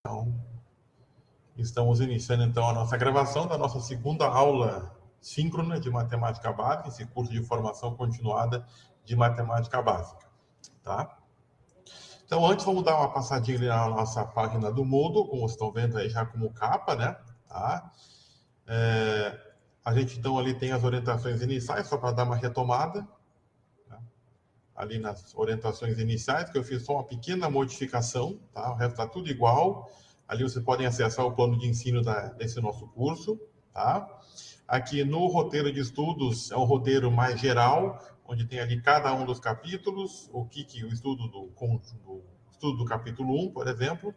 Então, estamos iniciando então a nossa gravação da nossa segunda aula síncrona de matemática básica, esse curso de formação continuada de matemática básica, tá? Então, antes vamos dar uma passadinha ali na nossa página do Moodle, como vocês estão vendo aí já como capa, né? Tá? A gente então ali tem as orientações iniciais, só para dar uma retomada, tá? Ali nas orientações iniciais, que eu fiz só uma pequena modificação, tá? O resto está tudo igual. Ali vocês podem acessar o plano de ensino desse nosso curso, tá? Aqui no roteiro de estudos, é um roteiro mais geral, onde tem ali cada um dos capítulos, o estudo do capítulo 1, por exemplo,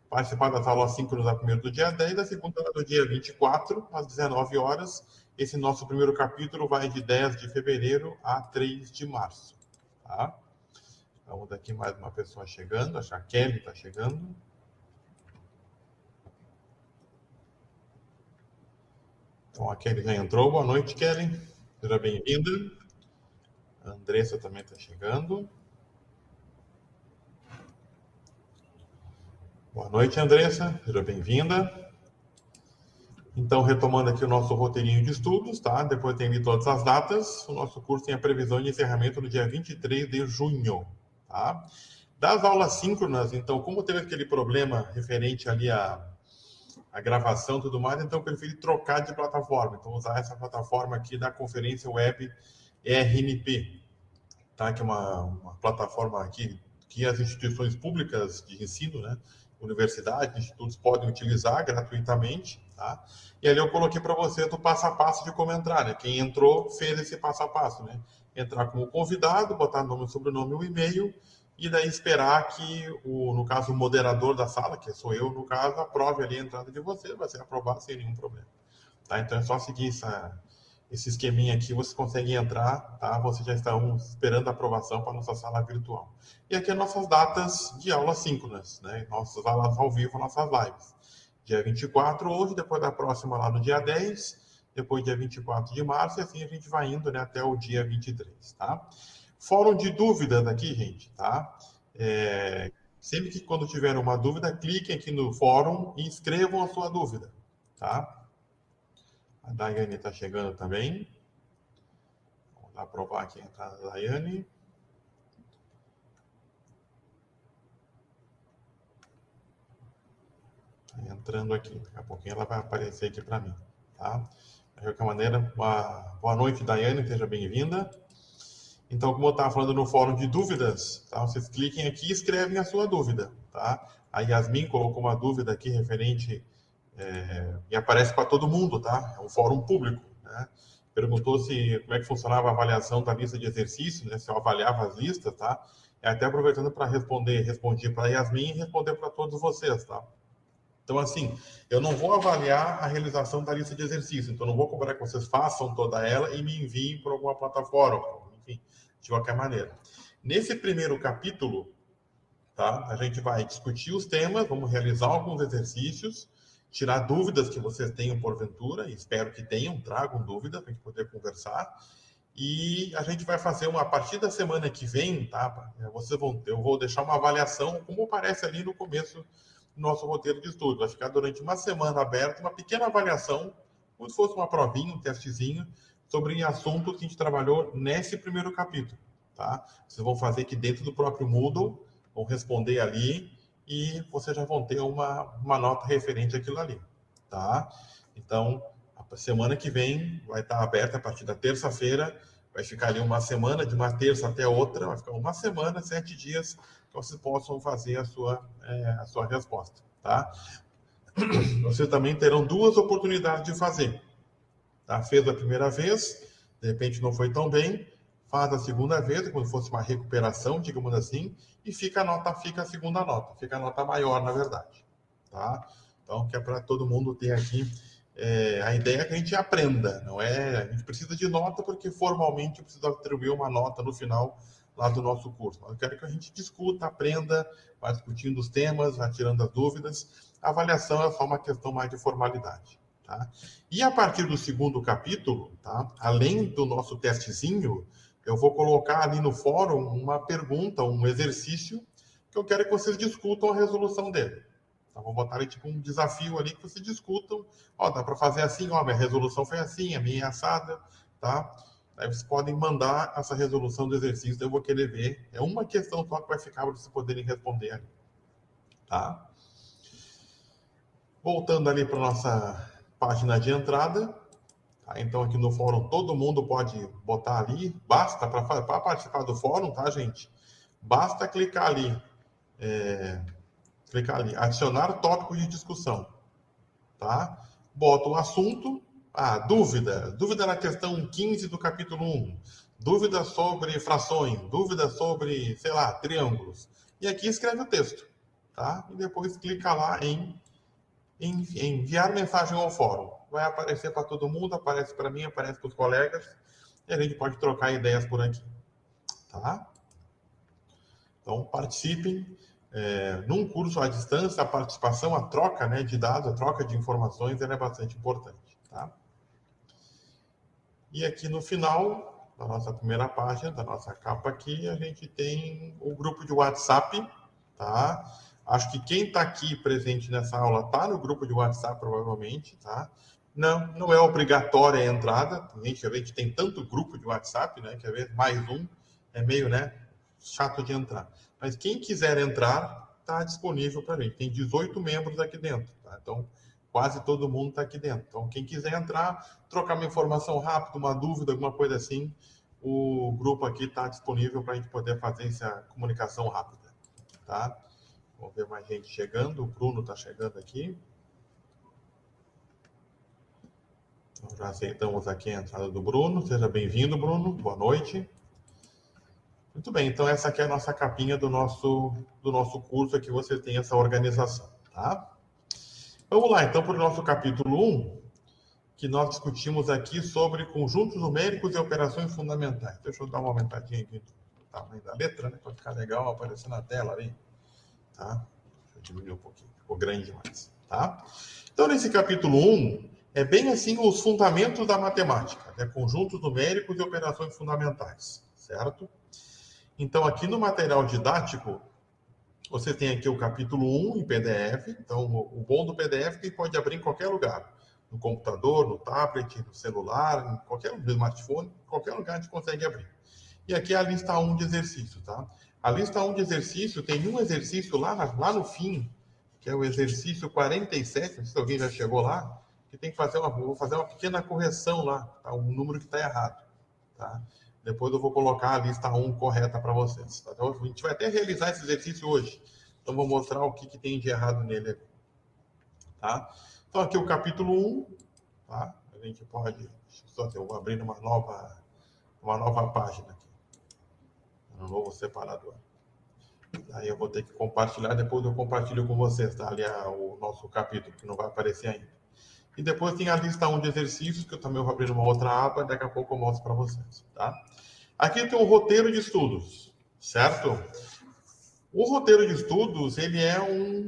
participar das aulas síncronas da primeira do dia 10, da segunda do dia 24, às 19 horas. Esse nosso primeiro capítulo vai de 10 de fevereiro a 3 de março. Tá? Vamos daqui mais uma pessoa chegando, acho que a Kelly está chegando. Então a Kelly já entrou. Boa noite, Kelly. Seja bem-vinda. A Andressa também está chegando. Boa noite, Andressa. Seja bem-vinda. Então, retomando aqui o nosso roteirinho de estudos, tá? Depois tem ali todas as datas. O nosso curso tem a previsão de encerramento no dia 23 de junho, tá? Das aulas síncronas, então, como teve aquele problema referente ali à gravação e tudo mais, então eu preferi trocar de plataforma. Então, usar essa plataforma aqui da conferência web RNP, tá? Que é uma plataforma aqui que as instituições públicas de ensino, né? Universidades, institutos podem utilizar gratuitamente, tá? E ali eu coloquei para você do passo a passo de como entrar, né? Quem entrou fez esse passo a passo, né? Entrar como convidado, botar nome, sobrenome e o e-mail, e daí esperar que, no caso, o moderador da sala, que sou eu, no caso, aprove ali a entrada de você, vai ser aprovado sem nenhum problema, tá? Então é só seguir esse esqueminha aqui, você consegue entrar, tá? Você já está esperando a aprovação para a nossa sala virtual. E aqui as nossas datas de aulas síncronas, né? Nossas aulas ao vivo, nossas lives. Dia 24 hoje, depois da próxima lá no dia 10, depois dia 24 de março, e assim a gente vai indo, né, até o dia 23, tá? Fórum de dúvidas aqui, gente, tá? Sempre que quando tiver uma dúvida, cliquem aqui no fórum e escrevam a sua dúvida, tá? A Daiane está chegando também. Vamos aprovar aqui a entrada da Daiane. Tá entrando aqui. Daqui a pouquinho ela vai aparecer aqui para mim, tá? De qualquer maneira, boa noite, Daiane, seja bem-vinda. Então, como eu estava falando no fórum de dúvidas, tá? Vocês cliquem aqui e escrevem a sua dúvida, tá? A Yasmin colocou uma dúvida aqui referente, e aparece para todo mundo, tá? É um fórum público, né? Perguntou como é que funcionava a avaliação da lista de exercícios, né? Se eu avaliava as listas, tá? E até aproveitando para respondi para a Yasmin e responder para todos vocês, tá? Então, assim, eu não vou avaliar a realização da lista de exercícios, então não vou cobrar que vocês façam toda ela e me enviem para alguma plataforma, enfim, de qualquer maneira. Nesse primeiro capítulo, tá? A gente vai discutir os temas, vamos realizar alguns exercícios, tirar dúvidas que vocês tenham porventura, espero que tenham, tragam dúvidas para a gente poder conversar. E a gente vai fazer a partir da semana que vem, tá? Eu vou deixar uma avaliação, como aparece ali no começo do nosso roteiro de estudo. Vai ficar durante uma semana aberta, uma pequena avaliação, como se fosse uma provinha, um testezinho, sobre assuntos que a gente trabalhou nesse primeiro capítulo, tá? Vocês vão fazer aqui dentro do próprio Moodle, vão responder ali e vocês já vão ter uma nota referente àquilo ali, tá? Então, a semana que vem vai estar aberta a partir da terça-feira, vai ficar ali uma semana, de uma terça até outra, vai ficar uma semana, 7 dias, que vocês possam fazer a sua resposta, tá? Vocês também terão 2 oportunidades de fazer, tá? Fez a primeira vez, de repente não foi tão bem, faz a segunda vez, como se fosse uma recuperação, digamos assim, e fica a segunda nota, fica a nota maior, na verdade, tá? Então, que é para todo mundo ter aqui a ideia é que a gente aprenda, não é? A gente precisa de nota porque formalmente precisa atribuir uma nota no final lá do nosso curso. Eu quero que a gente discuta, aprenda, vá discutindo os temas, vá tirando as dúvidas. A avaliação é só uma questão mais de formalidade, tá? E a partir do segundo capítulo, tá? Além do nosso testezinho, eu vou colocar ali no fórum uma pergunta, um exercício que eu quero que vocês discutam a resolução dele, Tá? Vou botar ali tipo um desafio ali que vocês discutam. Ó, dá para fazer assim, ó, minha resolução foi assim, a minha é assada, tá? Aí vocês podem mandar essa resolução do exercício, eu vou querer ver. É uma questão só que vai ficar para vocês poderem responder ali, tá? Voltando ali para nossa página de entrada, tá? Então aqui no fórum todo mundo pode botar ali, basta para participar do fórum, tá, gente? Basta clicar ali, adicionar tópico de discussão, tá? Bota o assunto, dúvida na questão 15 do capítulo 1, dúvida sobre frações, dúvida sobre, sei lá, triângulos. E aqui escreve o texto, tá? E depois clica lá em enviar mensagem ao fórum. Vai aparecer para todo mundo, aparece para mim, aparece para os colegas, e a gente pode trocar ideias por aqui, tá? Então, participem. Num curso à distância, a participação, a troca, né, de dados, a troca de informações, ela é bastante importante, tá? E aqui no final da nossa primeira página, da nossa capa aqui, a gente tem o grupo de WhatsApp, tá? Acho que quem está aqui presente nessa aula está no grupo de WhatsApp, provavelmente, tá? Não é obrigatória a entrada. A gente tem tanto grupo de WhatsApp, né? Que às vezes mais um é meio, né, chato de entrar. Mas quem quiser entrar, está disponível para a gente. Tem 18 membros aqui dentro, tá? Então, quase todo mundo está aqui dentro. Então, quem quiser entrar, trocar uma informação rápida, uma dúvida, alguma coisa assim, o grupo aqui está disponível para a gente poder fazer essa comunicação rápida, tá? Vamos ver mais gente chegando. O Bruno está chegando aqui. Então, já aceitamos aqui a entrada do Bruno. Seja bem-vindo, Bruno. Boa noite. Muito bem, então essa aqui é a nossa capinha do nosso curso, aqui você tem essa organização, tá? Vamos lá, então, para o nosso capítulo 1, que nós discutimos aqui sobre conjuntos numéricos e operações fundamentais. Deixa eu dar uma aumentadinha aqui no tamanho da letra, né, para ficar legal aparecer na tela ali, tá? Deixa eu diminuir um pouquinho, ficou grande demais, tá? Então, nesse capítulo 1, é bem assim os fundamentos da matemática, né? Conjuntos numéricos e operações fundamentais, certo? Então, aqui no material didático, você tem aqui o capítulo 1 em PDF. Então, o bom do PDF é que pode abrir em qualquer lugar. No computador, no tablet, no celular, em qualquer no smartphone, em qualquer lugar a gente consegue abrir. E aqui é a lista 1 de exercício, tá? A lista 1 de exercício tem um exercício lá no fim, que é o exercício 47, não sei se alguém já chegou lá, que tem que vou fazer uma pequena correção lá, tá? Um número que está errado, tá? Depois eu vou colocar a lista 1 correta para vocês. Tá? Então, a gente vai até realizar esse exercício hoje. Então, vou mostrar o que tem de errado nele. Tá? Então, aqui o capítulo 1. Tá? A gente pode... Eu vou abrir uma nova página aqui. Um novo separador. Aí eu vou ter que compartilhar. Depois eu compartilho com vocês, tá? Ali o nosso capítulo, que não vai aparecer ainda. E depois tem a lista 1 de exercícios, que eu também vou abrir uma outra aba, daqui a pouco eu mostro para vocês, tá? Aqui tem um roteiro de estudos, certo? O roteiro de estudos, ele é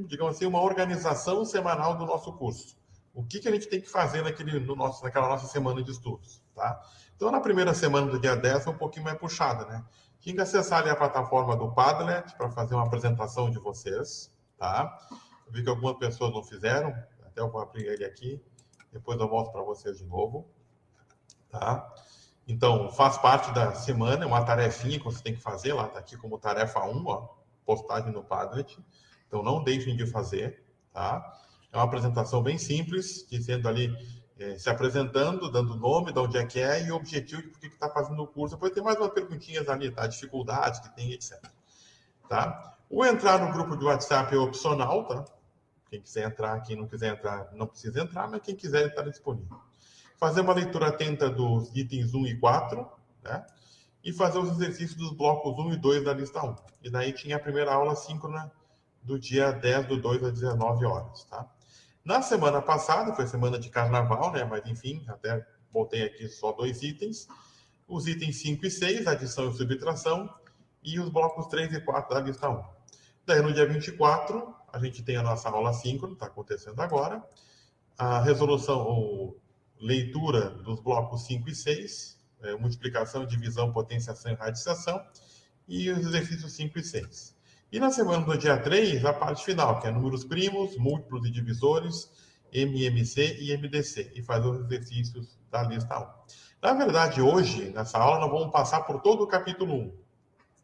digamos assim, uma organização semanal do nosso curso. O que a gente tem que fazer naquela nossa semana de estudos, tá? Então, na primeira semana do dia 10 é um pouquinho mais puxada, né? Tinha que acessar ali a plataforma do Padlet para fazer uma apresentação de vocês, tá? Eu vi que algumas pessoas não fizeram, até eu vou abrir ele aqui. Depois eu mostro para vocês de novo, tá? Então, faz parte da semana, é uma tarefinha que você tem que fazer, lá está aqui como tarefa 1, ó, postagem no Padlet. Então, não deixem de fazer, tá? É uma apresentação bem simples, dizendo ali, se apresentando, dando nome, de onde é que é e o objetivo de por que está fazendo o curso. Depois tem mais umas perguntinhas ali, tá? Dificuldades que tem, etc. Tá? O entrar no grupo de WhatsApp é opcional, tá? Quem quiser entrar, quem não quiser entrar, não precisa entrar, mas quem quiser está disponível. Fazer uma leitura atenta dos itens 1 e 4, né? E fazer os exercícios dos blocos 1 e 2 da lista 1. E daí tinha a primeira aula síncrona do dia 10 do 2 às 19 horas, tá? Na semana passada, foi semana de carnaval, né? Mas enfim, até botei aqui só 2 itens. Os itens 5 e 6, adição e subtração, e os blocos 3 e 4 da lista 1. Daí no dia 24, a gente tem a nossa aula síncrona, está acontecendo agora. A resolução, ou leitura dos blocos 5 e 6, multiplicação, divisão, potenciação e radiciação, e os exercícios 5 e 6. E na semana do dia 3, a parte final, que é números primos, múltiplos e divisores, MMC e MDC, e fazer os exercícios da lista 1. Na verdade, hoje, nessa aula, nós vamos passar por todo o capítulo 1.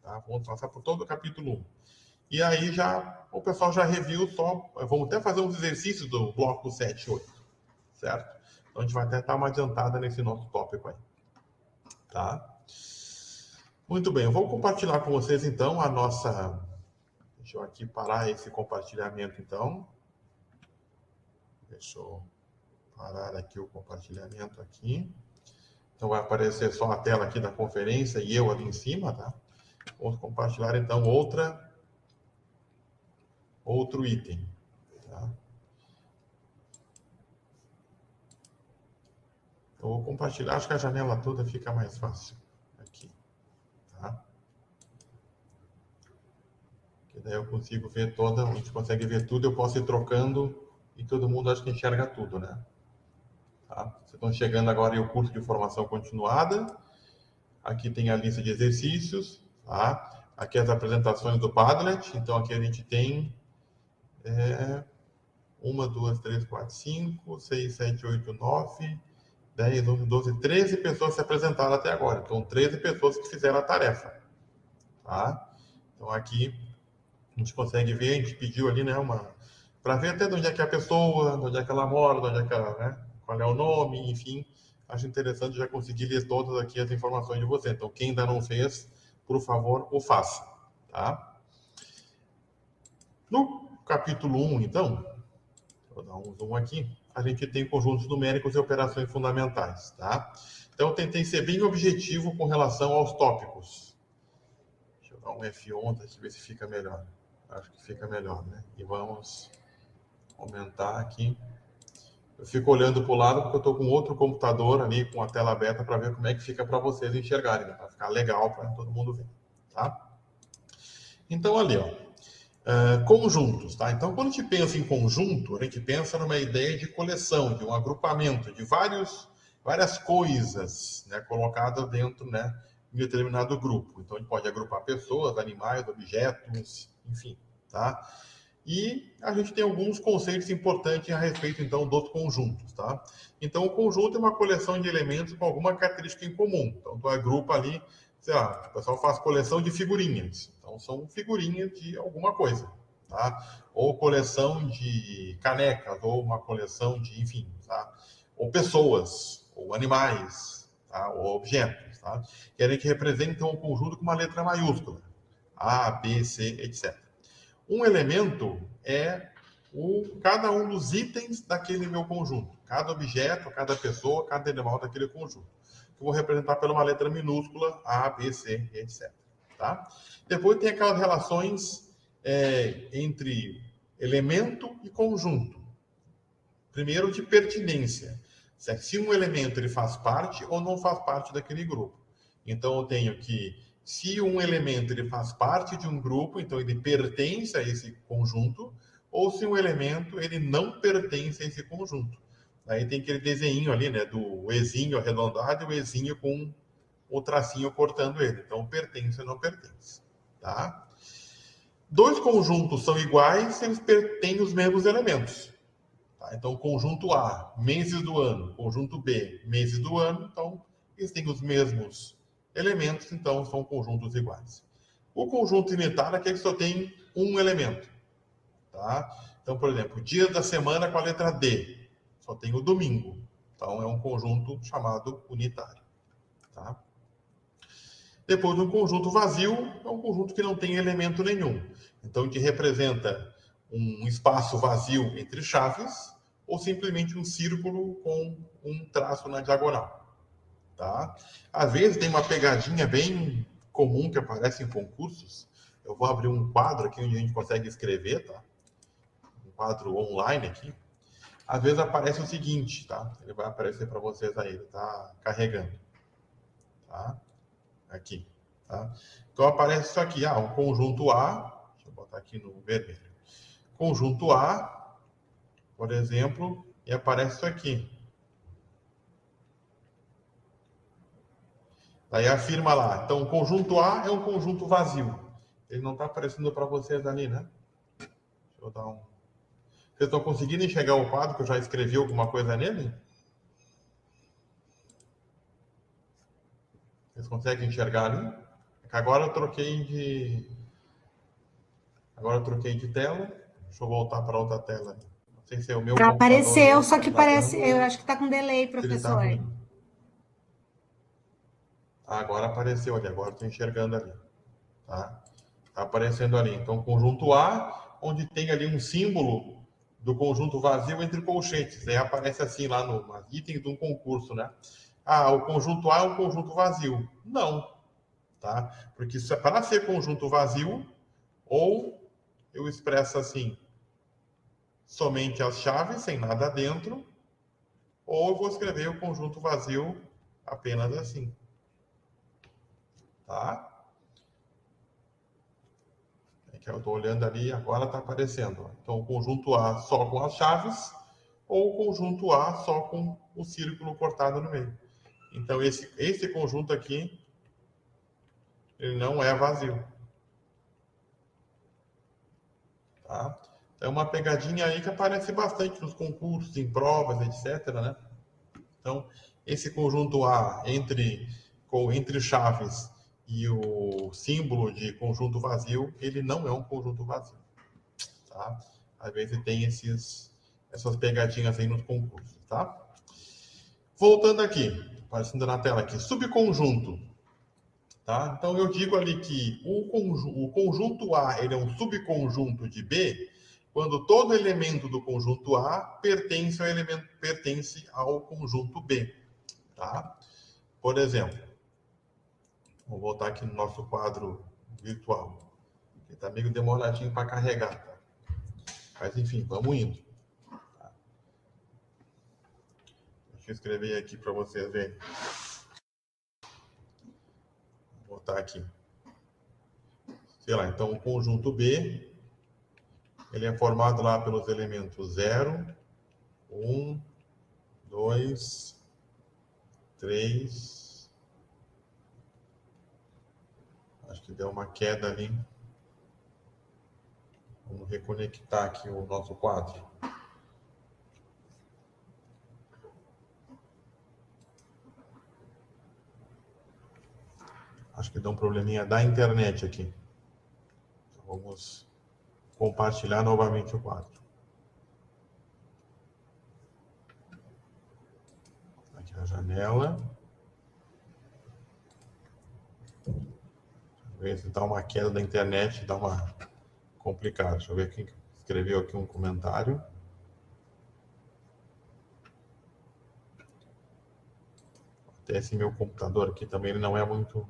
Tá? Vamos passar por todo o capítulo 1. E aí o pessoal já reviu só, vamos até fazer uns exercícios do bloco 7 e 8, certo? Então a gente vai até dar uma adiantada nesse nosso tópico aí, tá? Muito bem, eu vou compartilhar com vocês então a nossa... Deixa eu aqui parar esse compartilhamento então. Deixa eu parar aqui o compartilhamento aqui. Então vai aparecer só a tela aqui da conferência e eu ali em cima, tá? Vamos compartilhar então outro item, tá? Eu vou compartilhar, acho que a janela toda fica mais fácil aqui, tá? Que daí eu consigo ver toda, a gente consegue ver tudo, eu posso ir trocando e todo mundo acho que enxerga tudo, né? Tá? Vocês estão chegando agora em o curso de formação continuada. Aqui tem a lista de exercícios, tá? Aqui as apresentações do Padlet. Então aqui a gente tem 1, 2, 3, 4, 5, 6, 7, 8, 9, 10, 11, 12, 13 pessoas se apresentaram até agora. Então 13 pessoas que fizeram a tarefa, tá? Então aqui a gente consegue ver, a gente pediu ali, né, para ver até de onde é que é a pessoa, de onde é que ela mora, de onde é que ela, né, qual é o nome, enfim. Acho interessante já conseguir ler todas aqui as informações de você. Então, quem ainda não fez, por favor, o faça, tá? No capítulo 1, então, vou dar um zoom aqui, a gente tem conjuntos numéricos e operações fundamentais, tá? Então, eu tentei ser bem objetivo com relação aos tópicos. Deixa eu dar um F11, deixa eu ver se fica melhor. Acho que fica melhor, né? E vamos aumentar aqui. Eu fico olhando para o lado porque eu estou com outro computador ali com a tela aberta para ver como é que fica para vocês enxergarem, né? Para ficar legal para todo mundo ver, tá? Então ali, ó, conjuntos, tá? Então quando a gente pensa em conjunto, a gente pensa numa ideia de coleção, de um agrupamento de várias coisas, né, colocadas dentro, né, de um determinado grupo. Então a gente pode agrupar pessoas, animais, objetos, enfim, tá? E a gente tem alguns conceitos importantes a respeito, então, dos conjuntos, tá? Então, o conjunto é uma coleção de elementos com alguma característica em comum. Então, tu agrupa ali, sei lá, o pessoal faz coleção de figurinhas. Então, são figurinhas de alguma coisa, tá? Ou coleção de canecas, ou uma coleção de, enfim, tá? Ou pessoas, ou animais, tá? Ou objetos, tá? Querem que representem um conjunto com uma letra maiúscula. A, B, C, etc. Um elemento é cada um dos itens daquele meu conjunto. Cada objeto, cada pessoa, cada animal daquele conjunto. Eu vou representar por uma letra minúscula, A, B, C, etc. Tá? Depois tem aquelas relações entre elemento e conjunto. Primeiro, de pertinência. Se um elemento ele faz parte ou não faz parte daquele grupo. Então, eu tenho que se um elemento ele faz parte de um grupo, então ele pertence a esse conjunto, ou se um elemento ele não pertence a esse conjunto. Aí tem aquele desenho ali, né, do ezinho arredondado e o ezinho com o tracinho cortando ele. Então, pertence ou não pertence, tá? Dois conjuntos são iguais se eles têm os mesmos elementos. Tá? Então, conjunto A, meses do ano, conjunto B, meses do ano, então eles têm os mesmos elementos, então são conjuntos iguais. O conjunto unitário é aquele que só tem um elemento. Tá? Então, por exemplo, dia da semana com a letra D, só tem o domingo. Então, é um conjunto chamado unitário. Tá? Depois, um conjunto vazio é um conjunto que não tem elemento nenhum. Então, que representa um espaço vazio entre chaves ou simplesmente um círculo com um traço na diagonal. Tá? Às vezes tem uma pegadinha bem comum que aparece em concursos. Eu vou abrir um quadro aqui onde a gente consegue escrever, tá? Um quadro online aqui. Às vezes aparece o seguinte, tá? Ele vai aparecer para vocês aí, ele tá carregando. Tá? Aqui, tá? Então aparece isso aqui, um conjunto A, deixa eu botar aqui no vermelho. Conjunto A, por exemplo, e aparece isso aqui. Daí afirma lá, então o conjunto A é um conjunto vazio. Ele não está aparecendo para vocês ali, né? Deixa eu dar um... Vocês estão conseguindo enxergar o quadro que eu já escrevi alguma coisa nele? Vocês conseguem enxergar ali? É que agora eu troquei de... Agora eu troquei de tela. Deixa eu voltar para outra tela. Não sei se é o meu computador Apareceu, novo só que que está parece, dando, eu acho que tá com delay, se ele está professor. ruim. Agora apareceu ali, agora estou enxergando ali. Tá? Tá aparecendo ali. Então, conjunto A, onde tem ali um símbolo do conjunto vazio entre colchetes. Aí aparece assim lá no item de um concurso, né? Ah, o conjunto A é um conjunto vazio. Não, tá? Porque para ser conjunto vazio, ou eu expresso assim, somente as chaves, sem nada dentro, ou eu vou escrever o conjunto vazio apenas assim, tá? É que eu estou olhando ali, agora está aparecendo. Então, o conjunto A só com as chaves, ou o conjunto A só com o círculo cortado no meio. Então, esse conjunto aqui, ele não é vazio. Tá? É uma pegadinha aí que aparece bastante nos concursos, em provas, etc. Né? Então, esse conjunto A entre chaves e o símbolo de conjunto vazio, ele não é um conjunto vazio. Tá? Às vezes tem essas pegadinhas aí nos concursos. Tá? Voltando aqui, aparecendo na tela aqui, subconjunto. Tá? Então eu digo ali que o conjunto A ele é um subconjunto de B quando todo elemento do conjunto A pertence ao conjunto B. Tá? Por exemplo, vou voltar aqui no nosso quadro virtual, que está meio demoradinho para carregar. Tá? Mas enfim, vamos indo. Deixa eu escrever aqui para vocês verem. Vou botar aqui. Sei lá, então o conjunto B ele é formado lá pelos elementos 0, 1, 2, 3. Acho que deu uma queda ali. Vamos reconectar aqui o nosso quadro. Acho que deu um probleminha da internet aqui. Então, vamos compartilhar novamente o quadro. Aqui a janela. Ver se dá uma queda da internet, dá uma complicada. Deixa eu ver quem escreveu aqui um comentário. Até esse meu computador aqui também ele não é muito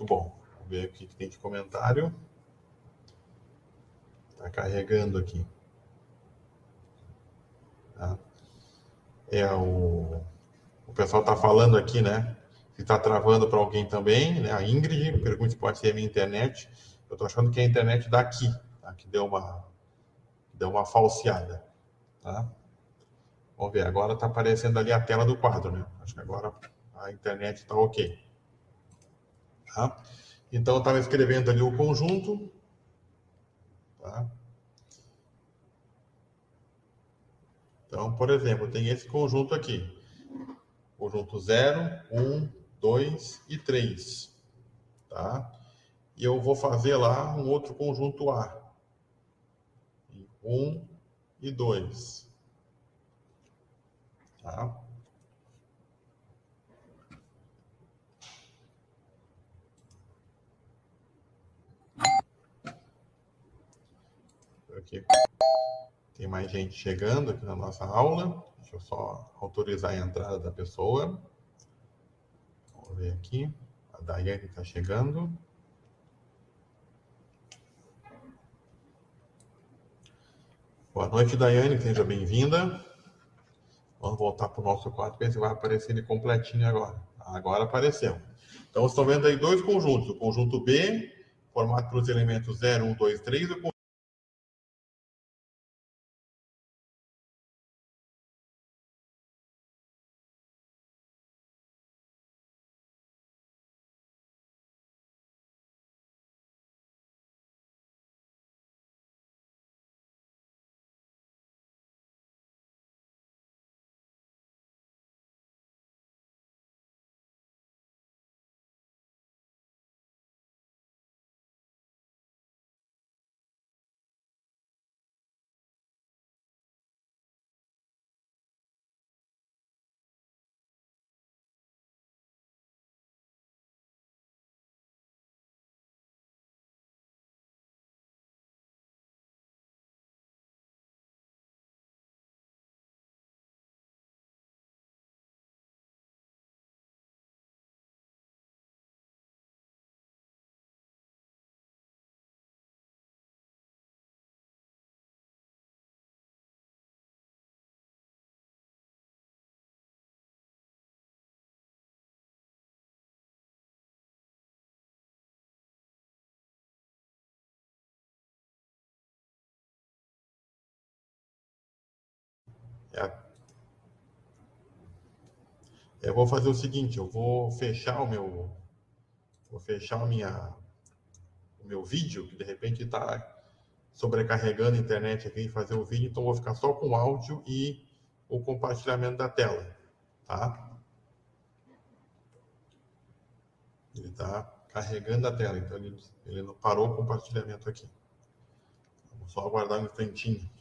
bom. Vamos ver o que tem de comentário. Está carregando aqui. Tá? O pessoal está falando aqui, né? Se está travando para alguém também, né? A Ingrid pergunta se pode ser a minha internet. Eu estou achando que é a internet daqui, tá? Que deu uma falseada, tá? Vamos ver, agora está aparecendo ali a tela do quadro, né? Acho que agora a internet está ok. Tá? Então, eu estava escrevendo ali o conjunto, tá? Então, por exemplo, tem esse conjunto aqui. Conjunto 0, 1, 2 e 3. Tá? E eu vou fazer lá um outro conjunto A. 1 e 2. Tá? Aqui tem mais gente chegando aqui na nossa aula. Deixa eu só autorizar a entrada da pessoa. Vamos ver aqui. A Daiane está chegando. Boa noite, Daiane. Seja bem-vinda. Vamos voltar para o nosso quadro, ver se vai aparecer ele completinho agora. Agora apareceu. Então, vocês estão vendo aí dois conjuntos. O conjunto B, formado pelos elementos 0, 1, 2, 3, e o Eu vou fazer o seguinte, eu vou fechar o meu vídeo, que de repente está sobrecarregando a internet aqui e fazer o vídeo, então eu vou ficar só com o áudio e o compartilhamento da tela, tá? Ele está carregando a tela, então ele não parou o compartilhamento aqui. Vamos só aguardar um instantinho.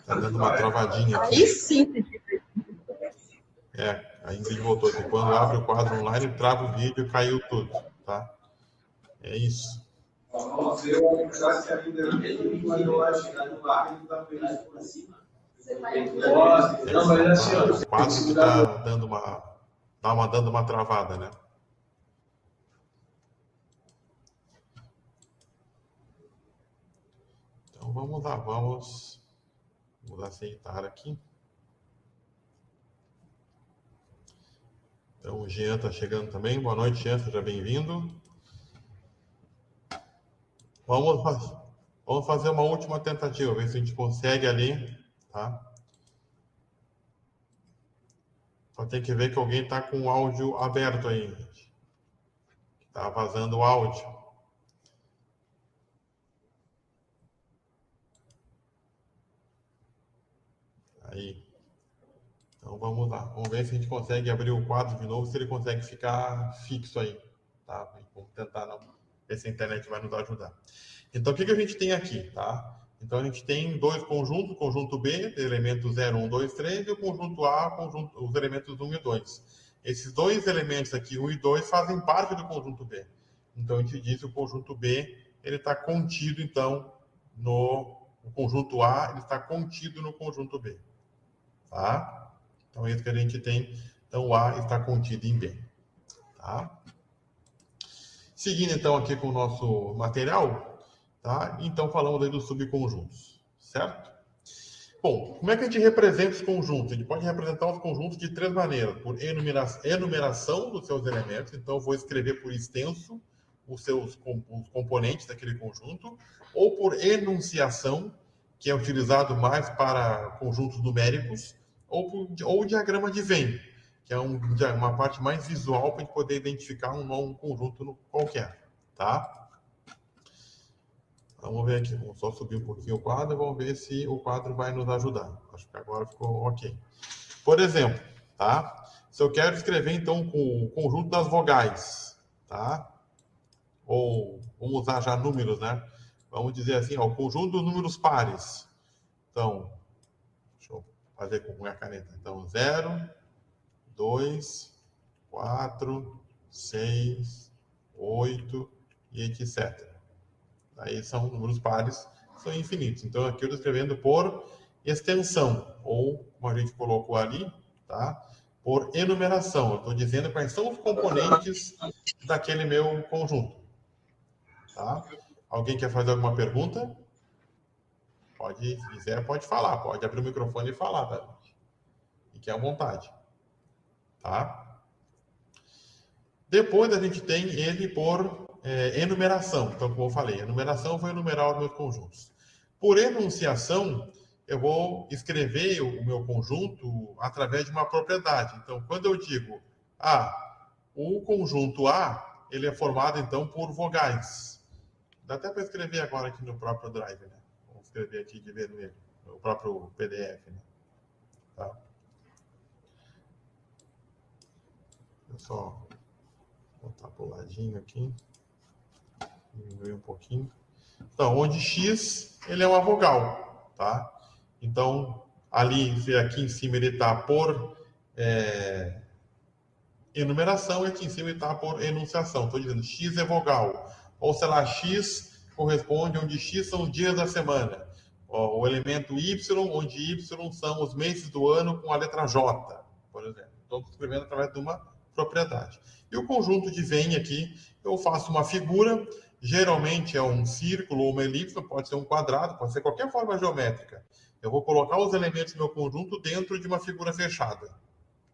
Tá dando uma travadinha aqui. Aí sim. A Ingrid voltou aqui. Quando abre o quadro online, trava o vídeo e caiu tudo, tá? É isso. O quadro que tá dando uma travada, né? Então vamos lá, vamos aceitar aqui. Então o Jean está chegando também. Boa noite, Jean, seja bem-vindo. Vamos fazer uma última tentativa, ver se a gente consegue ali, tá? Só tem que ver que alguém está com o áudio aberto aí, gente. Está vazando o áudio. Aí. Então vamos lá. Vamos ver se a gente consegue abrir o quadro de novo, se ele consegue ficar fixo aí, tá? Vamos tentar não. Ver se a internet vai nos ajudar. Então, o que a gente tem aqui, tá? Então, a gente tem dois conjuntos, o conjunto B, elementos 0, 1, 2, 3, e o conjunto A, os elementos 1 e 2. Esses dois elementos aqui, 1 e 2, fazem parte do conjunto B. Então, a gente diz que o conjunto B, ele está contido, então, o conjunto A, ele está contido no conjunto B. Tá? Então, é isso que a gente tem. Então, o A está contido em B. Tá? Seguindo, então, aqui com o nosso material, tá? Então, falamos aí dos subconjuntos, certo? Bom, como é que a gente representa os conjuntos? A gente pode representar os conjuntos de três maneiras. Por enumeração dos seus elementos. Então, eu vou escrever por extenso os componentes daquele conjunto. Ou por enunciação, que é utilizado mais para conjuntos numéricos. Ou diagrama de Venn, que é uma parte mais visual para a gente poder identificar um conjunto qualquer, tá? Vamos ver aqui, vamos só subir um pouquinho o quadro e vamos ver se o quadro vai nos ajudar. Acho que agora ficou ok. Por exemplo, tá? Se eu quero escrever, então, o conjunto das vogais, tá? Ou vamos usar já números, né? Vamos dizer assim, ó, o conjunto dos números pares. Então, deixa eu fazer com a minha caneta. Então, 0, 2, 4, 6, 8 e etc. Aí são números pares, são infinitos. Então, aqui eu estou escrevendo por extensão, ou, como a gente colocou ali, tá? Por enumeração. Eu estou dizendo quais são os componentes daquele meu conjunto. Tá? Alguém quer fazer alguma pergunta? Pode, se quiser, pode falar. Pode abrir o microfone e falar, tá, gente? Fique à vontade. Tá? Depois a gente tem ele por enumeração. Então, como eu falei, enumeração eu vou enumerar os meus conjuntos. Por enunciação, eu vou escrever o meu conjunto através de uma propriedade. Então, quando eu digo o conjunto A, ele é formado, então, por vogais. Dá até para escrever agora aqui no próprio Drive, né? Vamos escrever aqui de ver nele, no próprio PDF, né? Tá? Deixa eu só botar para o ladinho aqui. Diminuir um pouquinho. Então, onde X, ele é uma vogal, tá? Então, ali, aqui em cima ele está por enumeração e aqui em cima ele está por enunciação. Estou dizendo X é vogal. Ou, sei lá, X corresponde onde X são os dias da semana. O elemento Y, onde Y são os meses do ano com a letra J, por exemplo. Estou escrevendo através de uma propriedade. E o conjunto de Venn aqui, eu faço uma figura geralmente é um círculo ou uma elipse, pode ser um quadrado, pode ser qualquer forma geométrica. Eu vou colocar os elementos do meu conjunto dentro de uma figura fechada,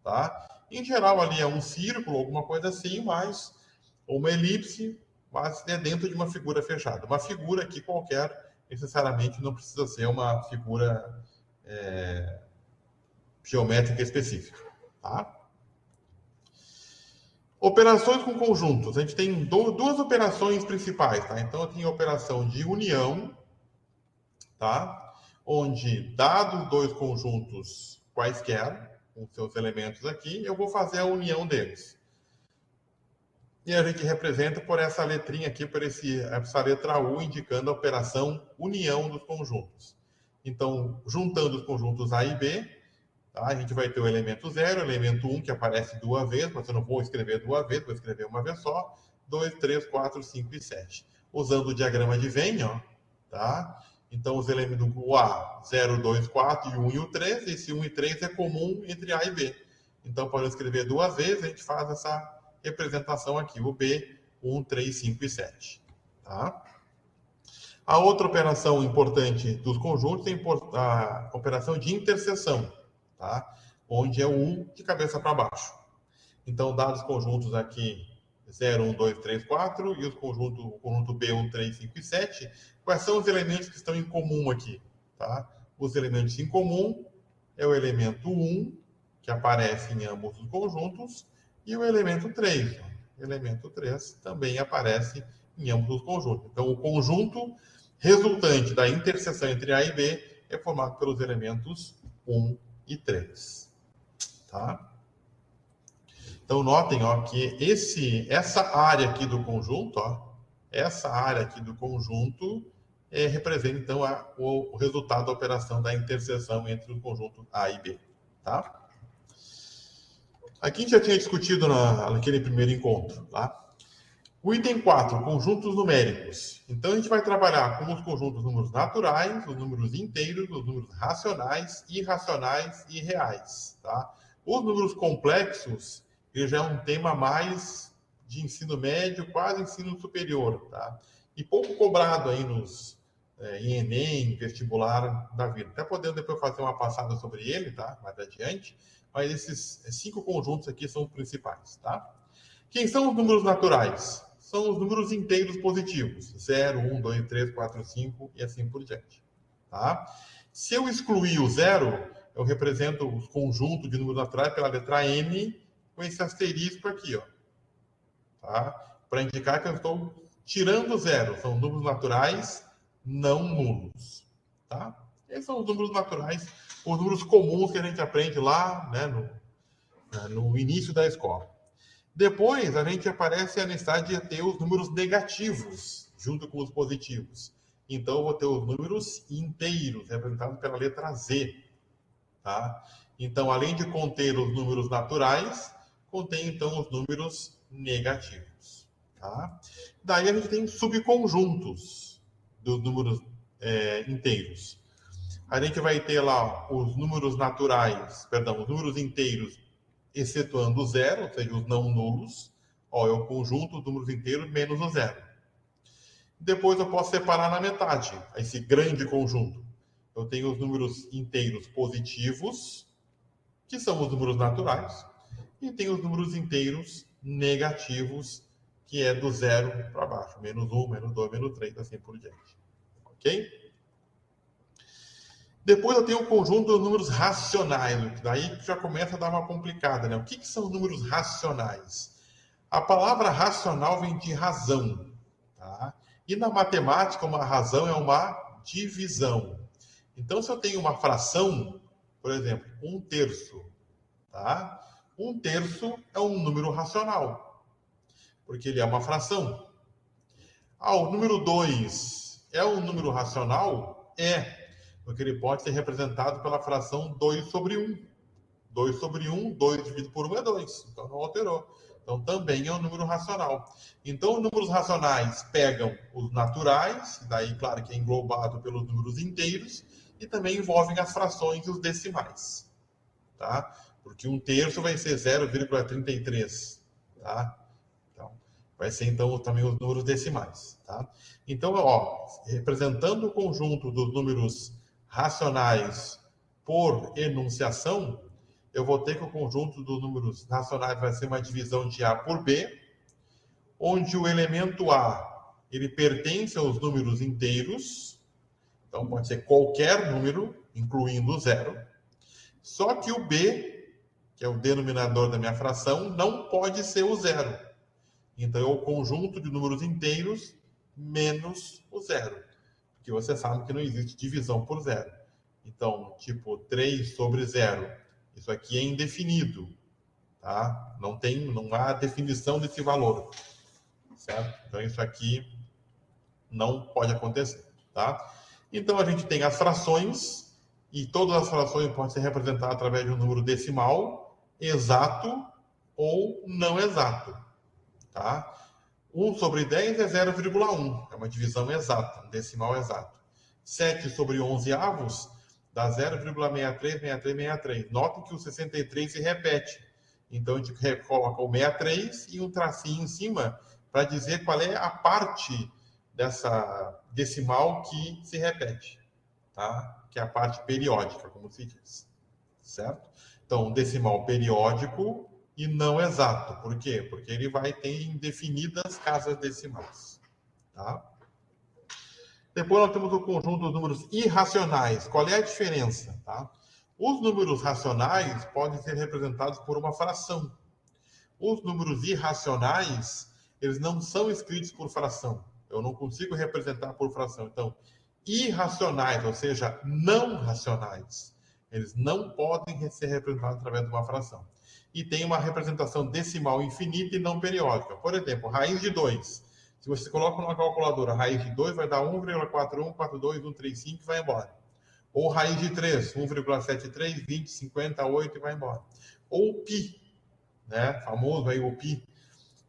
tá? Em geral, ali é um círculo, alguma coisa assim, mas ou uma elipse, mas é dentro de uma figura fechada. Uma figura aqui qualquer, necessariamente, não precisa ser uma figura geométrica específica, tá? Operações com conjuntos. A gente tem duas operações principais, tá? Então, eu tenho a operação de união, tá? Onde, dados dois conjuntos quaisquer, com seus elementos aqui, eu vou fazer a união deles. E a gente representa por essa letrinha aqui, por essa letra U, indicando a operação união dos conjuntos. Então, juntando os conjuntos A e B, tá? A gente vai ter o elemento 0, o elemento 1, que aparece duas vezes, mas eu não vou escrever duas vezes, vou escrever uma vez só. 2, 3, 4, 5 e 7. Usando o diagrama de Venn, ó, tá? Então, os elementos do A, 0, 2, 4 e 1 e o 3. Esse 1 e 3 é comum entre A e B. Então, para eu escrever duas vezes, a gente faz essa representação aqui, o B, 1, 3, 5 e 7. Tá? A outra operação importante dos conjuntos é a operação de interseção, tá? Onde é o 1 de cabeça para baixo. Então, dados os conjuntos aqui 0, 1, 2, 3, 4 e o conjunto B, 1, 3, 5 e 7, quais são os elementos que estão em comum aqui? Tá? Os elementos em comum é o elemento 1, que aparece em ambos os conjuntos, e o elemento 3. O elemento 3 também aparece em ambos os conjuntos. Então, o conjunto resultante da interseção entre A e B é formado pelos elementos 1 e 3. Tá? Então, notem, ó, que essa área aqui do conjunto, ó, essa área aqui do conjunto representa, então, o resultado da operação da interseção entre o conjunto A e B. Tá? Aqui a gente já tinha discutido naquele primeiro encontro. Tá? O item 4, conjuntos numéricos. Então, a gente vai trabalhar com os conjuntos números naturais, os números inteiros, os números racionais, irracionais e reais. Tá? Os números complexos, ele já é um tema mais de ensino médio, quase ensino superior. Tá? E pouco cobrado aí em Enem, vestibular da vida. Até podendo depois fazer uma passada sobre ele, tá? Mais adiante. Mas esses 5 conjuntos aqui são os principais. Tá? Quem são os números naturais? São os números inteiros positivos. 0, 1, 2, 3, 4, 5 e assim por diante. Tá? Se eu excluir o 0, eu represento os conjuntos de números naturais pela letra N com esse asterisco aqui, ó. Tá? Para indicar que eu estou tirando o 0. São números naturais não nulos. Tá? Esses são os números naturais, os números comuns que a gente aprende lá, né, no início da escola. Depois, a gente aparece a necessidade de ter os números negativos junto com os positivos. Então, eu vou ter os números inteiros, representados pela letra Z. Tá? Então, além de conter os números naturais, contém, então, os números negativos. Tá? Daí, a gente tem subconjuntos dos números inteiros. A gente vai ter lá os números os números inteiros, excetuando o 0, ou seja, os não nulos. Ó, é o conjunto dos números inteiros menos o 0. Depois eu posso separar na metade, esse grande conjunto. Eu tenho os números inteiros positivos, que são os números naturais, e tenho os números inteiros negativos, que é do 0 para baixo. Menos 1, menos 2, menos 3, assim por diante. Ok? Depois eu tenho o conjunto dos números racionais, daí já começa a dar uma complicada, né? O que são os números racionais? A palavra racional vem de razão, tá? E na matemática, uma razão é uma divisão. Então, se eu tenho uma fração, por exemplo, 1/3, tá? 1/3 é um número racional, porque ele é uma fração. O número 2 é um número racional? Porque ele pode ser representado pela fração 2 sobre 1. 2 sobre 1, 2 dividido por 1 é 2. Então, não alterou. Então, também é um número racional. Então, os números racionais pegam os naturais, daí, claro, que é englobado pelos números inteiros, e também envolvem as frações e os decimais. Tá? Porque 1/3 vai ser 0,33. Tá? Então, vai ser, então, também os números decimais. Tá? Então, ó, representando o conjunto dos números racionais por enunciação, eu vou ter que o conjunto dos números racionais vai ser uma divisão de A por B, onde o elemento A ele pertence aos números inteiros, então pode ser qualquer número, incluindo o zero, só que o B, que é o denominador da minha fração, não pode ser o zero. Então é o conjunto de números inteiros menos o zero, porque você sabe que não existe divisão por zero. Então, tipo, 3 sobre zero, isso aqui é indefinido, tá? Não há definição desse valor, certo? Então isso aqui não pode acontecer, tá? Então a gente tem as frações, e todas as frações podem ser representadas através de um número decimal, exato ou não exato, tá? 1 sobre 10 é 0,1, é uma divisão exata, um decimal exato. 7 sobre 11 avos dá 0,636363. Notem que o 63 se repete. Então, a gente coloca o 63 e um tracinho em cima para dizer qual é a parte dessa decimal que se repete, tá? Que é a parte periódica, como se diz, certo? Então, decimal periódico e não exato. Por quê? Porque ele vai ter indefinidas casas decimais, tá? Depois nós temos o conjunto dos números irracionais. Qual é a diferença? Tá? Os números racionais podem ser representados por uma fração. Os números irracionais, eles não são escritos por fração. Eu não consigo representar por fração. Então, irracionais, ou seja, não racionais, eles não podem ser representados através de uma fração. E tem uma representação decimal infinita e não periódica. Por exemplo, raiz de 2. Se você coloca numa calculadora raiz de 2, vai dar 1,4142135 e vai embora. Ou raiz de 3, 1,73, 20, 58 e vai embora. Ou o pi, né? Famoso aí o pi,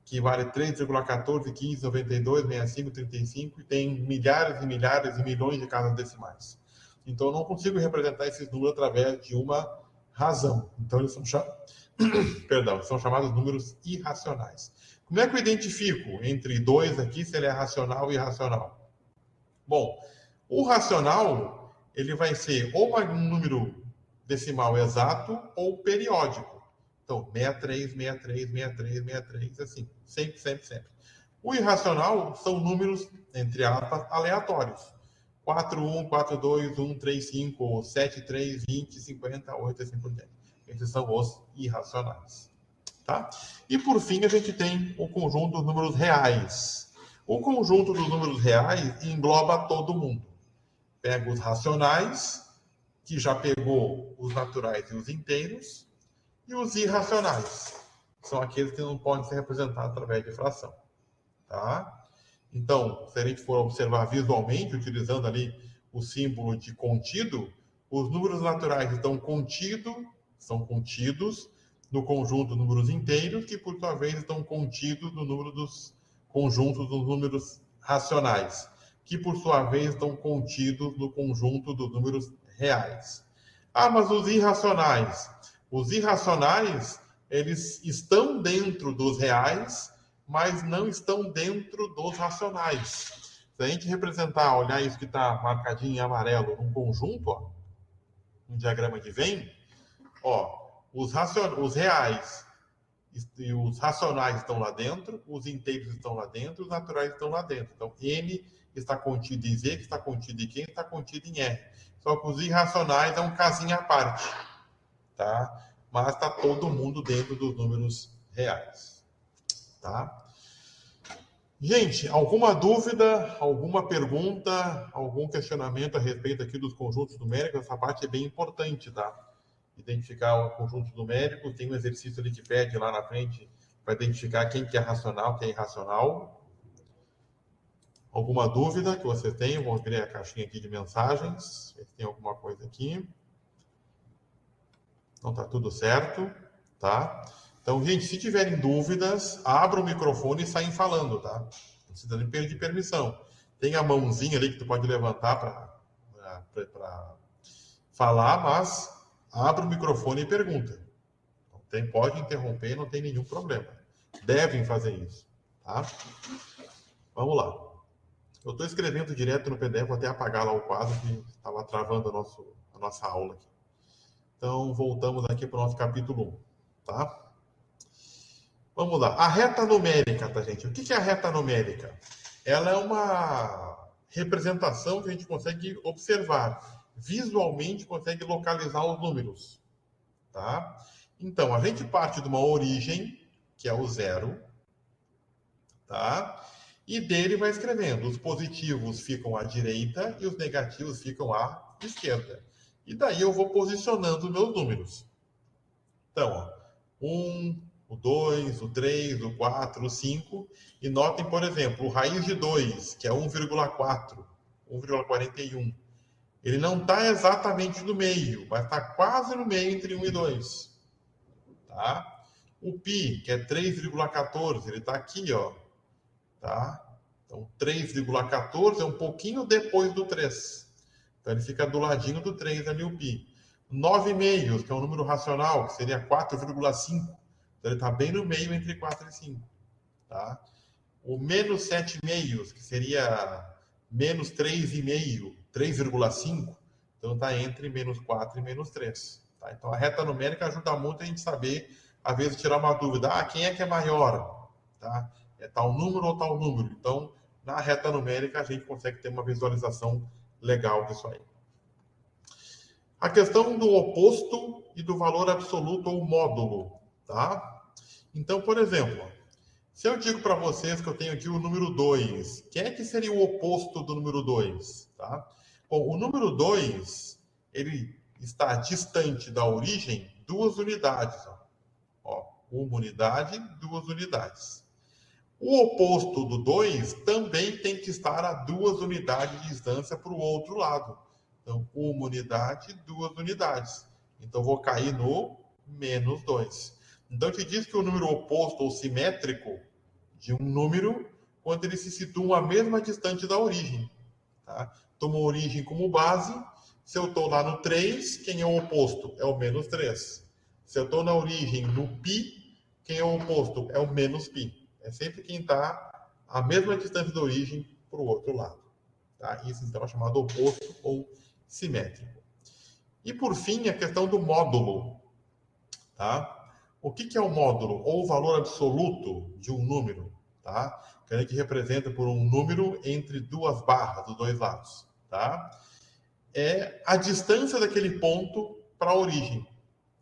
que vale 3,14, 15, 92, 65, 35 e tem milhares e milhares e milhões de casas decimais. Então, eu não consigo representar esses números através de uma razão. Então, eles são são chamados números irracionais. Como é que eu identifico entre dois aqui se ele é racional e irracional? Bom, o racional ele vai ser ou um número decimal exato ou periódico. Então, 63, 63, 63, 63, assim, sempre, sempre, sempre. O irracional são números, entre aspas, aleatórios. 41, 42, 135, 73, 20, 58, assim por diante. Esses são os irracionais. Tá? E por fim, a gente tem o conjunto dos números reais. O conjunto dos números reais engloba todo mundo. Pega os racionais, que já pegou os naturais e os inteiros, e os irracionais. São aqueles que não podem ser representados através de fração. Tá? Então, se a gente for observar visualmente, utilizando ali o símbolo de contido, os números naturais são contidos no conjunto de números inteiros, que por sua vez estão contidos no número dos conjuntos dos números racionais, que por sua vez estão contidos no conjunto dos números reais. Ah, mas os irracionais? Os irracionais, eles estão dentro dos reais, mas não estão dentro dos racionais. Se a gente representar, olhar isso que está marcadinho em amarelo, num conjunto, ó, um diagrama de Venn, ó, os reais e os racionais estão lá dentro, os inteiros estão lá dentro, os naturais estão lá dentro. Então, N está contido em Z, que está contido em Q, está contido em R. Só que os irracionais é um casinho à parte, tá? Mas está todo mundo dentro dos números reais, tá? Gente, alguma dúvida, alguma pergunta, algum questionamento a respeito aqui dos conjuntos numéricos? Essa parte é bem importante, tá? Identificar o conjunto numérico, tem um exercício ali que pede lá na frente para identificar quem que é racional, quem é irracional. Alguma dúvida que você tenha? Vou abrir a caixinha aqui de mensagens, ver se tem alguma coisa aqui. Então tá tudo certo, tá? Então, gente, se tiverem dúvidas, abra o microfone e saem falando, tá? Não precisa nem pedir permissão. Tem a mãozinha ali que tu pode levantar para falar, mas abra o microfone e pergunta. Pode interromper, não tem nenhum problema. Devem fazer isso, tá? Vamos lá. Eu estou escrevendo direto no PDF, vou até apagar lá o quadro que estava travando a nossa aula aqui. Então, voltamos aqui para o nosso capítulo 1, tá? Vamos lá. A reta numérica, tá, gente? O que é a reta numérica? Ela é uma representação que a gente consegue observar. Visualmente, consegue localizar os números, tá? Então, a gente parte de uma origem, que é o zero, tá? E dele vai escrevendo. Os positivos ficam à direita e os negativos ficam à esquerda. E daí eu vou posicionando os meus números. Então, ó, 1, o 2, o 3, o 4, o 5. E notem, por exemplo, o raiz de 2, que é 1,4, 1,41. Ele não está exatamente no meio, mas está quase no meio entre 1 e 2. Tá? O π, que é 3,14, ele está aqui, ó. Tá? Então, 3,14 é um pouquinho depois do 3. Então, ele fica do ladinho do 3 ali, o π. 9 meios, que é um número racional, que seria 4,5. Então, ele está bem no meio entre 4 e 5. Tá? O menos 7 meios, que seria menos 3,5, 3,5. Então, está entre menos 4 e menos 3. Tá? Então, a reta numérica ajuda muito a gente saber, às vezes, tirar uma dúvida. Quem é que é maior? Tá? É tal número ou tal número? Então, na reta numérica, a gente consegue ter uma visualização legal disso aí. A questão do oposto e do valor absoluto ou módulo, tá? Então, por exemplo, se eu digo para vocês que eu tenho aqui o número 2, quem é que seria o oposto do número 2? Tá? Bom, o número 2, ele está distante da origem 2 unidades. Ó, 1 unidade, 2 unidades. O oposto do 2 também tem que estar a 2 unidades de distância para o outro lado. Então, 1 unidade, 2 unidades. Então, vou cair no menos 2. Então, te diz que o número oposto ou simétrico de um número, quando eles se situam a mesma distância da origem. Tá? Tomo a origem como base. Se eu estou lá no 3, quem é o oposto? É o menos 3. Se eu estou na origem no π, quem é o oposto? É o menos π. É sempre quem está a mesma distância da origem para o outro lado. Tá? Isso, então, é chamado oposto ou simétrico. E, por fim, a questão do módulo. Tá? O que é o módulo? Ou o valor absoluto de um número. Tá? Que a gente representa por um número entre duas barras, dos dois lados. Tá? É a distância daquele ponto para a origem.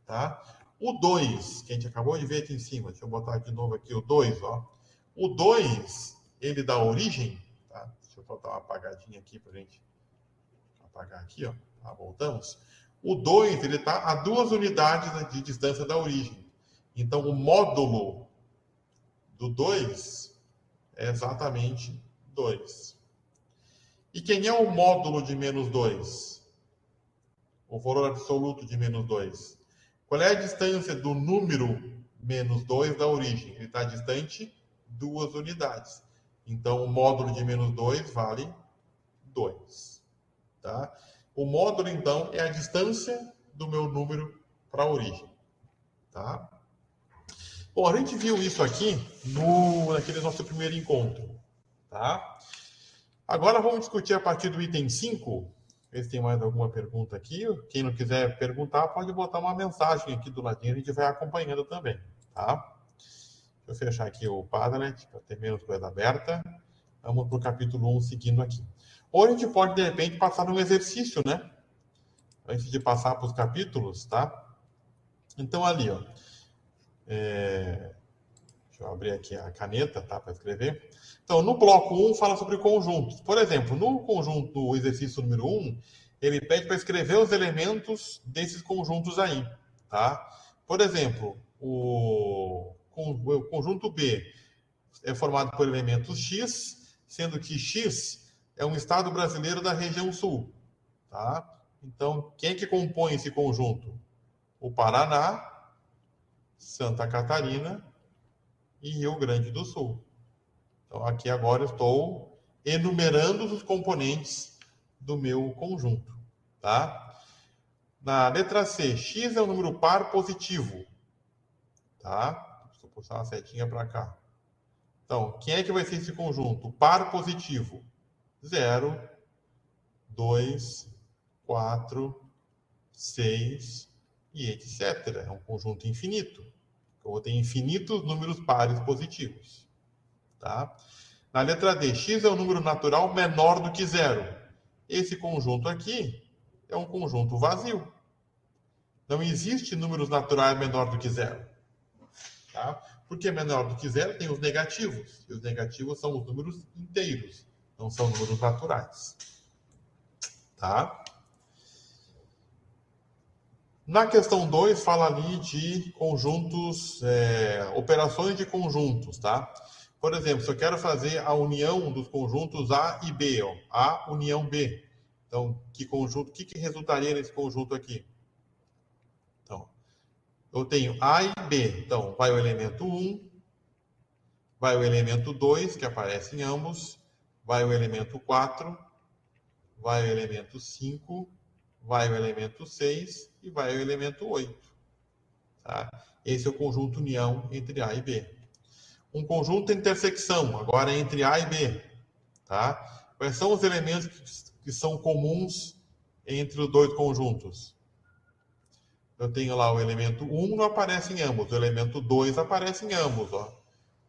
Tá? O 2, que a gente acabou de ver aqui em cima, deixa eu botar de novo aqui o 2, ó. O 2, ele dá origem, tá? Deixa eu botar uma apagadinha aqui para a gente apagar aqui, ó. Tá, voltamos. O 2, ele está a 2 unidades de distância da origem. Então, o módulo do 2 é exatamente 2. E quem é o módulo de menos 2? O valor absoluto de menos 2. Qual é a distância do número menos 2 da origem? Ele está distante 2 unidades. Então, o módulo de menos 2 vale 2. Tá? O módulo, então, é a distância do meu número para a origem. Tá? Bom, a gente viu isso aqui naquele nosso primeiro encontro. Tá? Agora vamos discutir a partir do item 5. Ver se tem mais alguma pergunta aqui. Quem não quiser perguntar, pode botar uma mensagem aqui do ladinho, a gente vai acompanhando também, tá? Deixa eu fechar aqui o Padlet, para ter menos coisa aberta. Vamos para o capítulo 1 seguindo aqui. Ou a gente pode, de repente, passar num exercício, né? Antes de passar para os capítulos, tá? Então, ali, ó. Deixa eu abrir aqui a caneta, tá? Para escrever. Então, no bloco 1, fala sobre conjuntos. Por exemplo, no conjunto, o exercício número 1, ele pede para escrever os elementos desses conjuntos aí, tá? Por exemplo, o conjunto B é formado por elementos X, sendo que X é um estado brasileiro da região sul, tá? Então, quem é que compõe esse conjunto? O Paraná, Santa Catarina e Rio Grande do Sul. Então, aqui agora eu estou enumerando os componentes do meu conjunto, tá? Na letra C, X é um número par positivo, tá? Deixa eu puxar uma setinha para cá. Então, quem é que vai ser esse conjunto? Par positivo. 0, 2, 4, 6 e etc. É um conjunto infinito. Eu vou ter infinitos números pares positivos. Tá? Na letra D, x é um número natural menor do que 0. Esse conjunto aqui é um conjunto vazio. Não existe números naturais menor do que 0. Tá? Porque menor do que 0 tem os negativos. E os negativos são os números inteiros, não são números naturais. Tá? Na questão 2, fala ali de conjuntos, operações de conjuntos, tá? Por exemplo, se eu quero fazer a união dos conjuntos A e B, ó, A união B. Então, que resultaria nesse conjunto aqui? Então, eu tenho A e B. Então, vai o elemento 1, vai o elemento 2, que aparece em ambos, vai o elemento 4, vai o elemento 5, vai o elemento 6 e vai o elemento 8. Tá? Esse é o conjunto união entre A e B. Um conjunto intersecção, agora entre A e B. Tá? Quais são os elementos que são comuns entre os dois conjuntos? Eu tenho lá o elemento 1 não aparece em ambos, o elemento 2 aparece em ambos. Ó.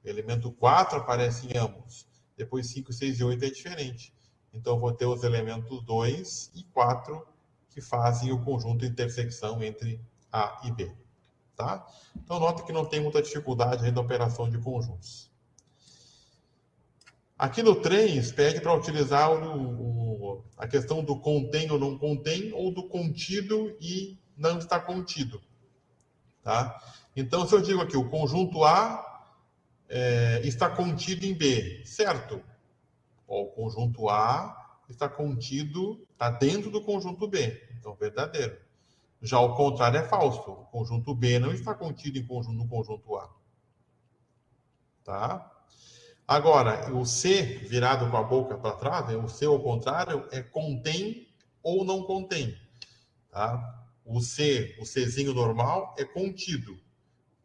O elemento 4 aparece em ambos. Depois 5, 6 e 8 é diferente. Então, eu vou ter os elementos 2 e 4 que fazem o conjunto intersecção entre A e B. Tá? Então, nota que não tem muita dificuldade aí na operação de conjuntos. Aqui no 3, pede para utilizar a questão do contém ou não contém, ou do contido e não está contido. Tá? Então, se eu digo aqui, o conjunto A está contido em B, certo? O conjunto A está contido, está dentro do conjunto B, então verdadeiro. Já o contrário é falso, o conjunto B não está contido no conjunto A. Tá? Agora, o C virado com a boca para trás, o C ao contrário, é contém ou não contém. Tá? O Czinho normal é contido.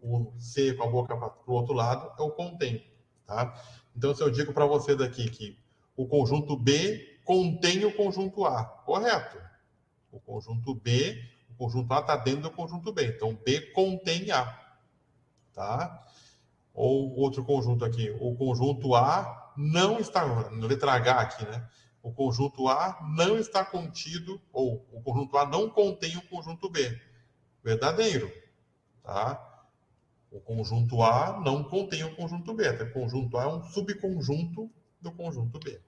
O C com a boca para o outro lado é o contém. Tá? Então, se eu digo para você daqui que o conjunto B contém o conjunto A, correto? O conjunto B, o conjunto A está dentro do conjunto B. Então, B contém A. Tá? Ou outro conjunto aqui, o conjunto A não está, letra H aqui, né? O conjunto A não está contido, ou o conjunto A não contém o conjunto B. Verdadeiro, tá? O conjunto A não contém o conjunto B. Até o conjunto A é um subconjunto do conjunto B,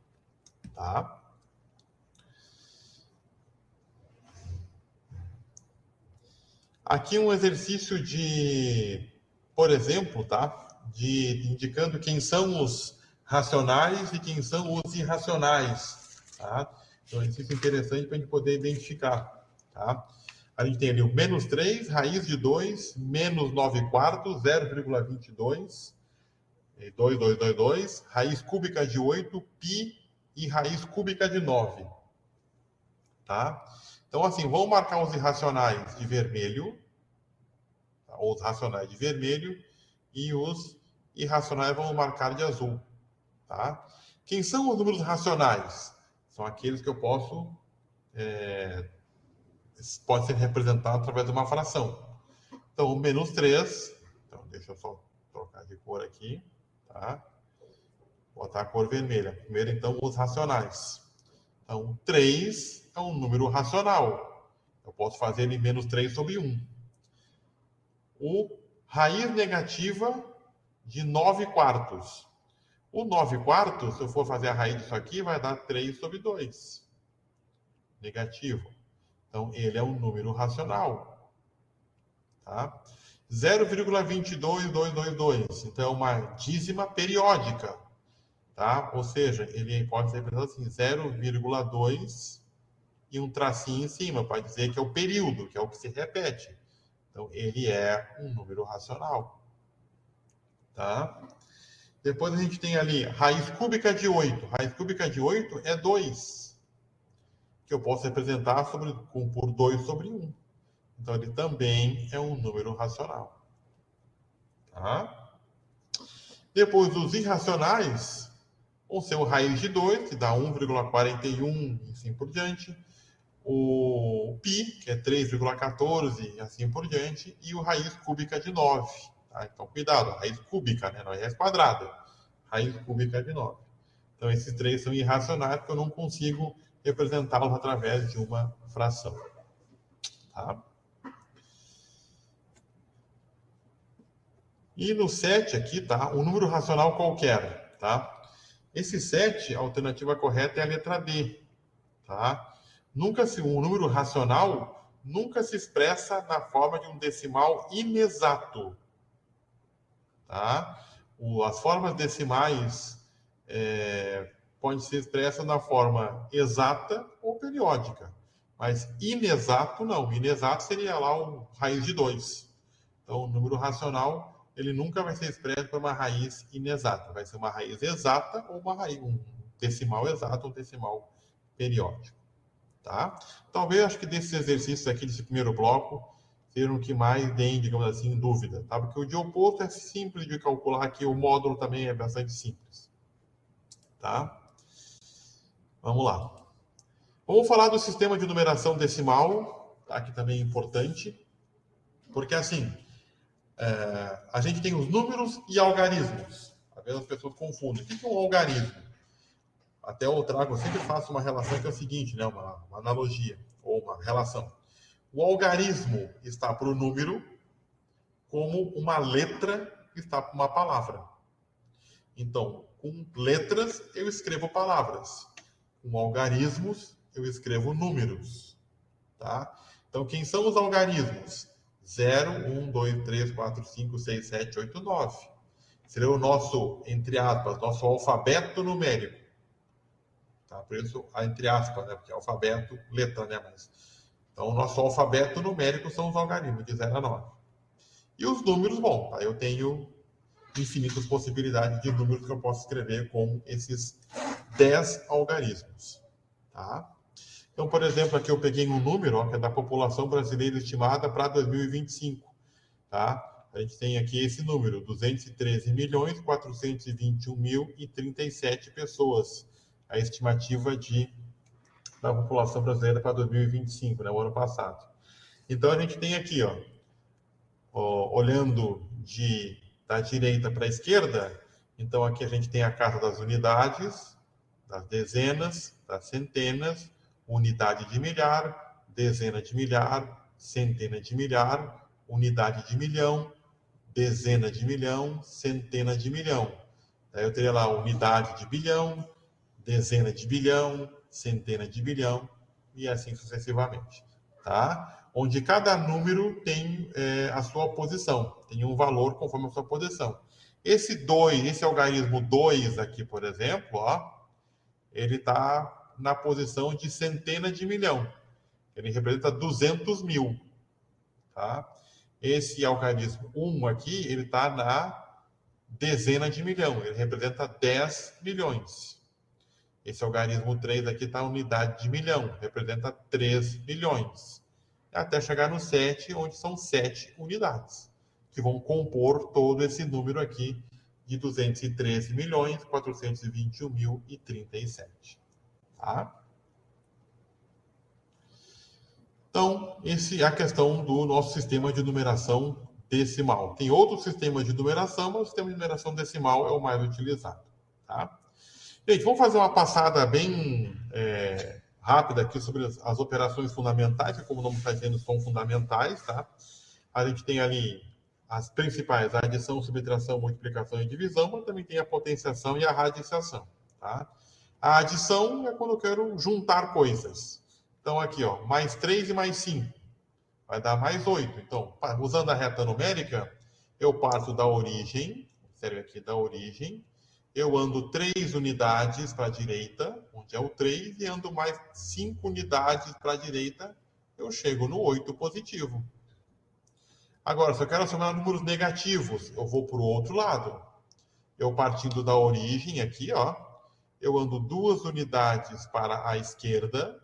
tá? Aqui um exercício de, por exemplo, tá? Indicando quem são os racionais e quem são os irracionais. Tá? Então, isso é interessante para a gente poder identificar. Tá? A gente tem ali o menos 3, raiz de 2, menos 9 quartos, 0,22, 2, raiz cúbica de 8, π e raiz cúbica de 9. Tá? Então, assim, vamos marcar os irracionais de vermelho, tá? Ou os racionais de vermelho, e os irracionais vamos marcar de azul. Tá? Quem são os números racionais? São aqueles que eu posso pode ser representado através de uma fração. Então, o menos 3, então deixa eu só trocar de cor aqui, tá? Vou botar a cor vermelha. Primeiro, então, os racionais. Então, 3 é um número racional. Eu posso fazer ele menos 3 sobre 1. O raiz negativa de 9 quartos. O 9 quartos, se eu for fazer a raiz disso aqui, vai dar 3 sobre 2. Negativo. Então, ele é um número racional. Tá? 0,22222. Então, é uma dízima periódica. Tá? Ou seja, ele pode ser representado assim, 0,2 e um tracinho em cima, para dizer que é o período, que é o que se repete. Então, ele é um número racional. Tá? Depois a gente tem ali raiz cúbica de 8. Raiz cúbica de 8 é 2, que eu posso representar por 2 sobre 1. Então, ele também é um número racional. Tá? Depois, os irracionais vão ser o raiz de 2, que dá 1,41 e assim por diante. O π, que é 3,14 e assim por diante. E o raiz cúbica de 9. Tá? Então, cuidado, raiz cúbica, né? Não é raiz quadrada. Raiz cúbica de 9. Então, esses três são irracionais, porque eu não consigo representá-los através de uma fração. Tá? E no 7 aqui, tá? Um número racional qualquer, tá? Esse 7, a alternativa correta é a letra D, tá? Um número racional nunca se expressa na forma de um decimal inexato, tá? As formas decimais podem ser expressas na forma exata ou periódica, mas inexato não. Inexato seria lá o raiz de 2. Então, o número racional ele nunca vai ser expresso por uma raiz inexata. Vai ser uma raiz exata ou um decimal exato ou um decimal periódico. Tá? Talvez, acho que desses exercícios aqui, desse primeiro bloco, sejam o que mais deem, digamos assim, dúvida. Tá? Porque o de oposto é simples de calcular aqui, o módulo também é bastante simples. Tá? Vamos lá. Vamos falar do sistema de numeração decimal, tá? Que também é importante. Porque, assim, a gente tem os números e algarismos. Às vezes as pessoas confundem. O que é um algarismo? Até eu sempre faço uma relação que é o seguinte, né? Uma analogia ou uma relação. O algarismo está para o número como uma letra está para uma palavra. Então, com letras eu escrevo palavras. Com algarismos eu escrevo números. Tá? Então, quem são os algarismos? 0, 1, 2, 3, 4, 5, 6, 7, 8, 9. Seria o nosso, entre aspas, nosso alfabeto numérico. Tá? Por isso, entre aspas, né? Porque é alfabeto, letra, né? Então, o nosso alfabeto numérico são os algarismos, de 0 a 9. E os números, bom, tá? Eu tenho infinitas possibilidades de números que eu posso escrever com esses 10 algarismos. Tá? Então, por exemplo, aqui eu peguei um número, que é da população brasileira estimada para 2025. Tá? A gente tem aqui esse número, 213.421.037 pessoas. A estimativa da população brasileira para 2025, né, o ano passado. Então, a gente tem aqui, olhando da direita para a esquerda, então aqui a gente tem a casa das unidades, das dezenas, das centenas, unidade de milhar, dezena de milhar, centena de milhar, unidade de milhão, dezena de milhão, centena de milhão. Daí eu teria lá unidade de bilhão, dezena de bilhão, centena de bilhão e assim sucessivamente. Tá? Onde cada número tem a sua posição, tem um valor conforme a sua posição. Esse algarismo 2 aqui, por exemplo, ele está na posição de centena de milhão. Ele representa 200 mil. Tá? Esse algarismo 1 aqui, ele está na dezena de milhão. Ele representa 10 milhões. Esse algarismo 3 aqui está na unidade de milhão. Representa 3 milhões. Até chegar no 7, onde são 7 unidades, que vão compor todo esse número aqui de 213.421.037. Tá? Então, essa é a questão do nosso sistema de numeração decimal. Tem outros sistemas de numeração, mas o sistema de numeração decimal é o mais utilizado. Tá? Gente, vamos fazer uma passada bem rápida aqui sobre as operações fundamentais, que, como o nome está dizendo, são fundamentais. Tá? A gente tem ali as principais, a adição, subtração, multiplicação e divisão, mas também tem a potenciação e a radiciação. Tá? A adição é quando eu quero juntar coisas. Então, aqui, mais 3 e mais 5. Vai dar mais 8. Então, usando a reta numérica, eu parto da origem, serve aqui da origem, eu ando 3 unidades para a direita, onde é o 3, e ando mais 5 unidades para a direita, eu chego no 8 positivo. Agora, se eu quero somar números negativos, eu vou para o outro lado. Eu partindo da origem aqui, eu ando 2 unidades para a esquerda,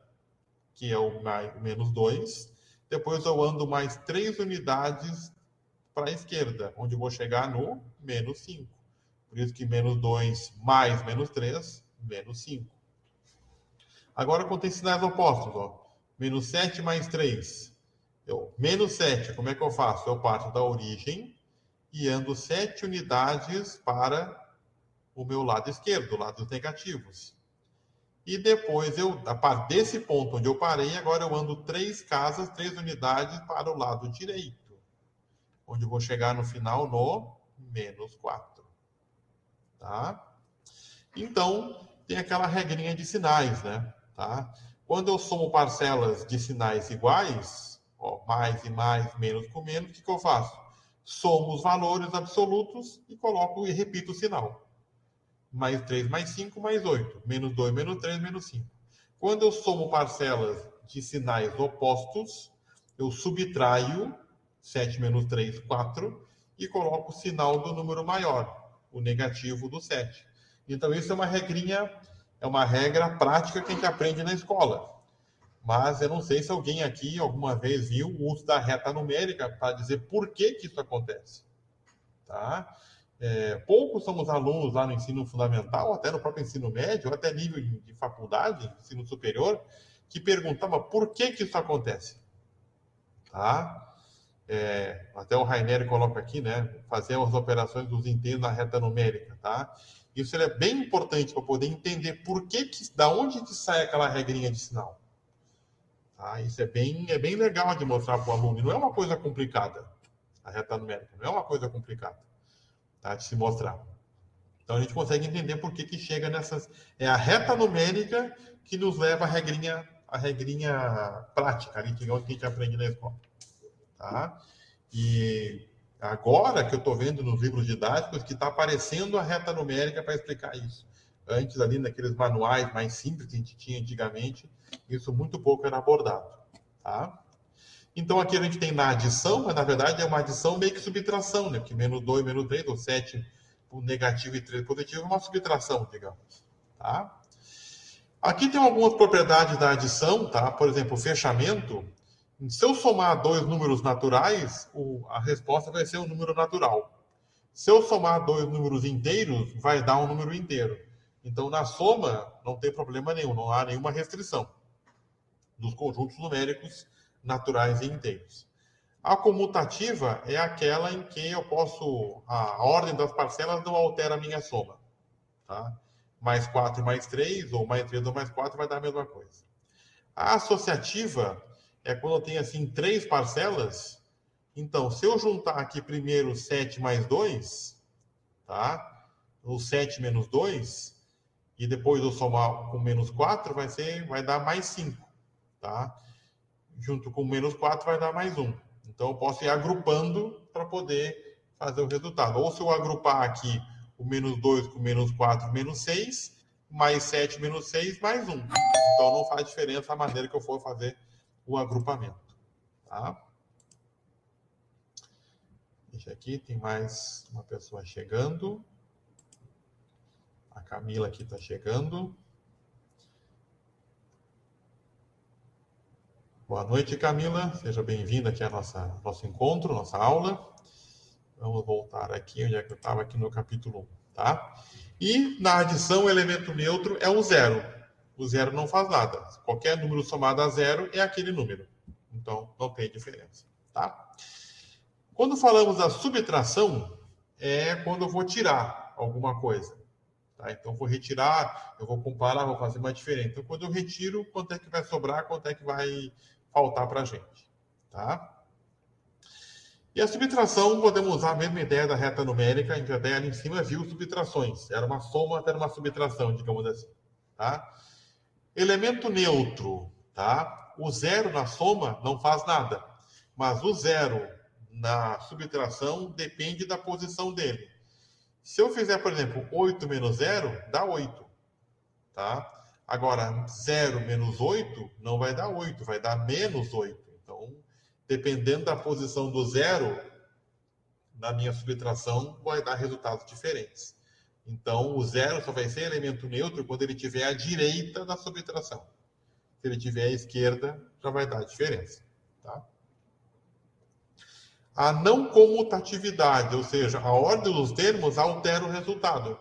que é o menos 2. Depois eu ando mais 3 unidades para a esquerda, onde eu vou chegar no menos 5. Por isso que menos 2 mais menos 3, menos 5. Agora, quando tem sinais opostos, ó, menos 7 mais 3, menos 7, como é que eu faço? Eu parto da origem e ando 7 unidades para o meu lado esquerdo, lados negativos. E depois, a partir desse ponto onde eu parei, agora eu ando 3 casas, 3 unidades para o lado direito, onde eu vou chegar no final no menos 4. Tá? Então, tem aquela regrinha de sinais, né? Tá? Quando eu somo parcelas de sinais iguais, ó, mais e mais, menos com menos, o que eu faço? Somo os valores absolutos e coloco e repito o sinal. Mais 3 mais 5 mais 8. Menos 2 menos 3 menos 5. Quando eu somo parcelas de sinais opostos, eu subtraio 7 menos 3, 4, e coloco o sinal do número maior, o negativo do 7. Então, isso é uma regrinha, é uma regra prática que a gente aprende na escola. Mas eu não sei se alguém aqui alguma vez viu o uso da reta numérica para dizer por que isso acontece. Tá? Poucos são os alunos lá no ensino fundamental, até no próprio ensino médio, ou até nível de faculdade, ensino superior, que perguntavam por que isso acontece. Tá? Até o Rainer coloca aqui, né? Fazer as operações dos inteiros na reta numérica, tá? Isso é bem importante para poder entender da onde que sai aquela regrinha de sinal. Tá? Isso é bem legal de mostrar para o aluno. E não é uma coisa complicada, a reta numérica. Não é uma coisa complicada, tá? De se mostrar. Então a gente consegue entender por que chega nessas. É a reta numérica que nos leva à regrinha prática, ali, que a gente aprende na escola. Tá? E agora que eu estou vendo nos livros didáticos que está aparecendo a reta numérica para explicar isso. Antes, ali naqueles manuais mais simples que a gente tinha antigamente, isso muito pouco era abordado. Tá? Então, aqui a gente tem na adição, mas na verdade é uma adição meio que subtração, né? Porque menos 2, menos 3, ou 7 negativo e 3 positivo é uma subtração, digamos. Tá? Aqui tem algumas propriedades da adição, tá? Por exemplo, o fechamento. Se eu somar dois números naturais, a resposta vai ser um número natural. Se eu somar dois números inteiros, vai dar um número inteiro. Então, na soma, não tem problema nenhum, não há nenhuma restrição dos conjuntos numéricos naturais e inteiros. A comutativa é aquela em que a ordem das parcelas não altera a minha soma. Tá? Mais 4 e mais 3, ou mais 3 ou mais 4, vai dar a mesma coisa. A associativa é quando eu tenho assim 3 parcelas. Então, se eu juntar aqui primeiro 7 mais 2, tá? O 7 menos 2, e depois eu somar com menos 4, vai dar mais 5, tá? Junto com menos 4 vai dar mais 1. Então, eu posso ir agrupando para poder fazer o resultado. Ou se eu agrupar aqui o menos 2 com menos 4, menos 6, mais 7 menos 6, mais 1. Então, não faz diferença a maneira que eu for fazer o agrupamento. Tá? Deixa aqui, tem mais uma pessoa chegando. A Camila aqui está chegando. Boa noite, Camila. Seja bem-vinda aqui ao nosso encontro, nossa aula. Vamos voltar aqui, onde é que eu estava? Aqui no capítulo 1, tá? E na adição, o elemento neutro é o zero. O zero não faz nada. Qualquer número somado a zero é aquele número. Então, não tem diferença, tá? Quando falamos da subtração, é quando eu vou tirar alguma coisa. Tá? Então, eu vou retirar, eu vou comparar, vou fazer uma diferença. Então, quando eu retiro, quanto é que vai sobrar, quanto é que vai faltar para a gente. Tá? E a subtração, podemos usar a mesma ideia da reta numérica, a gente até ali em cima viu subtrações. Era uma soma, era uma subtração, digamos assim. Tá? Elemento neutro, tá? O zero na soma não faz nada, mas o zero na subtração depende da posição dele. Se eu fizer, por exemplo, 8 menos 0, dá 8. Tá? Agora, 0 menos 8 não vai dar 8, vai dar menos 8. Então, dependendo da posição do zero, na minha subtração, vai dar resultados diferentes. Então, o zero só vai ser elemento neutro quando ele estiver à direita da subtração. Se ele estiver à esquerda, já vai dar diferença. Tá? a não comutatividade, ou seja, a ordem dos termos altera o resultado.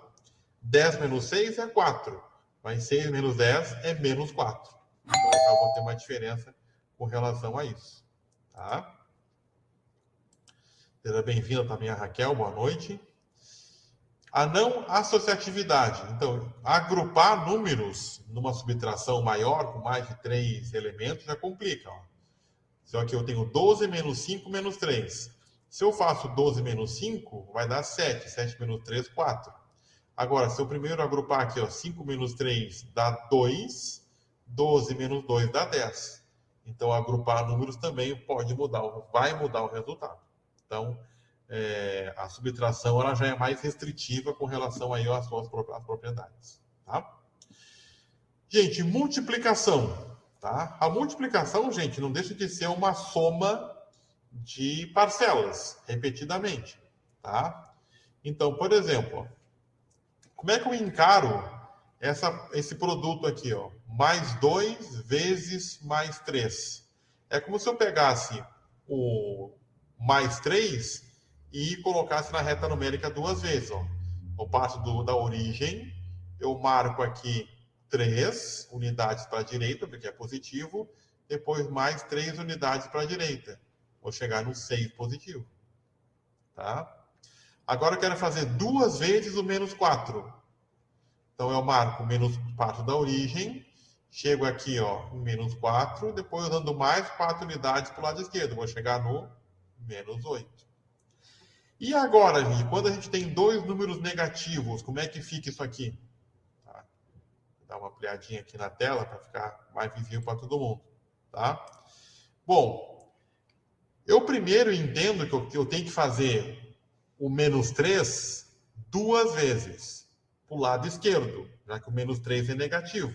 10 menos 6 é 4, mas 6 menos 10 é menos 4. Então, eu vou ter uma diferença com relação a isso. Tá? Seja bem-vinda também a Raquel, boa noite. A não associatividade. Então, agrupar números numa subtração maior, com mais de 3 elementos, já complica. Ó. Então, aqui eu tenho 12 menos 5 menos 3. Se eu faço 12 menos 5, vai dar 7. 7 menos 3, 4. Agora, se eu primeiro agrupar aqui, ó, 5 menos 3 dá 2. 12 menos 2 dá 10. Então, agrupar números também vai mudar o resultado. Então, a subtração ela já é mais restritiva com relação aí às suas propriedades. Tá? Gente, multiplicação. Tá? A multiplicação, gente, não deixa de ser uma soma de parcelas, repetidamente. Tá? Então, por exemplo, como é que eu encaro esse produto aqui? Ó? Mais 2 vezes mais 3. É como se eu pegasse o mais 3 e colocasse na reta numérica 2 vezes. Ó. Eu passo da origem, eu marco aqui 3 unidades para a direita, porque é positivo, depois mais 3 unidades para a direita. Vou chegar no 6 positivo. Tá? Agora eu quero fazer 2 vezes o menos 4. Então eu marco menos 4 da origem, chego aqui, ó, em menos 4, depois dando mais 4 unidades para o lado esquerdo. Vou chegar no menos 8. E agora, gente, quando a gente tem dois números negativos, como é que fica isso aqui? Tá? Vou dar uma ampliadinha aqui na tela para ficar mais visível para todo mundo. Tá? Bom, eu primeiro entendo que eu tenho que fazer o menos 3 duas vezes para o lado esquerdo, já que o menos 3 é negativo.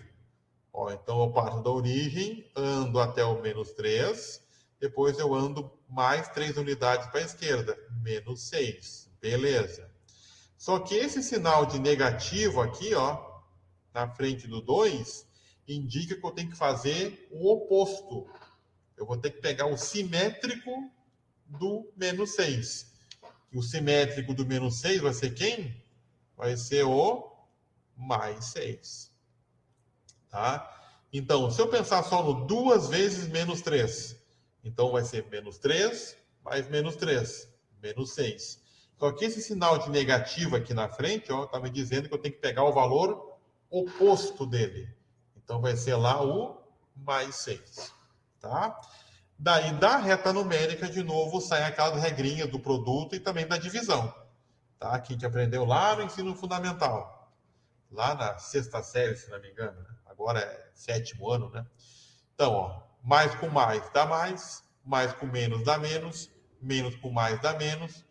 Ó, então eu parto da origem, ando até o menos 3, depois eu ando mais 3 unidades para a esquerda, menos 6. Beleza. Só que esse sinal de negativo aqui, ó, na frente do 2, indica que eu tenho que fazer o oposto. Eu vou ter que pegar o simétrico do menos 6. E o simétrico do menos 6 vai ser quem? Vai ser o mais 6. Tá? Então, se eu pensar só no 2 vezes menos 3, então vai ser menos 3 mais menos 3, menos 6. Só que esse sinal de negativo aqui na frente está me dizendo que eu tenho que pegar o valor oposto dele. Então vai ser lá o mais 6. Tá? Daí, da reta numérica, de novo, sai aquelas regrinhas do produto e também da divisão. Tá? Que a gente aprendeu lá no ensino fundamental. Lá na sexta série, se não me engano. Né? Agora é 7º ano, né? Então, ó, mais com mais com menos dá menos com mais dá menos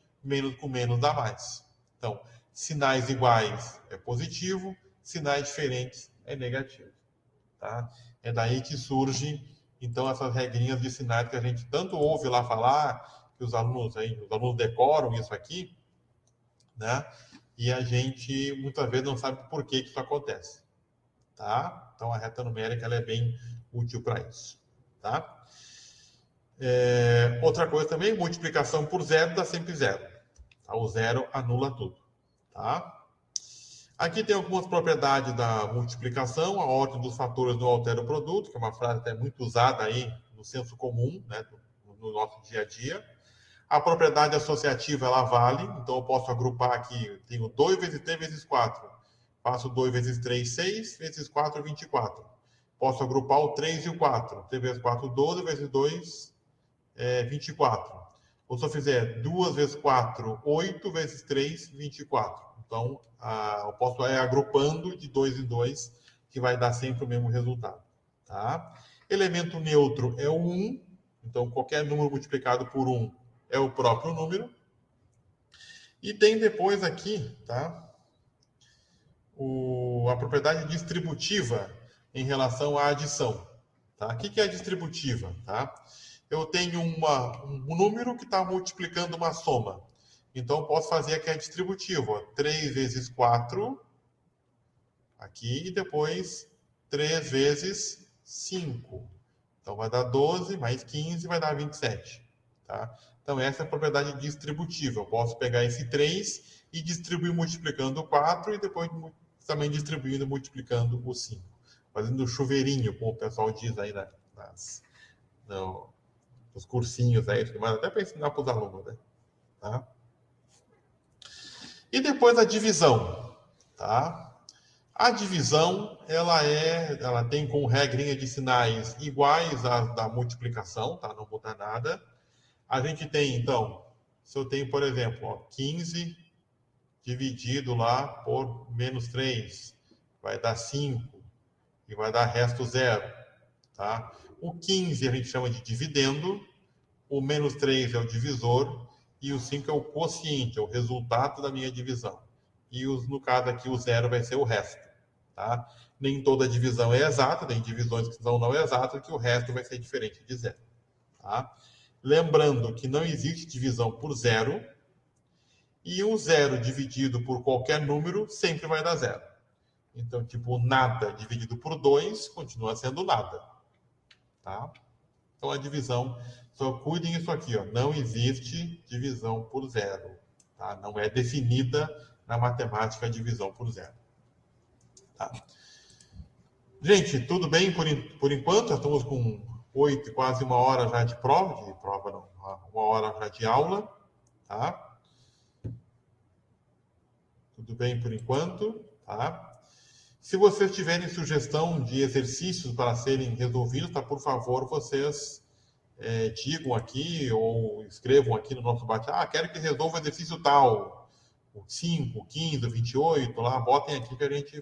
com menos dá mais. Então, sinais iguais é positivo, sinais diferentes é negativo. Tá? É daí que surge, então, essas regrinhas de sinais que a gente tanto ouve lá falar, que os alunos decoram isso aqui, né? E a gente muitas vezes não sabe por que isso acontece. Tá? Então, a reta numérica ela é bem útil para isso. Tá? Outra coisa também, multiplicação por zero dá sempre zero. Tá? O zero anula tudo. Tá? Aqui tem algumas propriedades da multiplicação. A ordem dos fatores não altera o produto, que é uma frase até muito usada aí no senso comum, né, no nosso dia a dia. A propriedade associativa, ela vale. Então, eu posso agrupar aqui. Tenho 2 vezes 3 vezes 4. Faço 2 vezes 3, 6. Vezes 4, 24. Posso agrupar o 3 e o 4. 3 vezes 4, 12. Vezes 2, 24. Ou se eu fizer 2 vezes 4, 8. Vezes 3, 24. Então, eu posso ir agrupando de 2 em 2, que vai dar sempre o mesmo resultado. Tá? Elemento neutro é o 1. Então, qualquer número multiplicado por 1 é o próprio número. E tem depois aqui, tá? A propriedade distributiva em relação à adição. Tá? O que é a distributiva? Tá? Eu tenho um número que está multiplicando uma soma. Então, eu posso fazer aqui a distributiva. Ó, 3 vezes 4, aqui, e depois 3 vezes 5. Então, vai dar 12, mais 15, vai dar 27. Tá? Então, essa é a propriedade distributiva. Eu posso pegar esse 3 e distribuir multiplicando o 4 e depois também distribuindo multiplicando o 5. Fazendo chuveirinho, como o pessoal diz aí nos cursinhos aí, mas até para ensinar para os alunos, né? Tá? E depois a divisão, tá? A divisão, ela tem como regrinha de sinais iguais às da multiplicação, tá? Não muda nada. A gente tem, então, se eu tenho, por exemplo, ó, 15 dividido lá por menos 3, vai dar 5 e vai dar resto zero, tá? O 15 a gente chama de dividendo, o menos 3 é o divisor e o 5 é o quociente, é o resultado da minha divisão. E no caso aqui o zero vai ser o resto, tá? Nem toda divisão é exata, tem divisões que são não exatas, que o resto vai ser diferente de zero, tá? Lembrando que não existe divisão por zero, e um zero dividido por qualquer número sempre vai dar zero. Então, tipo, nada dividido por 2 continua sendo nada, tá? Então, a divisão, só cuidem isso aqui, ó, não existe divisão por zero, tá? Não é definida na matemática a divisão por zero, tá? Gente, tudo bem por enquanto? Estamos com 8, quase 1 hora já de prova não, 1 hora já de aula, tá? Tudo bem por enquanto, tá? Se vocês tiverem sugestão de exercícios para serem resolvidos, tá? Por favor, vocês digam aqui ou escrevam aqui no nosso bate. Quero que resolva exercício tal, 5, 15, 28, lá, botem aqui que a gente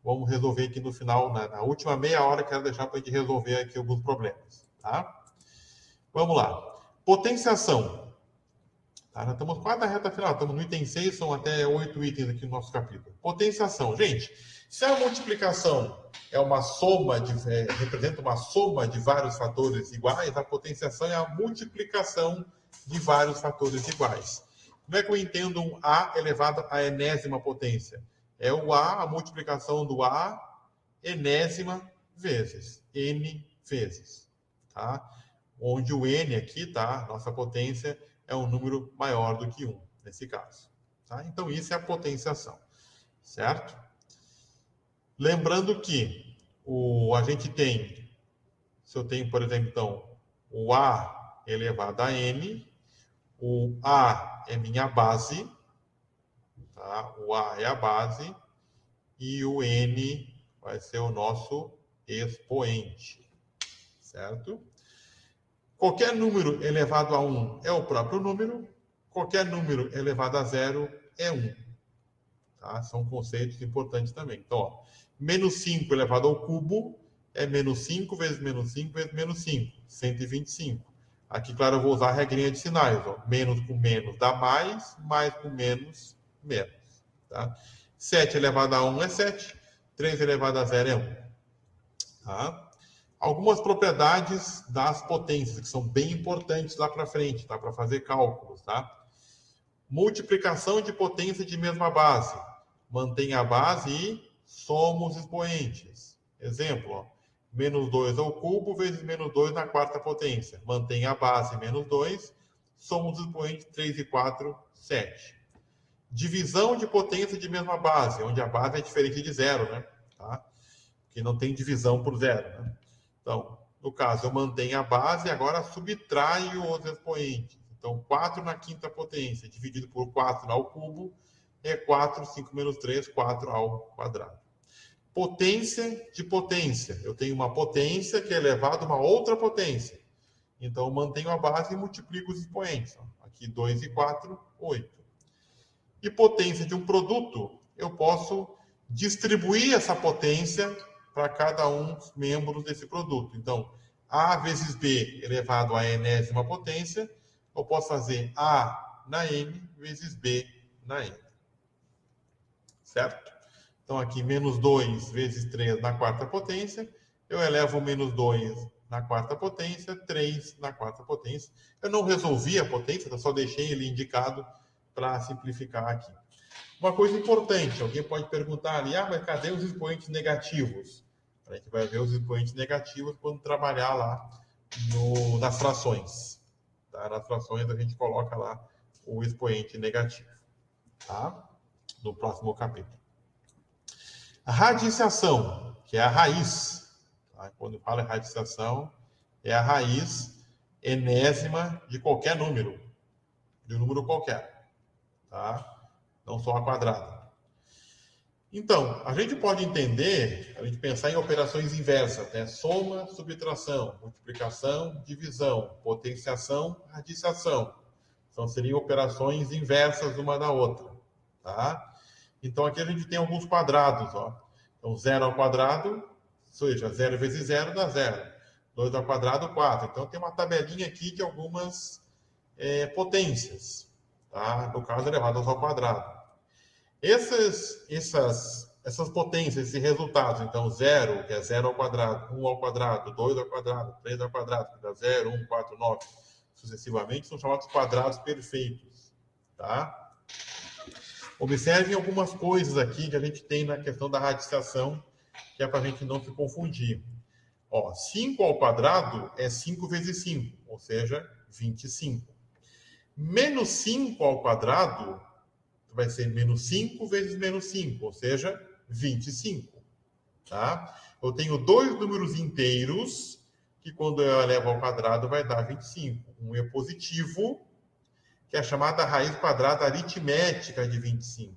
vamos resolver aqui no final, na última meia hora, quero deixar para a gente resolver aqui alguns problemas, tá? Vamos lá. Potenciação. Tá, nós estamos quase na reta final, estamos no item 6, são até 8 itens aqui no nosso capítulo. Potenciação. Gente, se a multiplicação é uma soma, representa uma soma de vários fatores iguais, a potenciação é a multiplicação de vários fatores iguais. Como é que eu entendo um A elevado à enésima potência? É o A, a multiplicação do A, enésima vezes, N vezes. Tá? Onde o N aqui, tá? Nossa potência é um número maior do que 1, nesse caso. Tá? Então, isso é a potenciação, certo? Lembrando que a gente tem, se eu tenho, por exemplo, então, o A elevado a N, o A é minha base, tá? O A é a base, e o N vai ser o nosso expoente, certo? Qualquer número elevado a 1 é o próprio número, qualquer número elevado a 0 é 1. Tá? São conceitos importantes também. Então, ó, menos 5 elevado ao cubo é menos 5 vezes menos 5 vezes menos 5, 125. Aqui, claro, eu vou usar a regrinha de sinais. Ó. Menos com menos dá mais, mais com menos, menos. Tá? 7 elevado a 1 é 7, 3 elevado a 0 é 1. Tá? Algumas propriedades das potências, que são bem importantes lá para frente, tá? Para fazer cálculos, tá? Multiplicação de potência de mesma base. Mantém a base e soma os expoentes. Exemplo, ó, menos 2 ao cubo vezes menos 2 na quarta potência. Mantém a base menos 2, soma os expoentes 3 e 4, 7. Divisão de potência de mesma base, onde a base é diferente de zero, né? Tá? Porque não tem divisão por zero, né? Então, no caso, eu mantenho a base e agora subtraio os expoentes. Então, 4 na quinta potência, dividido por 4 ao cubo, é 4, 5 menos 3, 4 ao quadrado. Potência de potência. Eu tenho uma potência que é elevada a uma outra potência. Então, eu mantenho a base e multiplico os expoentes. Aqui, 2 e 4, 8. E potência de um produto, eu posso distribuir essa potência para cada um dos membros desse produto. Então, A vezes B elevado à enésima potência, eu posso fazer A na N vezes B na N. Certo? Então, aqui, menos 2 vezes 3 na quarta potência, eu elevo menos 2 na quarta potência, 3 na quarta potência. Eu não resolvi a potência, eu só deixei ele indicado para simplificar aqui. Uma coisa importante, alguém pode perguntar ali, mas cadê os expoentes negativos? A gente vai ver os expoentes negativos quando trabalhar lá nas frações. Tá? Nas frações a gente coloca lá o expoente negativo. Tá? No próximo capítulo. A radiciação, que é a raiz. Tá? Quando fala em radiciação, é a raiz enésima de qualquer número. De um número qualquer. Tá? Não só a quadrada. Então, a gente pode entender, a gente pensar em operações inversas, né? Soma, subtração, multiplicação, divisão, potenciação, radiciação. Então, seriam operações inversas uma da outra, tá? Então, aqui a gente tem alguns quadrados, ó. Então, 0 ao quadrado, ou seja, 0 vezes 0 dá 0. 2 ao quadrado, 4. Então, tem uma tabelinha aqui de algumas potências, tá? No caso, elevadas ao quadrado. Essas potências, esses resultados, então 0, que é 0 ao quadrado, 1 ao quadrado, 2 ao quadrado, 3 ao quadrado, que dá 0, 1, 4, 9, sucessivamente, são chamados quadrados perfeitos. Tá? Observem algumas coisas aqui que a gente tem na questão da radiciação, que é para a gente não se confundir. Ó, 5 ao quadrado é 5 vezes 5, ou seja, 25. Menos 5 ao quadrado vai ser menos 5 vezes menos 5, ou seja, 25. Tá? Eu tenho dois números inteiros, que quando eu elevo ao quadrado vai dar 25. Um é positivo, que é a chamada raiz quadrada aritmética de 25.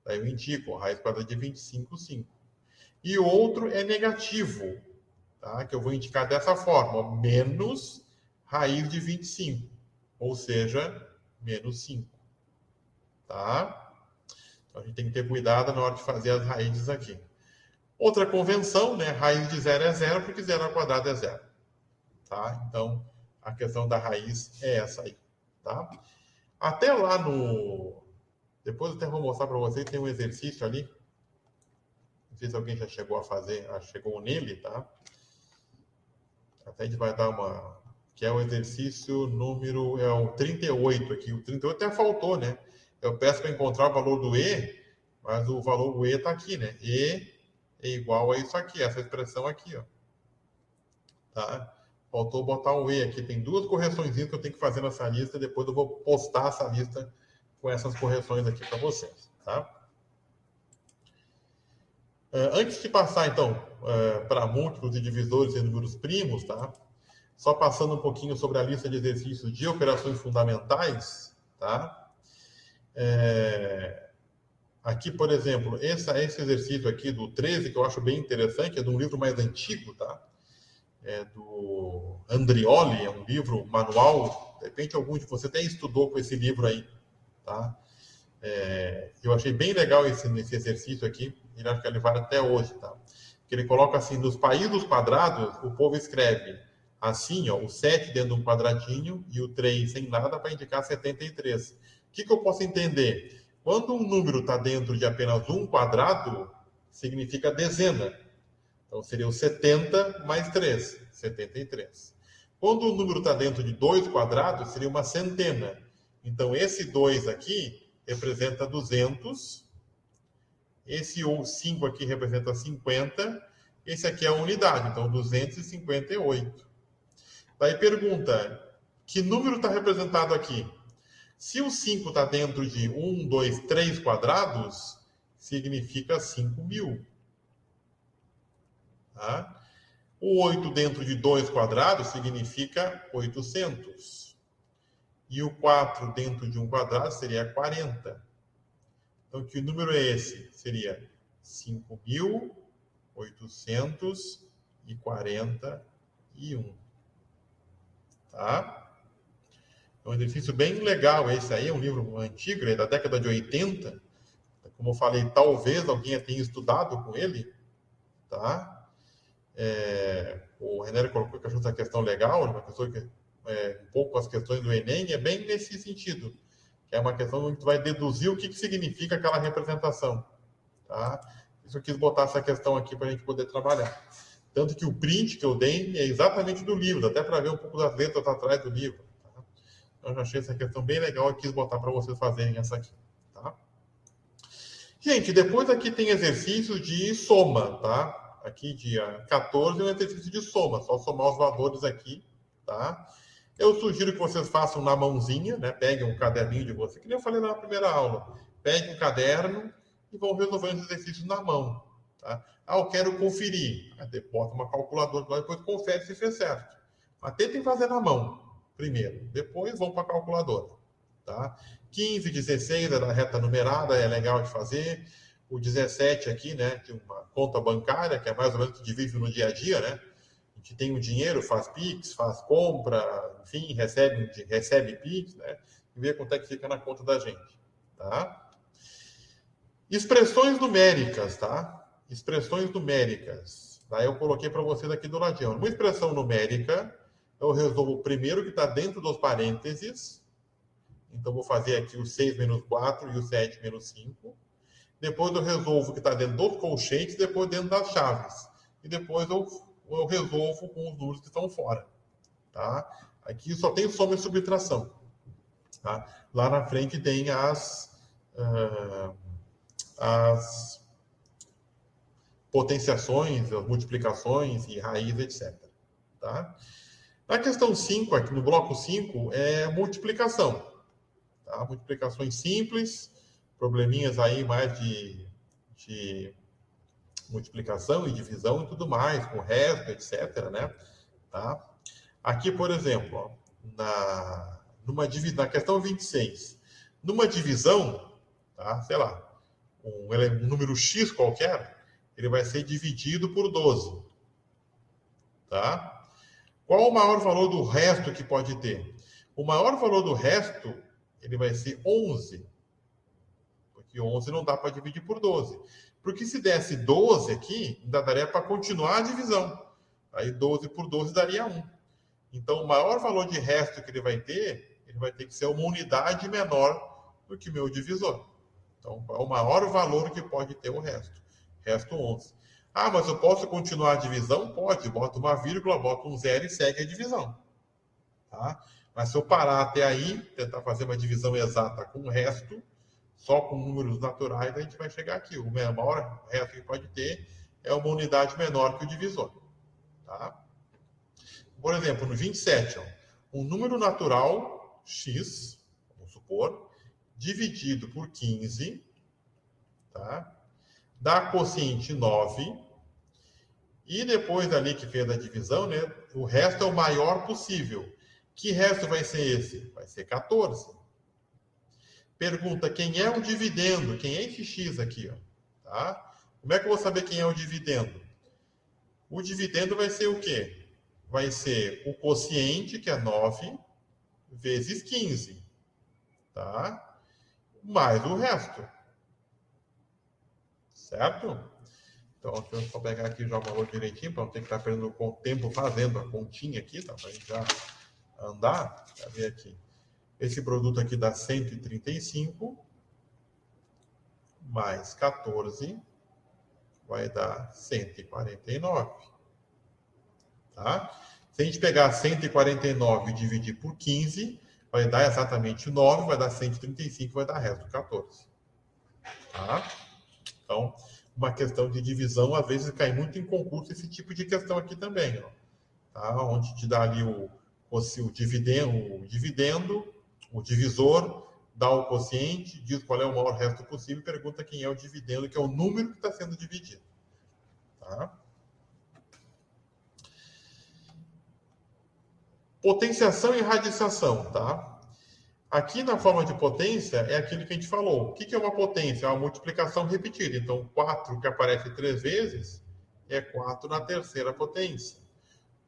Daí eu indico, a raiz quadrada de 25, 5. E o outro é negativo, tá? Que eu vou indicar dessa forma, menos raiz de 25, ou seja, menos 5. Tá? Então, a gente tem que ter cuidado na hora de fazer as raízes aqui. Outra convenção, né? Raiz de 0 é 0, porque 0 ao quadrado é 0. Tá? Então, a questão da raiz é essa aí. Tá? Até lá no... Depois eu até vou mostrar para vocês, tem um exercício ali. Não sei se alguém já chegou a fazer, chegou nele, tá? Até a gente vai dar uma... Que é o exercício número... É o 38 aqui. O 38 até faltou, né? Eu peço para encontrar o valor do E, mas o valor do E está aqui, né? E é igual a isso aqui, essa expressão aqui, ó. Tá? Faltou botar o E aqui. Tem duas correções que eu tenho que fazer nessa lista, depois eu vou postar essa lista com essas correções aqui para vocês, tá? Antes de passar, então, para múltiplos e divisores e números primos, tá? Só passando um pouquinho sobre a lista de exercícios de operações fundamentais, tá? Aqui, por exemplo, esse exercício aqui do 13, que eu acho bem interessante, é de um livro mais antigo, tá? É do Andrioli, é um livro manual. De repente, algum de vocês até estudou com esse livro aí, tá? Eu achei bem legal esse exercício aqui, e acho que ele vale até hoje, tá? Que ele coloca assim, nos países quadrados, o povo escreve assim, ó, o 7 dentro de um quadradinho e o 3 sem nada para indicar 73. O que eu posso entender? Quando um número está dentro de apenas um quadrado, significa dezena. Então, seria o 70 mais 3, 73. Quando o número está dentro de dois quadrados, seria uma centena. Então, esse 2 aqui representa 200. Esse 5 aqui representa 50. Esse aqui é a unidade, então 258. Daí pergunta, que número está representado aqui? Se o 5 está dentro de 1, 2, 3 quadrados, significa 5.000. Tá? O 8 dentro de 2 quadrados significa 800. E o 4 dentro de um quadrado seria 40. Então, que número é esse? Seria 5.841. Tá? É um exercício bem legal esse aí, é um livro antigo, é da década de 80. Como eu falei, talvez alguém tenha estudado com ele, tá? O René colocou que achou essa questão legal, uma pessoa que um pouco as questões do Enem, é bem nesse sentido. Que é uma questão onde tu vai deduzir o que significa aquela representação, tá? Isso eu quis botar essa questão aqui para a gente poder trabalhar. Tanto que o print que eu dei é exatamente do livro, até para ver um pouco das letras atrás do livro. Tá? Eu já achei essa questão bem legal e quis botar para vocês fazerem essa aqui. Tá? Gente, depois aqui tem exercício de soma, tá? Aqui dia 14 é um exercício de soma, só somar os valores aqui, tá? Eu sugiro que vocês façam na mãozinha, né? Peguem um caderninho de vocês, que nem eu falei na primeira aula. Peguem um caderno e vão resolvendo os exercícios na mão. Tá? Ah, eu quero conferir. Bota uma calculadora lá, depois confere se fez certo. Mas tentem fazer na mão primeiro. Depois vão para a calculadora. Tá? 15, 16 é da reta numerada, é legal de fazer. O 17 aqui, né? Tem uma conta bancária, que é mais ou menos que divide no dia a dia, né? A gente tem o dinheiro, faz Pix, faz compra, enfim, recebe Pix, né? E vê quanto é que fica na conta da gente, tá? Expressões numéricas, tá? Expressões numéricas. Daí eu coloquei para vocês aqui do ladinho. Uma expressão numérica, eu resolvo o primeiro que está dentro dos parênteses. Então, vou fazer aqui o 6 menos 4 e o 7 menos 5. Depois eu resolvo o que está dentro dos colchetes, depois dentro das chaves. E depois eu resolvo com os números que estão fora. Tá? Aqui só tem soma e subtração. Tá? Lá na frente tem as potenciações, as multiplicações e raiz, etc. Tá? Na questão 5, aqui no bloco 5, é multiplicação. Tá? Multiplicações simples, probleminhas aí mais de multiplicação e divisão e tudo mais, com resto, etc. Né? Tá? Aqui, por exemplo, ó, na questão 26, numa divisão, tá? Sei lá, um número x qualquer, ele vai ser dividido por 12. Tá? Qual o maior valor do resto que pode ter? O maior valor do resto, ele vai ser 11. Porque 11 não dá para dividir por 12. Porque se desse 12 aqui, ainda daria para continuar a divisão. Aí 12 por 12 daria 1. Então, o maior valor de resto que ele vai ter que ser uma unidade menor do que o meu divisor. Então, qual é o maior valor que pode ter o resto? Resto 11. Ah, mas eu posso continuar a divisão? Pode. Bota uma vírgula, bota um zero e segue a divisão. Tá? Mas se eu parar até aí, tentar fazer uma divisão exata com o resto, só com números naturais, a gente vai chegar aqui. O maior resto que pode ter é uma unidade menor que o divisor. Tá? Por exemplo, no 27, ó, um número natural, x, vamos supor, dividido por 15, tá? Dá quociente 9, e depois ali que fez a divisão, né, o resto é o maior possível. Que resto vai ser esse? Vai ser 14. Pergunta, quem é o dividendo? Quem é esse x aqui? Ó, tá? Como é que eu vou saber quem é o dividendo? O dividendo vai ser o quê? Vai ser o quociente, que é 9, vezes 15. Tá? Mais o resto. Certo? Então, deixa eu só pegar aqui já o valor direitinho, para não ter que estar perdendo tempo fazendo a continha aqui, tá? Para a gente já andar. Cadê aqui? Esse produto aqui dá 135, mais 14, vai dar 149. Tá? Se a gente pegar 149 e dividir por 15, vai dar exatamente 9, vai dar 135, vai dar resto 14. Tá? Então, uma questão de divisão, às vezes cai muito em concurso esse tipo de questão aqui também. Ó. Tá? Onde te dá ali o dividendo, o divisor, dá o quociente, diz qual é o maior resto possível e pergunta quem é o dividendo, que é o número que está sendo dividido. Tá? Potenciação e radiciação, tá? Aqui na forma de potência é aquilo que a gente falou. O que é uma potência? É uma multiplicação repetida. Então, 4 que aparece 3 vezes é 4 na terceira potência.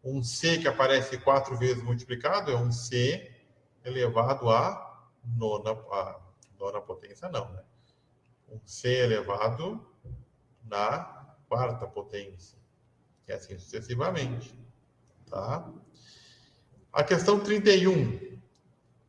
Um C que aparece 4 vezes multiplicado é um C elevado à nona potência, não, né? Um C elevado na quarta potência. E assim sucessivamente, tá? A questão 31,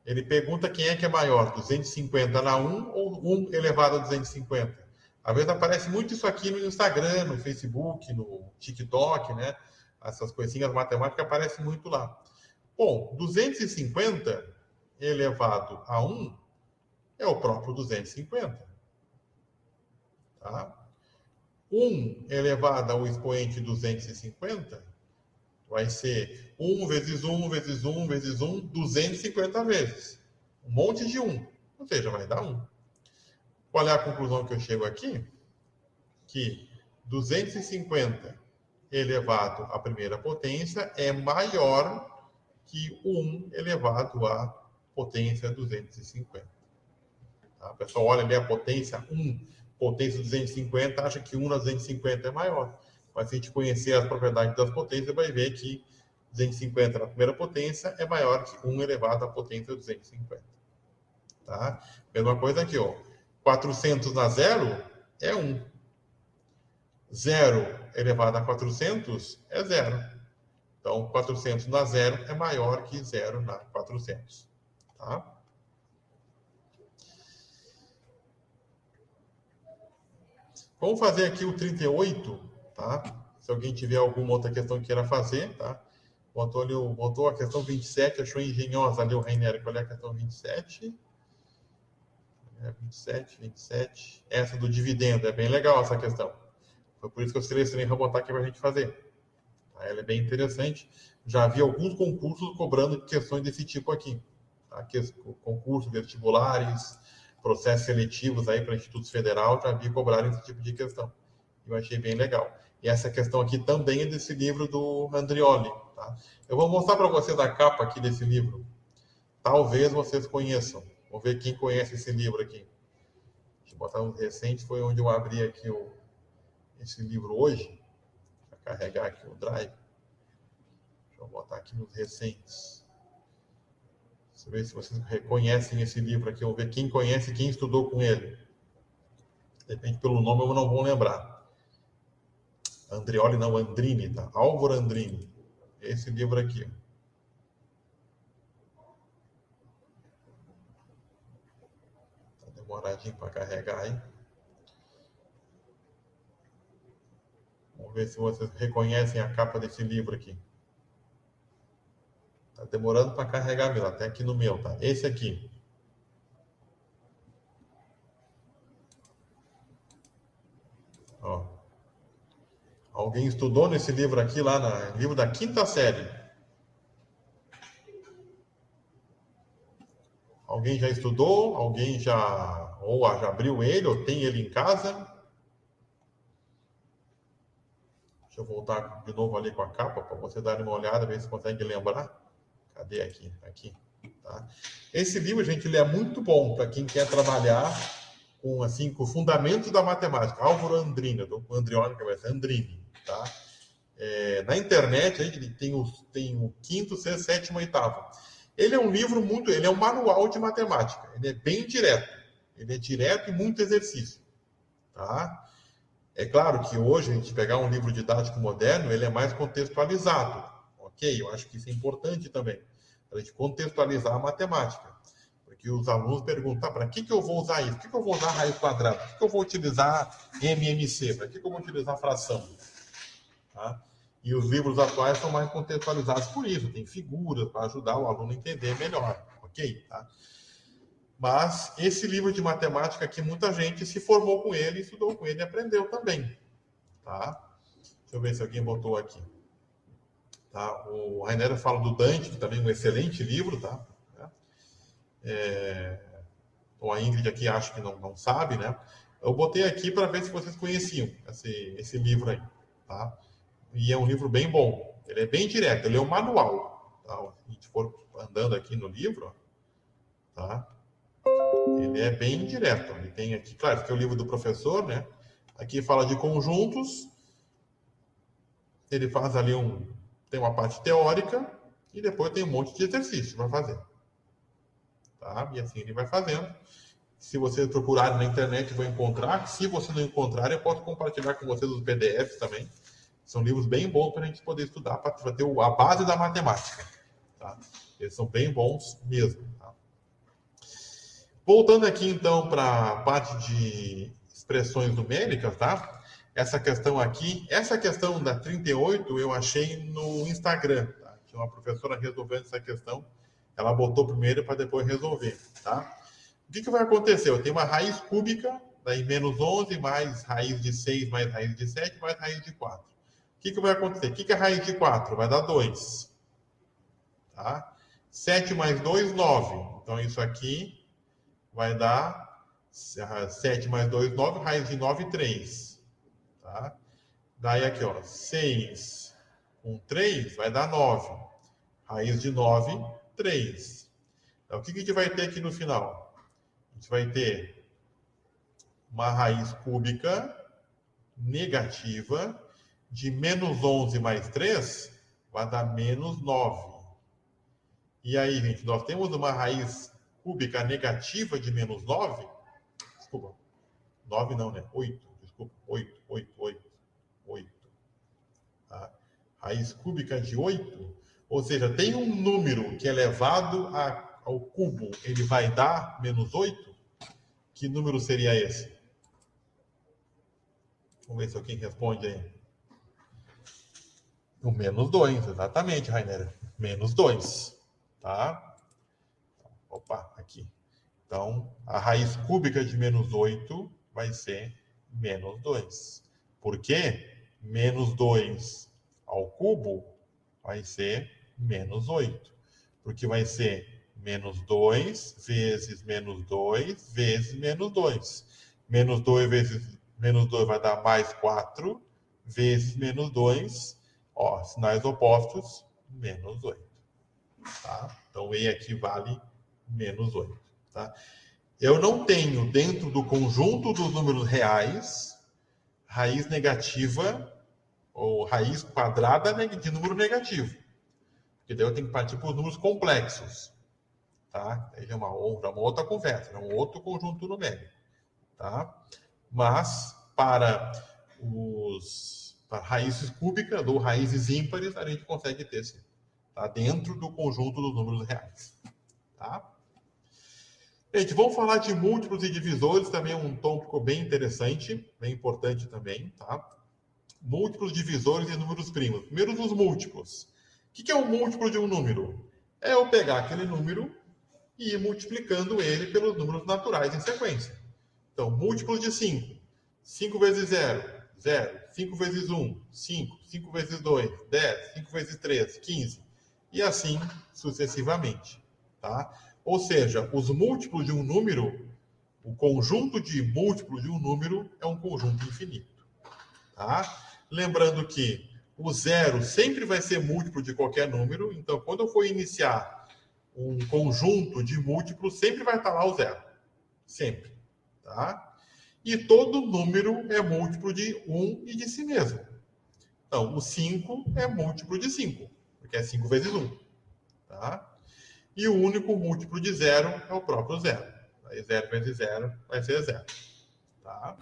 ele pergunta quem é que é maior, 250 na 1 ou 1 elevado a 250. Às vezes aparece muito isso aqui no Instagram, no Facebook, no TikTok, né? Essas coisinhas matemáticas aparecem muito lá. Bom, 250 elevado a 1 é o próprio 250. Tá? 1 elevado ao expoente 250 vai ser 1 vezes 1 vezes 1 vezes 1, 250 vezes. Um monte de 1. Ou seja, vai dar 1. Qual é a conclusão que eu chego aqui? Que 250 elevado à primeira potência é maior que 1 elevado à potência 250. Tá? A pessoa olha ali a potência 1, potência 250, acha que 1 na 250 é maior. Mas se a gente conhecer as propriedades das potências, vai ver que 250 na primeira potência é maior que 1 elevado à potência 250. Tá? Mesma coisa aqui, ó. 400 na 0 é 1. 0 elevado a 400 é 0. Então, 400 na 0 é maior que 0 na 400. Tá? Vamos fazer aqui o 38, tá? Se alguém tiver alguma outra questão que queira fazer, tá? Botou a questão 27, achou engenhosa ali o Rainer. Qual é a questão 27? 27. Essa do dividendo, é bem legal essa questão. Foi por isso que eu selecionei para botar aqui para a gente fazer. Ela é bem interessante. Já vi alguns concursos cobrando questões desse tipo aqui. Tá? Concursos vestibulares, processos seletivos aí para institutos federais, já vi cobrarem esse tipo de questão. Eu achei bem legal. E essa questão aqui também é desse livro do Andrioli. Tá? Eu vou mostrar para vocês a capa aqui desse livro. Talvez vocês conheçam. Vamos ver quem conhece esse livro aqui. Deixa eu botar um recente, foi onde eu abri aqui esse livro hoje. Vou carregar aqui o drive. Deixa eu botar aqui nos recentes. Deixa eu ver se vocês reconhecem esse livro aqui. Vamos ver quem conhece e quem estudou com ele. De repente, pelo nome, eu não vou lembrar. Andrioli, não, Andrini, tá? Álvaro Andrini. Esse livro aqui. Tá demoradinho para carregar aí. Vamos ver se vocês reconhecem a capa desse livro aqui. Tá demorando para carregar mesmo, até aqui no meu, tá? Esse aqui. Ó. Alguém estudou nesse livro aqui, lá no livro da quinta série? Alguém já estudou? Alguém já abriu ele ou tem ele em casa? Deixa eu voltar de novo ali com a capa para você dar uma olhada, ver se consegue lembrar. Cadê aqui? Aqui. Tá? Esse livro, gente, ele é muito bom para quem quer trabalhar com o fundamento da matemática. Álvaro Andrini, eu estou com o Andrioli, que vai ser Andrini. Tá? Na internet, ele tem o quinto, sexto, sétimo, oitavo. Ele é um livro ele é um manual de matemática. Ele é bem direto. Ele é direto e muito exercício. Tá? É claro que hoje, a gente pegar um livro didático moderno, ele é mais contextualizado. Ok? Eu acho que isso é importante também. Para a gente contextualizar a matemática. Porque os alunos perguntam, para que eu vou usar isso? Por que eu vou usar raiz quadrada? Por que eu vou utilizar MMC? Para que eu vou utilizar fração? Tá? E os livros atuais são mais contextualizados por isso. Tem figuras para ajudar o aluno a entender melhor. Ok? Tá? Mas esse livro de matemática aqui, muita gente se formou com ele, estudou com ele e aprendeu também. Tá? Deixa eu ver se alguém botou aqui. Tá? O Rainer fala do Dante, que também é um excelente livro. Tá? Ou a Ingrid aqui acha que não sabe, né? Eu botei aqui para ver se vocês conheciam esse livro aí. Tá? E é um livro bem bom. Ele é bem direto, ele é um manual. Tá? Se a gente for andando aqui no livro, tá? Ele é bem direto. Ele tem aqui, claro, esse aqui é o livro do professor, né? Aqui fala de conjuntos. Ele faz ali tem uma parte teórica e depois tem um monte de exercício para fazer. Tá? E assim ele vai fazendo. Se vocês procurarem na internet, vão encontrar. Se você não encontrar, eu posso compartilhar com vocês os PDFs também. São livros bem bons para a gente poder estudar, para ter a base da matemática. Tá? Eles são bem bons mesmo. Tá? Voltando aqui, então, para a parte de expressões numéricas, tá? Essa questão da 38, eu achei no Instagram. Tá? Tinha uma professora resolvendo essa questão. Ela botou primeiro para depois resolver. Tá? O que vai acontecer? Eu tenho uma raiz cúbica, daí menos 11, mais raiz de 6, mais raiz de 7, mais raiz de 4. O que vai acontecer? O que é raiz de 4? Vai dar 2. Tá? 7 mais 2, 9. Então, isso aqui vai dar 7 mais 2, 9. Raiz de 9, 3. Tá? Daí aqui, ó, 6 com 3 vai dar 9. Raiz de 9, 3. Então, o que a gente vai ter aqui no final? A gente vai ter uma raiz cúbica negativa de menos 11 mais 3 vai dar menos 9. E aí, gente, nós temos uma raiz cúbica negativa de menos 9. Desculpa, 9 não, né? 8. Desculpa, 8. Tá? Raiz cúbica de 8. Ou seja, tem um número que é elevado ao cubo, ele vai dar menos 8? Que número seria esse? Vamos ver se alguém responde aí. O menos 2, exatamente, Rainer. Menos 2. Tá? Opa, aqui. Então, a raiz cúbica de menos 8 vai ser menos 2. Por quê? Menos 2 ao cubo vai ser menos 8. Porque vai ser menos 2 vezes menos 2 vezes menos 2. Menos 2 vezes menos 2 vai dar mais 4 vezes menos 2. Ó, sinais opostos, menos 8. Tá? Então, E aqui vale menos 8. Tá? Eu não tenho, dentro do conjunto dos números reais, raiz negativa ou raiz quadrada de número negativo. Porque daí eu tenho que partir para os números complexos. Tá? Aí é uma outra conversa, é um outro conjunto numérico. Tá? Mas, para raízes cúbicas ou raízes ímpares, a gente consegue ter sim. Tá? Dentro do conjunto dos números reais. Tá? Gente, vamos falar de múltiplos e divisores, também é um tópico bem interessante, bem importante também, tá? Múltiplos, divisores e números primos. Primeiro, os múltiplos. O que é um múltiplo de um número? É eu pegar aquele número e ir multiplicando ele pelos números naturais em sequência. Então, múltiplos de 5. 5 vezes 0, 0. 5 vezes 1, 5. 5 vezes 2, 10. 5 vezes 3, 15. E assim sucessivamente, tá? Ou seja, os múltiplos de um número, o conjunto de múltiplos de um número é um conjunto infinito. Tá? Lembrando que o zero sempre vai ser múltiplo de qualquer número, então quando eu for iniciar um conjunto de múltiplos, sempre vai estar lá o zero. Sempre. Tá? E todo número é múltiplo de 1 e de si mesmo. Então, o 5 é múltiplo de 5, porque é 5 vezes 1. Tá? E o único múltiplo de 0 é o próprio 0. Aí 0 vezes 0 vai ser 0. Tá?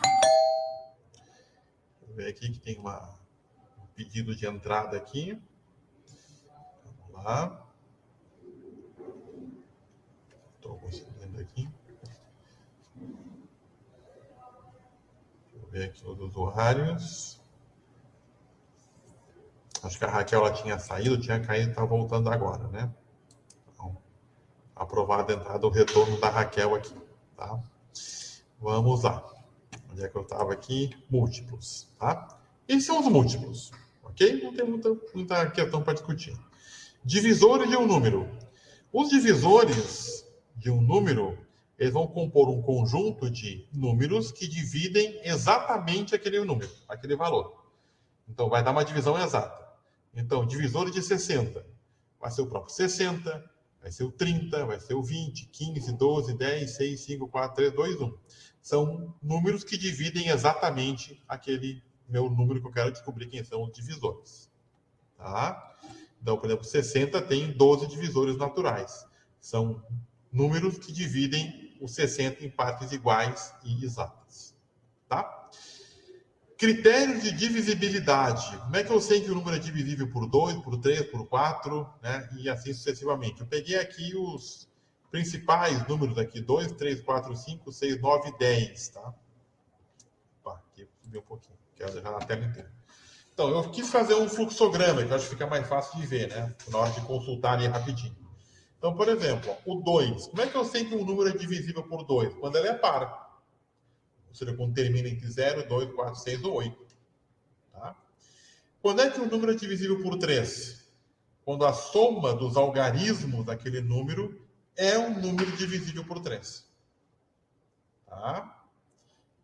Vou ver aqui que tem um pedido de entrada aqui. Vamos lá. Estou conseguindo aqui. Deixa eu ver aqui os usuários. Acho que a Raquel ela tinha saído, tinha caído e está voltando agora, né? Então, aprovada a entrada, o retorno da Raquel aqui. Tá? Vamos lá. Onde é que eu estava aqui? Múltiplos, tá? Esses são os múltiplos, ok? Não tem muita questão para discutir. Divisores de um número. Os divisores de um número, eles vão compor um conjunto de números que dividem exatamente aquele número, aquele valor. Então, vai dar uma divisão exata. Então, divisores de 60. Vai ser o próprio 60, vai ser o 30, vai ser o 20, 15, 12, 10, 6, 5, 4, 3, 2, 1. São números que dividem exatamente aquele meu número que eu quero descobrir quem são os divisores. Tá? Então, por exemplo, 60 tem 12 divisores naturais. São números que dividem os 60 em partes iguais e exatas. Tá? Critérios de divisibilidade. Como é que eu sei que o número é divisível por 2, por 3, por 4, né? E assim sucessivamente? Eu peguei aqui os principais números aqui, 2, 3, 4, 5, 6, 9, 10, tá? Opa, aqui subiu um pouquinho, quero deixar na tela inteira. Então, eu quis fazer um fluxograma, que eu acho que fica mais fácil de ver, né? Na hora de consultar ali rapidinho. Então, por exemplo, ó, o 2. Como é que eu sei que um número é divisível por 2? Quando ele é par. Ou seja, quando termina entre 0, 2, 4, 6 ou 8. Tá? Quando é que o número é divisível por 3? Quando a soma dos algarismos daquele número é um número divisível por 3. Tá?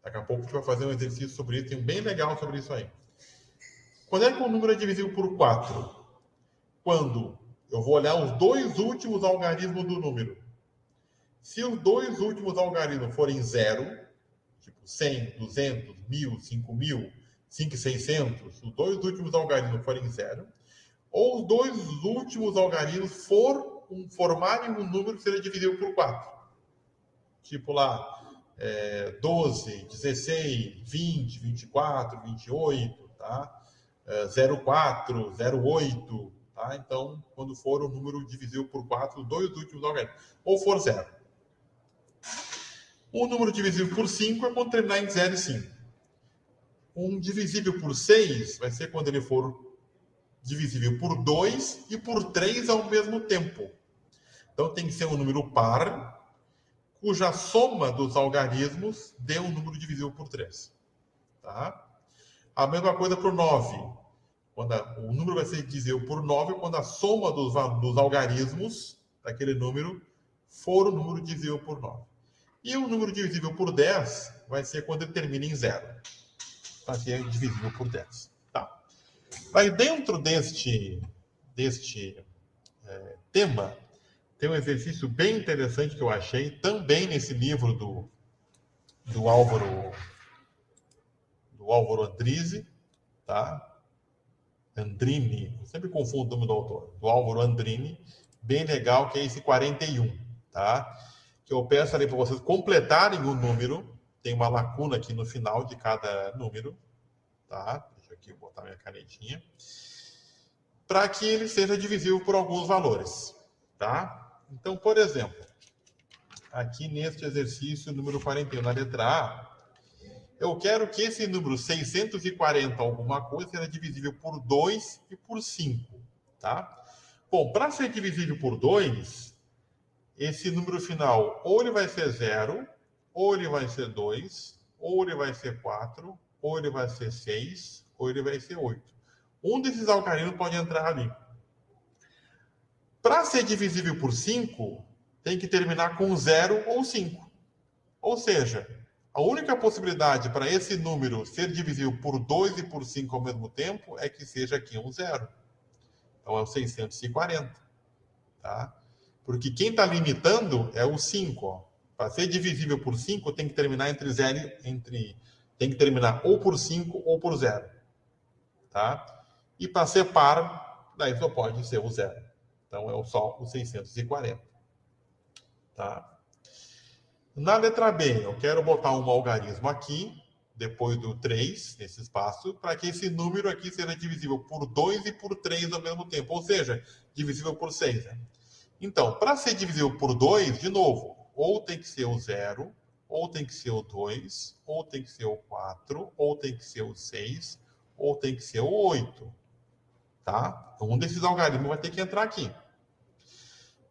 Daqui a pouco a gente vai fazer um exercício sobre isso, tem um bem legal sobre isso aí. Quando é que o número é divisível por 4? Quando eu vou olhar os dois últimos algarismos do número. Se os dois últimos algarismos forem 0, tipo 100, 200, 1000, 5000, 5600, os dois últimos algarismos forem 0, ou os dois últimos algarismos formarem um número que seria divisível por 4. Tipo lá, 12, 16, 20, 24, 28, tá? 04, 08, tá? Então, quando for o número divisível por 4, os dois últimos algarismos, ou for 0. O número divisível por 5 é quando terminar em 0 e 5. Um divisível por 6 vai ser quando ele for divisível por 2 e por 3 ao mesmo tempo. Então, tem que ser um número par, cuja soma dos algarismos dê um número divisível por 3. Tá? A mesma coisa para o 9. O número vai ser divisível por 9 quando a soma dos algarismos daquele número for o número divisível por 9. E o número divisível por 10 vai ser quando ele termina em 0. Vai ser divisível por 10. Tá? Aí dentro deste tema, tem um exercício bem interessante que eu achei, também nesse livro do Álvaro Andrini, tá? Andrini, eu sempre confundo o nome do autor, do Álvaro Andrini, bem legal, que é esse 41, tá? Que eu peço ali para vocês completarem o número, tem uma lacuna aqui no final de cada número, tá? Deixa aqui eu botar minha canetinha, para que ele seja divisível por alguns valores, tá? Então, por exemplo, aqui neste exercício número 41, na letra A, eu quero que esse número 640 alguma coisa seja divisível por 2 e por 5, tá? Bom, para ser divisível por 2, esse número final ou ele vai ser 0, ou ele vai ser 2, ou ele vai ser 4, ou ele vai ser 6, ou ele vai ser 8. Um desses algarismos pode entrar ali. Para ser divisível por 5, tem que terminar com 0 ou 5. Ou seja, a única possibilidade para esse número ser divisível por 2 e por 5 ao mesmo tempo é que seja aqui um 0. Então é o 640. Tá? Porque quem está limitando é o 5. Para ser divisível por 5, tem que terminar tem que terminar ou por 5 ou por 0. Tá? E para ser par, daí só pode ser o 0. Então é só o 640. Tá? Na letra B, eu quero botar um algarismo aqui, depois do 3, nesse espaço, para que esse número aqui seja divisível por 2 e por 3 ao mesmo tempo, ou seja, divisível por 6. Né? Então, para ser divisível por 2, de novo, ou tem que ser o 0, ou tem que ser o 2, ou tem que ser o 4, ou tem que ser o 6, ou tem que ser o 8. Tá? Então, um desses algarismos vai ter que entrar aqui.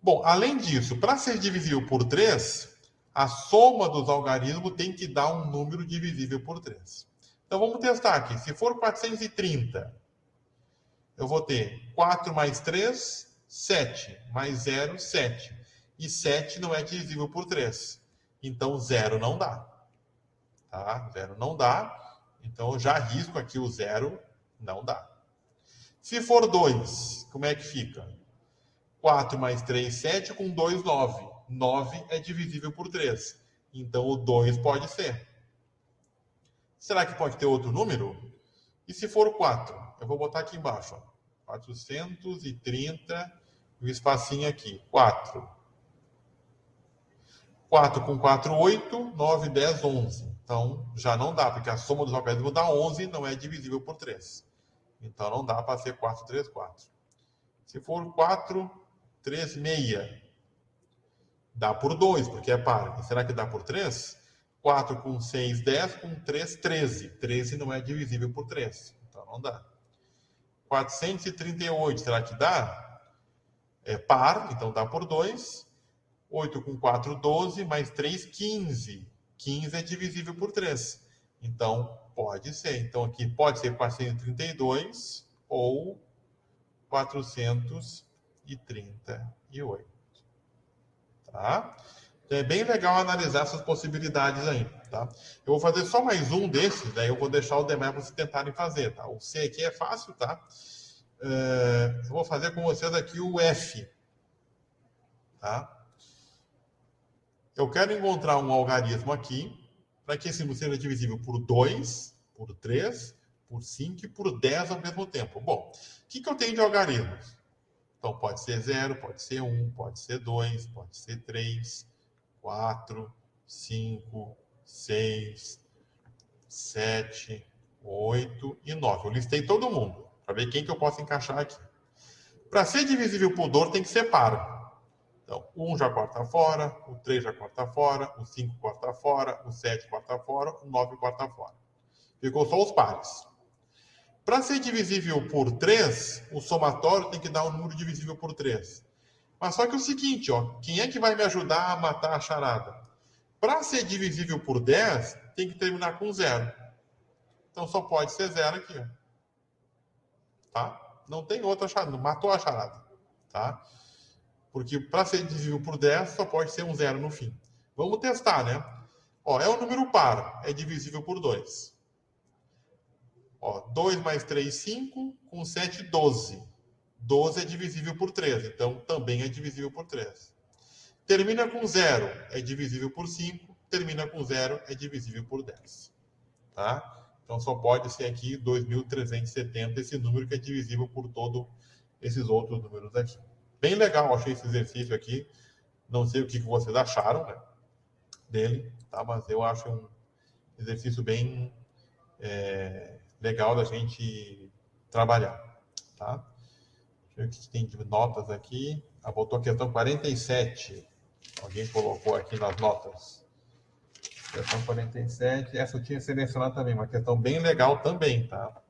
Bom, além disso, para ser divisível por 3, a soma dos algarismos tem que dar um número divisível por 3. Então, vamos testar aqui. Se for 430, eu vou ter 4 mais 3, 7. Mais 0, 7. E 7 não é divisível por 3. Então, 0 não dá. Tá? 0 não dá. Então, eu já risco aqui o 0, não dá. Se for 2, como é que fica? 4 mais 3, 7, com 2, 9. 9 é divisível por 3. Então, o 2 pode ser. Será que pode ter outro número? E se for 4? Eu vou botar aqui embaixo. Ó. 430, o espacinho aqui. 4. 4 com 4, 8. 9, 10, 11. Então, já não dá, porque a soma dos algarismos dá 11, não é divisível por 3. Então, não dá para ser 4, 3, 4. Se for 4, 3, 6. Dá por 2, porque é par. E será que dá por 3? 4 com 6, 10. Com 3, 13. 13 não é divisível por 3. Então não dá. 438, será que dá? É par, então dá por 2. 8 com 4, 12. Mais 3, 15. 15 é divisível por 3. Então pode ser. Então aqui pode ser 432 ou 438. Tá? Então, é bem legal analisar essas possibilidades aí. Tá? Eu vou fazer só mais um desses, daí eu vou deixar o demais para vocês tentarem fazer. Tá? O C aqui é fácil, tá? Eu vou fazer com vocês aqui o F. Tá? Eu quero encontrar um algarismo aqui para que esse número seja divisível por 2, por 3, por 5 e por 10 ao mesmo tempo. Bom, o que eu tenho de algarismos? Então, pode ser 0, pode ser 1, pode ser 2, pode ser 3, 4, 5, 6, 7, 8 e 9. Eu listei todo mundo, para ver quem que eu posso encaixar aqui. Para ser divisível por 2, tem que ser par. Então, o 1 já corta fora, o 3 já corta fora, o 5 corta fora, o 7 corta fora, o 9 corta fora. Ficou só os pares. Para ser divisível por 3, o somatório tem que dar um número divisível por 3. Mas só que é o seguinte, ó, quem é que vai me ajudar a matar a charada? Para ser divisível por 10, tem que terminar com 0. Então só pode ser 0 aqui. Ó. Tá? Não tem outra charada, não matou a charada. Tá? Porque para ser divisível por 10, só pode ser um 0 no fim. Vamos testar, né? Ó, é um número par, é divisível por 2. Ó, 2 mais 3, 5, com 7, 12. 12 é divisível por 3, então também é divisível por 3. Termina com 0, é divisível por 5. Termina com 0, é divisível por 10. Tá? Então só pode ser aqui 2.370, esse número que é divisível por todos esses outros números aqui. Bem legal, achei esse exercício aqui. Não sei o que vocês acharam, né, dele, tá? Mas eu acho um exercício bem legal da gente trabalhar. Tá? Deixa eu ver o que tem de notas aqui. Botou a questão 47. Alguém colocou aqui nas notas. Questão 47. Essa eu tinha selecionado também. Uma questão bem legal também, tá?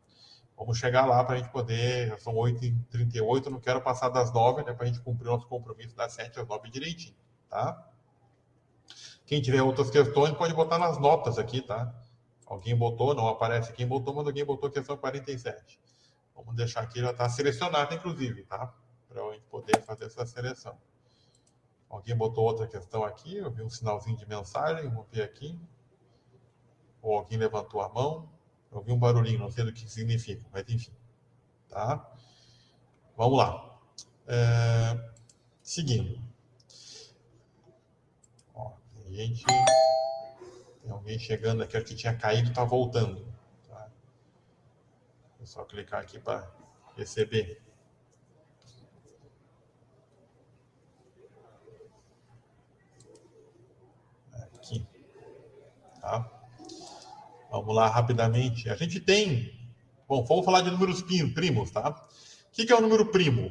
Vamos chegar lá para a gente poder. Já são 8h38, não quero passar das 9, né? Para a gente cumprir o nosso compromisso das 7 às 9 direitinho, tá? Quem tiver outras questões pode botar nas notas aqui, tá? Alguém botou, não aparece quem botou, mas alguém botou questão 47. Vamos deixar aqui, já está selecionada, inclusive, tá? Para a gente poder fazer essa seleção. Alguém botou outra questão aqui, eu vi um sinalzinho de mensagem, vamos ver aqui. Ou alguém levantou a mão. Eu vi um barulhinho, não sei do que significa, mas enfim. Tá? Vamos lá. Seguindo. Ó, tem alguém chegando aqui, que tinha caído e está voltando. Tá? Vou só clicar aqui para receber. Aqui. Tá? Vamos lá rapidamente. A gente tem... Bom, vamos falar de números primos, tá? O que é o número primo?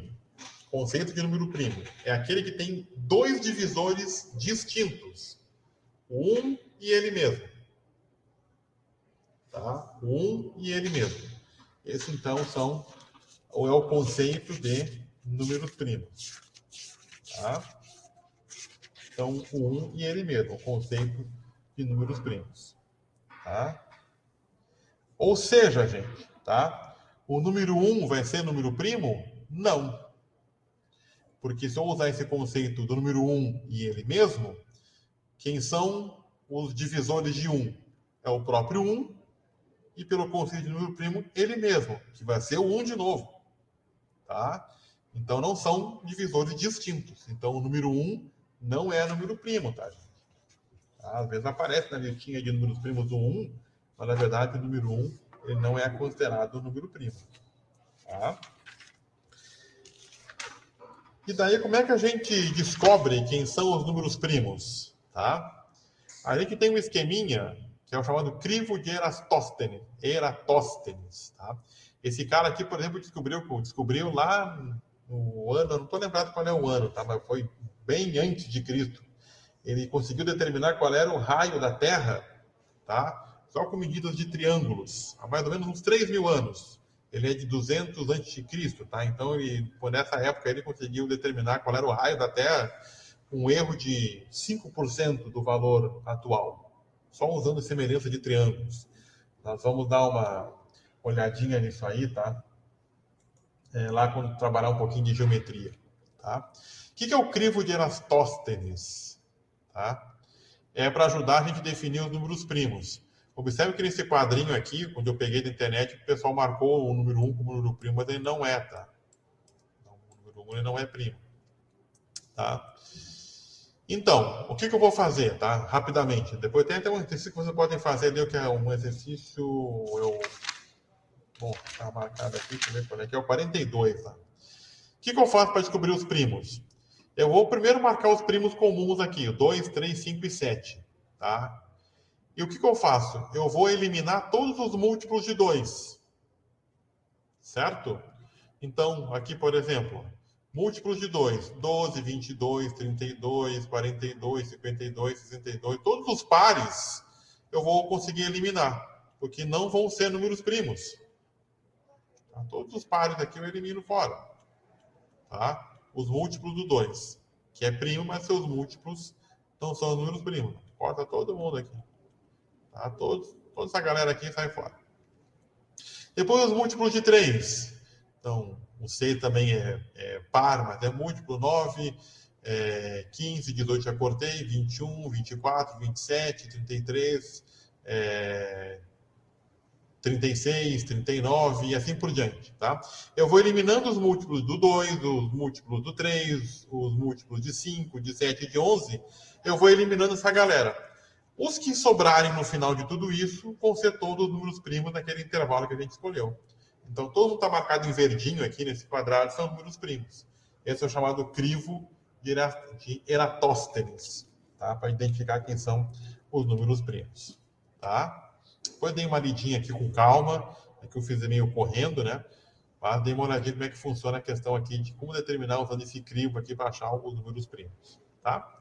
O conceito de número primo é aquele que tem dois divisores distintos. O 1 e ele mesmo. Tá? O 1 e ele mesmo. Esse, então, é o conceito de números primos. Tá? Então, o 1 e ele mesmo, o conceito de números primos. Tá? Ou seja, gente, tá? O número 1 vai ser número primo? Não. Porque se eu usar esse conceito do número 1 e ele mesmo, quem são os divisores de 1? É o próprio 1 e, pelo conceito de número primo, ele mesmo, que vai ser o 1 de novo. Tá? Então, não são divisores distintos. Então, o número 1 não é número primo, tá, gente? Às vezes aparece na listinha de números primos o 1, mas, na verdade, o número 1 ele não é considerado número primo. Tá? E daí, como é que a gente descobre quem são os números primos? Tá? A gente tem um esqueminha que é o chamado crivo de Eratóstenes. Tá? Esse cara aqui, por exemplo, descobriu lá no ano, eu não estou lembrado qual é o ano, tá? Mas foi bem antes de Cristo. Ele conseguiu determinar qual era o raio da Terra, tá? Só com medidas de triângulos, há mais ou menos uns 3.000 anos. Ele é de 200 a.C., tá? Então, por nessa época, ele conseguiu determinar qual era o raio da Terra com um erro de 5% do valor atual, só usando semelhança de triângulos. Nós vamos dar uma olhadinha nisso aí, tá? lá quando trabalhar um pouquinho de geometria. Tá? O que é o crivo de Eratóstenes? Tá? É para ajudar a gente a definir os números primos. Observe que nesse quadrinho aqui, quando eu peguei da internet, o pessoal marcou o número 1 como número primo, mas ele não é, tá? O número 1 ele não é primo. Tá? Então, o que eu vou fazer, tá? Rapidamente. Depois tem até um exercício que vocês podem fazer ali, que é um exercício. Bom, tá marcado aqui, deixa eu ver qual é que é o 42, tá? O que eu faço para descobrir os primos? Eu vou primeiro marcar os primos comuns aqui, 2, 3, 5 e 7, tá? E o que eu faço? Eu vou eliminar todos os múltiplos de 2, certo? Então, aqui, por exemplo, múltiplos de 2, 12, 22, 32, 42, 52, 62, todos os pares eu vou conseguir eliminar, porque não vão ser números primos. Tá? Todos os pares aqui eu elimino fora. Tá? Os múltiplos do 2, que é primo, mas seus múltiplos não são os números primos. Corta todo mundo aqui. Tá? Toda essa galera aqui sai fora. Depois os múltiplos de 3. Então, o C também é par, mas é múltiplo. 9, 15, 18 já cortei, 21, 24, 27, 33, 36, 39 e assim por diante, tá? Eu vou eliminando os múltiplos do 2, os múltiplos do 3, os múltiplos de 5, de 7 e de 11. Eu vou eliminando essa galera. Os que sobrarem no final de tudo isso vão ser todos os números primos naquele intervalo que a gente escolheu. Então, todo mundo está marcado em verdinho aqui nesse quadrado, são números primos. Esse é o chamado crivo de Eratóstenes, tá? Para identificar quem são os números primos, tá? Depois dei uma lidinha aqui com calma, que eu fiz meio correndo, né? Mas dei uma olhadinha como é que funciona a questão aqui de como determinar usando esse crivo aqui para achar os números primos, tá?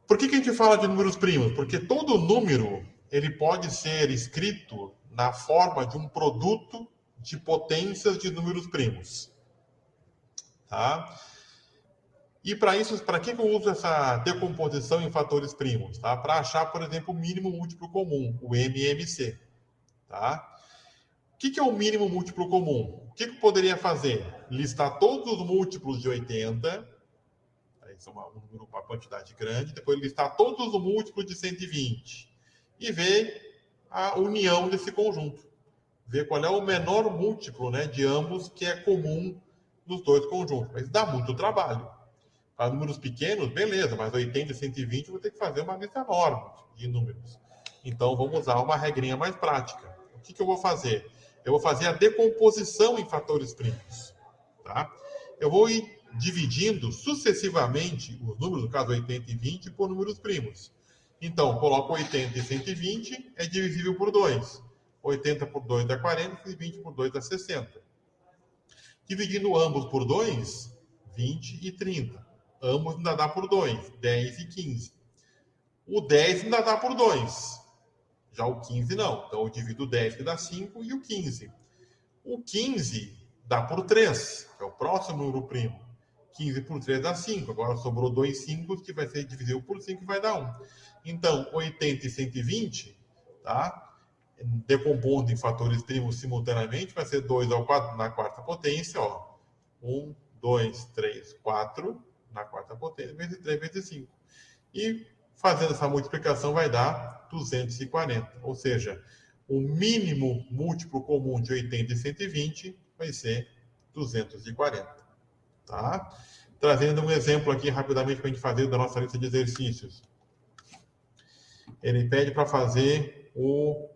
Por que a gente fala de números primos? Porque todo número ele pode ser escrito na forma de um produto de potências de números primos, tá? E para isso, para que eu uso essa decomposição em fatores primos? Tá? Para achar, por exemplo, o mínimo múltiplo comum, o MMC. Tá? O que é o mínimo múltiplo comum? O que eu poderia fazer? Listar todos os múltiplos de 80, aí são uma quantidade grande, depois listar todos os múltiplos de 120 e ver a união desse conjunto. Ver qual é o menor múltiplo, né, de ambos que é comum nos dois conjuntos. Mas dá muito trabalho. Para números pequenos, beleza, mas 80 e 120 eu vou ter que fazer uma lista enorme de números. Então, vamos usar uma regrinha mais prática. O que eu vou fazer? Eu vou fazer a decomposição em fatores primos. Tá? Eu vou ir dividindo sucessivamente os números, no caso 80 e 20, por números primos. Então, coloco 80 e 120, é divisível por 2. 80 por 2 dá 40 e 20 por 2 dá 60. Dividindo ambos por 2, 20 e 30. Ambos ainda dá por 2, 10 e 15. O 10 ainda dá por 2. Já o 15 não. Então eu divido o 10, que dá 5, e o 15. O 15 dá por 3, que é o próximo número primo. 15 por 3 dá 5. Agora sobrou 2 5, que vai ser divisível por 5 e vai dar 1. Então, 80 e 120, tá? Decompondo em fatores primos simultaneamente, vai ser 2 ao quadrado na quarta potência, ó. 1, 2, 3, 4 na quarta potência, vezes 3 vezes 5. E fazendo essa multiplicação vai dar 240. Ou seja, o mínimo múltiplo comum de 80 e 120 vai ser 240. Tá? Trazendo um exemplo aqui rapidamente para a gente fazer da nossa lista de exercícios. Ele pede para fazer o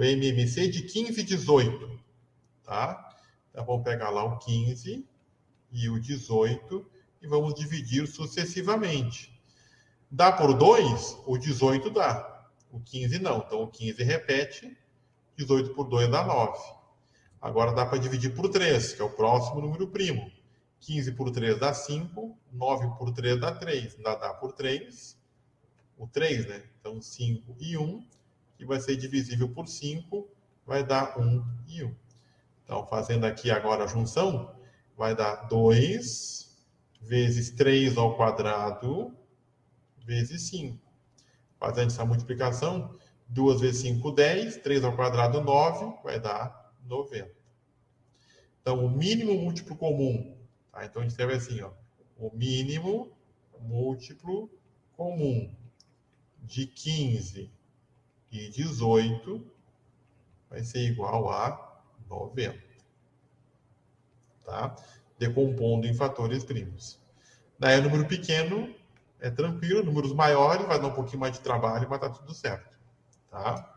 MMC de 15 e 18. Tá? Então vamos pegar lá o 15 e o 18 e vamos dividir sucessivamente. Dá por 2? O 18 dá. O 15 não. Então o 15 repete. 18 por 2 dá 9. Agora dá para dividir por 3, que é o próximo número primo. 15 por 3 dá 5. 9 por 3 dá 3. Ainda dá por 3. O 3, né? Então 5 e 1, que vai ser divisível por 5, vai dar 1 e 1. Então, fazendo aqui agora a junção, vai dar 2 vezes 3 ao quadrado vezes 5. Fazendo essa multiplicação, 2 vezes 5, 10. 3 ao quadrado, 9. Vai dar 90. Então, o mínimo múltiplo comum. Tá? Então, a gente escreve assim, ó, o mínimo múltiplo comum de 15 e 18 vai ser igual a 90. Tá? Decompondo em fatores primos. Daí, o número pequeno é tranquilo, números maiores vai dar um pouquinho mais de trabalho, mas tá tudo certo. Tá?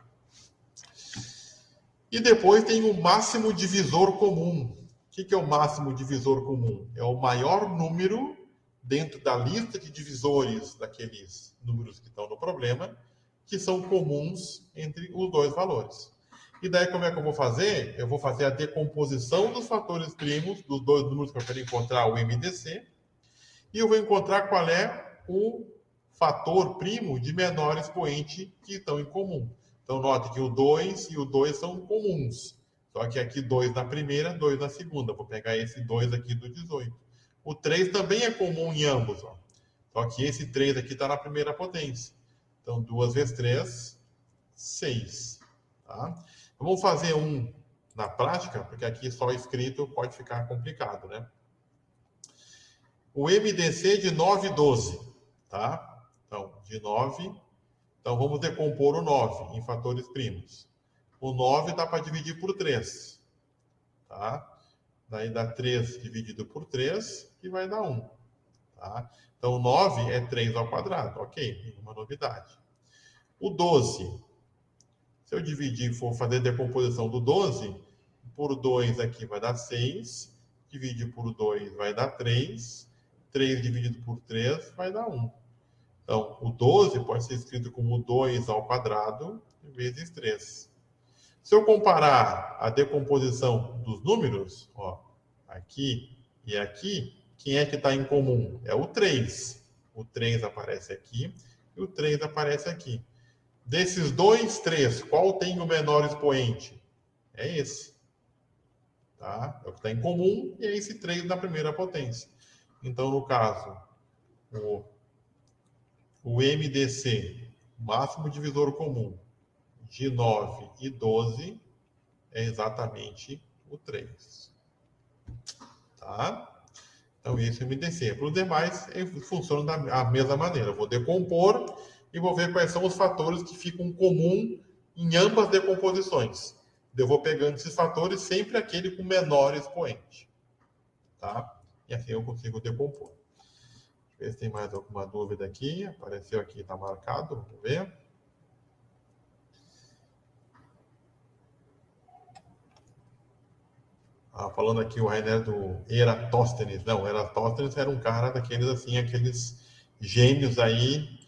E depois tem o máximo divisor comum. O que é o máximo divisor comum? É o maior número dentro da lista de divisores daqueles números que estão no problema, que são comuns entre os dois valores. E daí, como é que eu vou fazer? Eu vou fazer a decomposição dos fatores primos dos dois números que eu quero encontrar, o MDC, e eu vou encontrar qual é o fator primo de menor expoente que estão em comum. Então, note que o 2 e o 2 são comuns. Só que aqui 2 na primeira, 2 na segunda. Vou pegar esse 2 aqui do 18. O 3 também é comum em ambos. Ó. Só que esse 3 aqui está na primeira potência. Então, 2 vezes 3, 6. Tá? Vamos fazer um na prática, porque aqui só escrito pode ficar complicado, né? O MDC de 9 e 12, tá? Então, de 9. Então, vamos decompor o 9 em fatores primos. O 9 dá para dividir por 3, tá? Daí dá 3 dividido por 3, que vai dar 1, tá? Então, 9 é 3 ao quadrado, ok, nenhuma novidade. O 12, se eu dividir, for fazer a decomposição do 12, por 2 aqui vai dar 6, divide por 2 vai dar 3, 3 dividido por 3 vai dar 1. Então, o 12 pode ser escrito como 2 ao quadrado vezes 3. Se eu comparar a decomposição dos números, ó, aqui e aqui, quem é que está em comum? É o 3. O 3 aparece aqui e o 3 aparece aqui. Desses dois 3, qual tem o menor expoente? É esse. Tá? É o que está em comum e é esse 3 da primeira potência. Então, no caso, o MDC, máximo divisor comum, de 9 e 12, é exatamente o 3. Tá? Então, esse é o MDC. Para os demais, funciona da mesma maneira. Eu vou decompor e vou ver quais são os fatores que ficam comum em ambas decomposições. Eu vou pegando esses fatores, sempre aquele com menor expoente. Tá? E assim eu consigo decompor. Deixa eu ver se tem mais alguma dúvida aqui. Apareceu aqui, está marcado. Vamos ver. Falando aqui o Rainer do Eratóstenes. Não, Eratóstenes era um cara daqueles assim, aqueles gênios aí.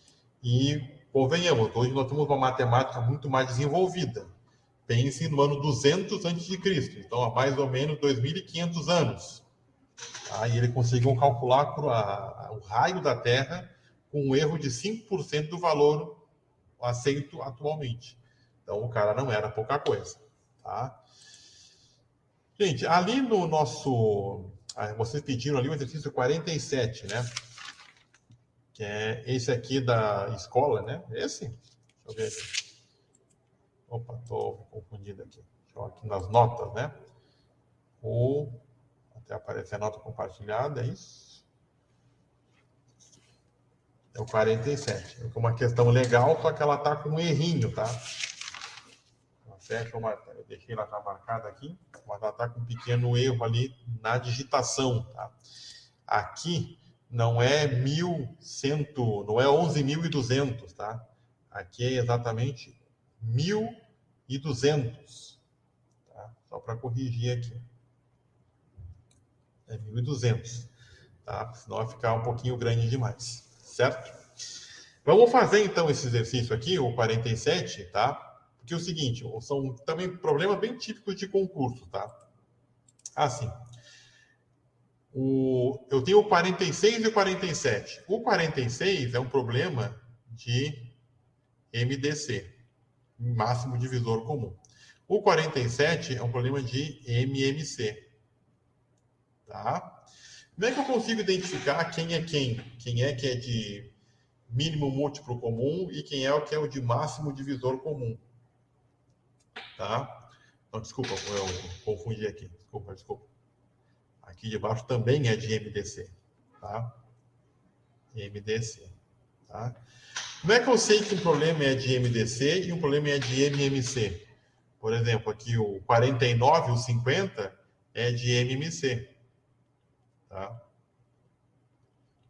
E convenhamos, hoje nós temos uma matemática muito mais desenvolvida. Pense no ano 200 a.C., então há mais ou menos 2.500 anos. Aí ele conseguiu calcular o raio da Terra com um erro de 5% do valor aceito atualmente. Então o cara não era pouca coisa. Tá? Gente, ali no nosso... vocês pediram ali o exercício 47, né? Que é esse aqui da escola, né? Esse? Deixa eu ver aqui. Opa, estou confundido aqui. Deixa eu aqui nas notas, né? Até aparecer a nota compartilhada, é isso? É o 47. É uma questão legal, só que ela está com um errinho, tá? Eu deixei ela já marcada aqui, mas ela está com um pequeno erro ali na digitação, tá? Aqui não é 1.100, não é 11.200, tá? Aqui é exatamente 1.200, tá? Só para corrigir aqui. É 1.200, tá? Senão vai ficar um pouquinho grande demais, certo? Vamos fazer então esse exercício aqui, o 47, tá? Porque é o seguinte, são também problemas bem típicos de concurso, tá? Assim, eu tenho o 46 e o 47. O 46 é um problema de MDC, máximo divisor comum. O 47 é um problema de MMC. Tá? Como é que eu consigo identificar quem é quem? Quem é que é de mínimo múltiplo comum e quem é o que é o de máximo divisor comum? Tá? Não, desculpa, eu confundi aqui. Desculpa. Aqui de baixo também é de MDC, tá? MDC, tá? Como é que eu sei que um problema é de MDC e um problema é de MMC? Por exemplo, aqui o 49 e o 50 é de MMC, tá?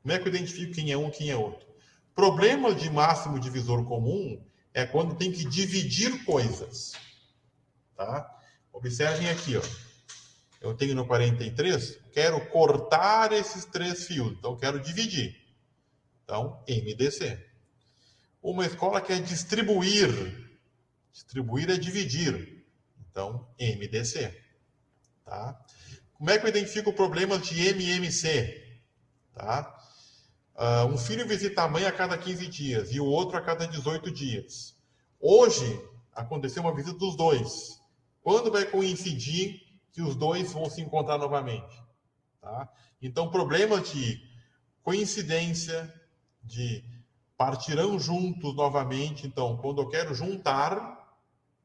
Como é que eu identifico quem é um e quem é outro? Problema de máximo divisor comum é quando tem que dividir coisas, tá? Observem aqui, ó. Eu tenho no 43, quero cortar esses 3 fios, então quero dividir. Então, MDC. Uma escola quer distribuir. Distribuir é dividir. Então, MDC. Tá? Como é que eu identifico problemas de MMC? Tá? Um filho visita a mãe a cada 15 dias e o outro a cada 18 dias. Hoje, aconteceu uma visita dos dois. Quando vai coincidir que os dois vão se encontrar novamente? Tá? Então, problemas de coincidência, de partirão juntos novamente. Então, quando eu quero juntar,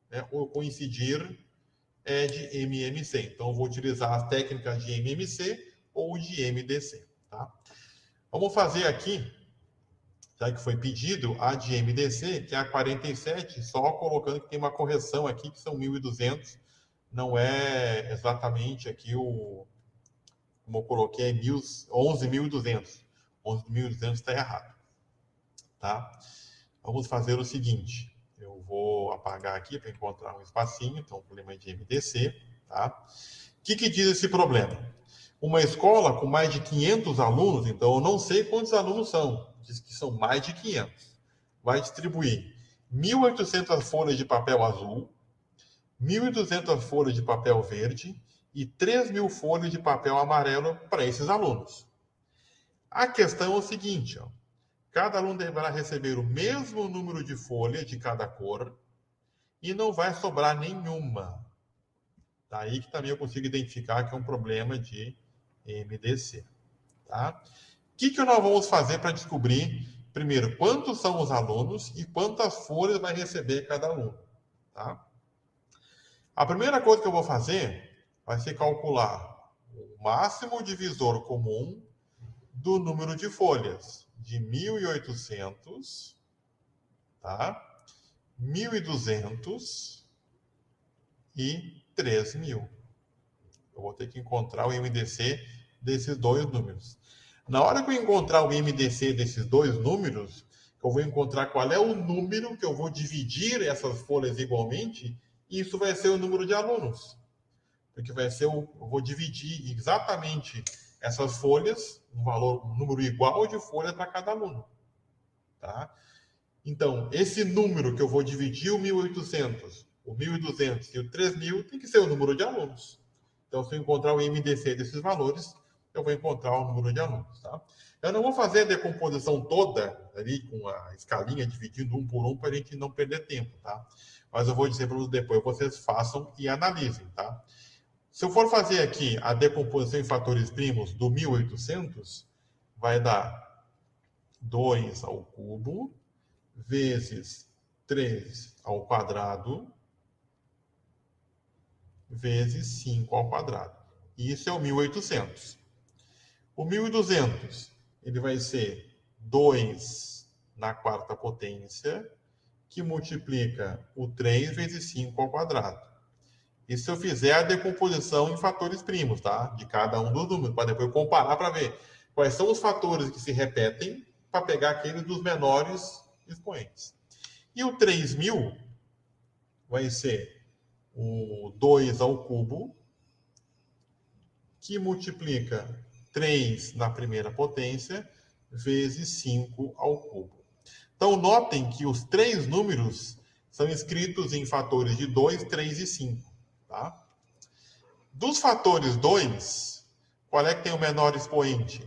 né, ou coincidir, é de MMC. Então, eu vou utilizar as técnicas de MMC ou de MDC. Tá? Vamos fazer aqui, já que foi pedido, a de MDC, que é a 47, só colocando que tem uma correção aqui, que são 1.200. Não é exatamente aqui o... Como eu coloquei, 11.200. 11.200 está errado. Tá? Vamos fazer o seguinte. Eu vou apagar aqui para encontrar um espacinho. Então, o problema é de MDC. Tá? O que diz esse problema? Uma escola com mais de 500 alunos, então eu não sei quantos alunos são. Diz que são mais de 500. Vai distribuir 1.800 folhas de papel azul, 1.200 folhas de papel verde e 3.000 folhas de papel amarelo para esses alunos. A questão é o seguinte, ó. Cada aluno deverá receber o mesmo número de folhas de cada cor e não vai sobrar nenhuma. Daí que também eu consigo identificar que é um problema de MDC. Tá? O que nós vamos fazer para descobrir, primeiro, quantos são os alunos e quantas folhas vai receber cada aluno? Tá? A primeira coisa que eu vou fazer vai ser calcular o máximo divisor comum do número de folhas, de 1.800, tá? 1.200 e 3.000. Eu vou ter que encontrar o MDC desses dois números. Na hora que eu encontrar o MDC desses dois números, eu vou encontrar qual é o número que eu vou dividir essas folhas igualmente, e isso vai ser o número de alunos. Porque vai ser eu vou dividir exatamente essas folhas, um número igual de folhas para cada aluno. Tá? Então, esse número que eu vou dividir o 1.800, o 1.200 e o 3.000 tem que ser o número de alunos. Então, se eu encontrar o MDC desses valores, eu vou encontrar o número de alunos. Tá? Eu não vou fazer a decomposição toda ali com a escalinha dividindo um por um para a gente não perder tempo. Tá? Mas eu vou dizer para vocês depois, vocês façam e analisem. Tá? Se eu for fazer aqui a decomposição em fatores primos do 1.800, vai dar 2 ao cubo vezes 3 ao quadrado vezes 5 ao quadrado. Isso é o 1.800. O 1.200, ele vai ser 2 na quarta potência, que multiplica o 3 vezes 5 ao quadrado. E se eu fizer a decomposição em fatores primos, tá? De cada um dos números, para depois comparar para ver quais são os fatores que se repetem, para pegar aqueles dos menores expoentes. E o 3.000 vai ser o 2 ao cubo, que multiplica 3 na primeira potência, vezes 5 ao cubo. Então, notem que os três números são escritos em fatores de 2, 3 e 5. Tá? Dos fatores 2, qual é que tem o menor expoente?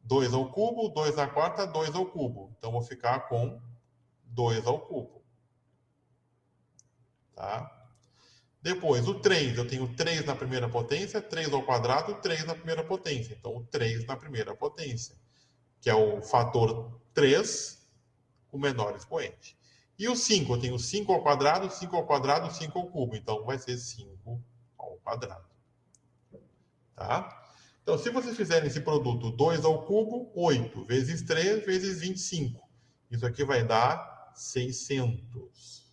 2 ao cubo, 2 na quarta, 2 ao cubo. Então, vou ficar com 2 ao cubo. Tá? Depois, o 3, eu tenho 3 na primeira potência, 3 ao quadrado, 3 na primeira potência. Então, o 3 na primeira potência, que é o fator 3, o menor expoente. E o 5, eu tenho 5 ao quadrado, 5 ao quadrado, 5 ao cubo. Então, vai ser 5 ao quadrado. Tá? Então, se vocês fizerem esse produto 2 ao cubo, 8 vezes 3 vezes 25. Isso aqui vai dar 600.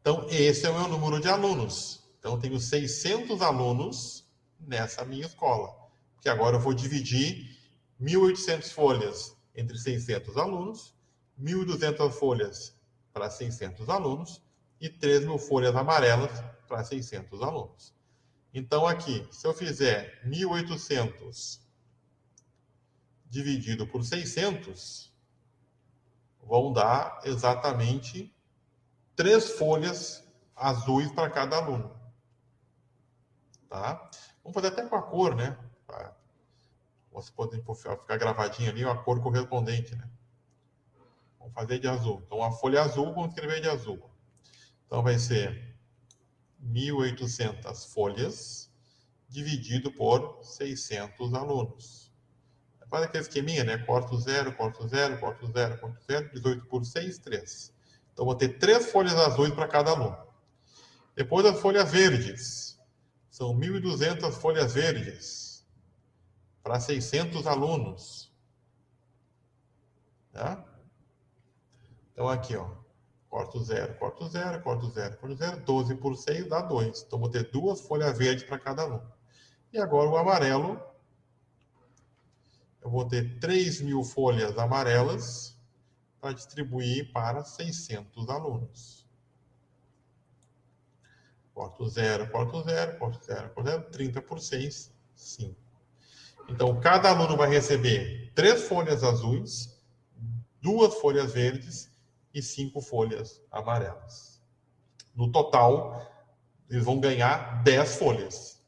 Então, esse é o meu número de alunos. Então, eu tenho 600 alunos nessa minha escola. Que agora eu vou dividir 1.800 folhas entre 600 alunos, 1.200 folhas para 600 alunos e 3.000 folhas amarelas para 600 alunos. Então, aqui, se eu fizer 1.800 dividido por 600, vão dar exatamente 3 folhas azuis para cada aluno. Tá? Vamos fazer até com a cor, né? Você pode ficar gravadinho ali a cor correspondente, né? Vamos fazer de azul. Então, a folha azul, vamos escrever de azul. Então, vai ser 1.800 folhas dividido por 600 alunos. Faz aquele esqueminha, né? Corto 0, corto 0, corto 0, corto 0, 18 por 6, 3. Então, vou ter 3 folhas azuis para cada aluno. Depois, as folhas verdes. São 1.200 folhas verdes para 600 alunos. Tá? Então, aqui, ó. Corto 0, corto 0, corto 0, corto 0. 12 por 6 dá 2. Então, vou ter 2 folhas verdes para cada aluno. E agora, o amarelo. Eu vou ter 3.000 folhas amarelas para distribuir para 600 alunos. Corto 0, corto 0, corto 0, corto 0. 30 por 6, 5. Então, cada aluno vai receber 3 folhas azuis, 2 folhas verdes e 5 folhas amarelas. No total, eles vão ganhar 10 folhas.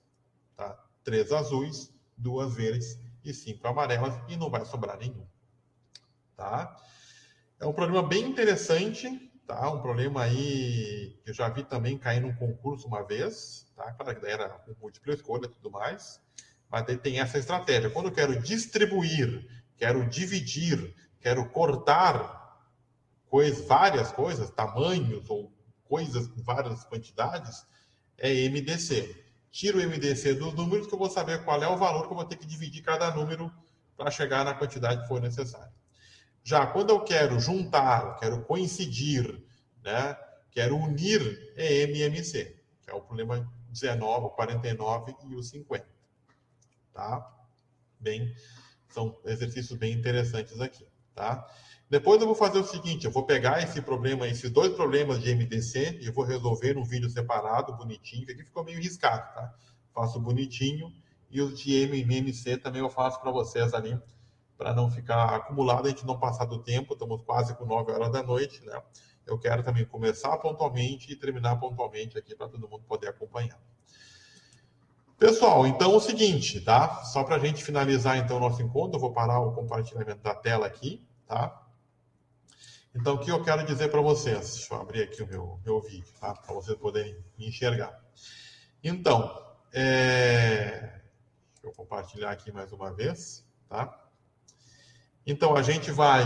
Tá? 3 azuis, 2 verdes e 5 amarelas, e não vai sobrar nenhum. Tá? É um problema bem interessante, tá? Um problema aí que eu já vi também cair num concurso uma vez, tá? Claro que daí era com múltipla escolha e tudo mais, mas daí tem essa estratégia. Quando eu quero distribuir, quero dividir, quero cortar várias coisas, tamanhos ou coisas com várias quantidades, é MDC. Tiro o MDC dos números que eu vou saber qual é o valor que eu vou ter que dividir cada número para chegar na quantidade que for necessária. Já quando eu quero juntar, quero coincidir, né, quero unir, é MMC, que é o problema 19, o 49 e o 50. Tá? São exercícios bem interessantes aqui. Tá? Depois eu vou fazer o seguinte, eu vou pegar esse problema, esses 2 problemas de MDC e eu vou resolver num vídeo separado, bonitinho, que aqui ficou meio riscado, tá? Faço bonitinho e os de MMC também eu faço para vocês ali, para não ficar acumulado, a gente não passar do tempo, estamos quase com 9 horas da noite, né? Eu quero também começar pontualmente e terminar pontualmente aqui para todo mundo poder acompanhar. Pessoal, então é o seguinte, tá? Só para a gente finalizar então o nosso encontro, eu vou parar o compartilhamento da tela aqui, tá? Então, o que eu quero dizer para vocês? Deixa eu abrir aqui o meu vídeo, tá? Para vocês poderem me enxergar. Então, deixa eu compartilhar aqui mais uma vez, tá? Então, a gente vai...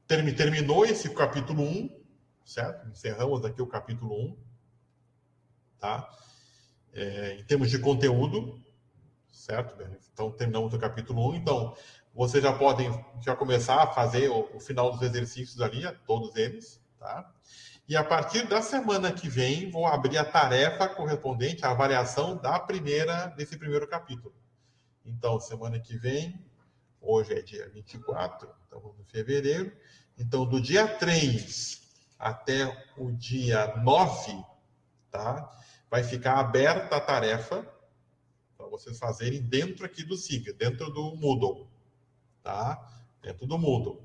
Terminou esse capítulo 1, certo? Encerramos aqui o capítulo 1, tá? Em termos de conteúdo, certo? Então, terminamos o capítulo 1. Então, vocês já podem começar a fazer o final dos exercícios ali, todos eles, tá? E a partir da semana que vem, vou abrir a tarefa correspondente à avaliação desse primeiro capítulo. Então, semana que vem, hoje é dia 24, estamos em fevereiro. Então, do dia 3 até o dia 9, tá? Vai ficar aberta a tarefa para vocês fazerem dentro aqui do SIGA, dentro do Moodle, tá? Dentro do Moodle.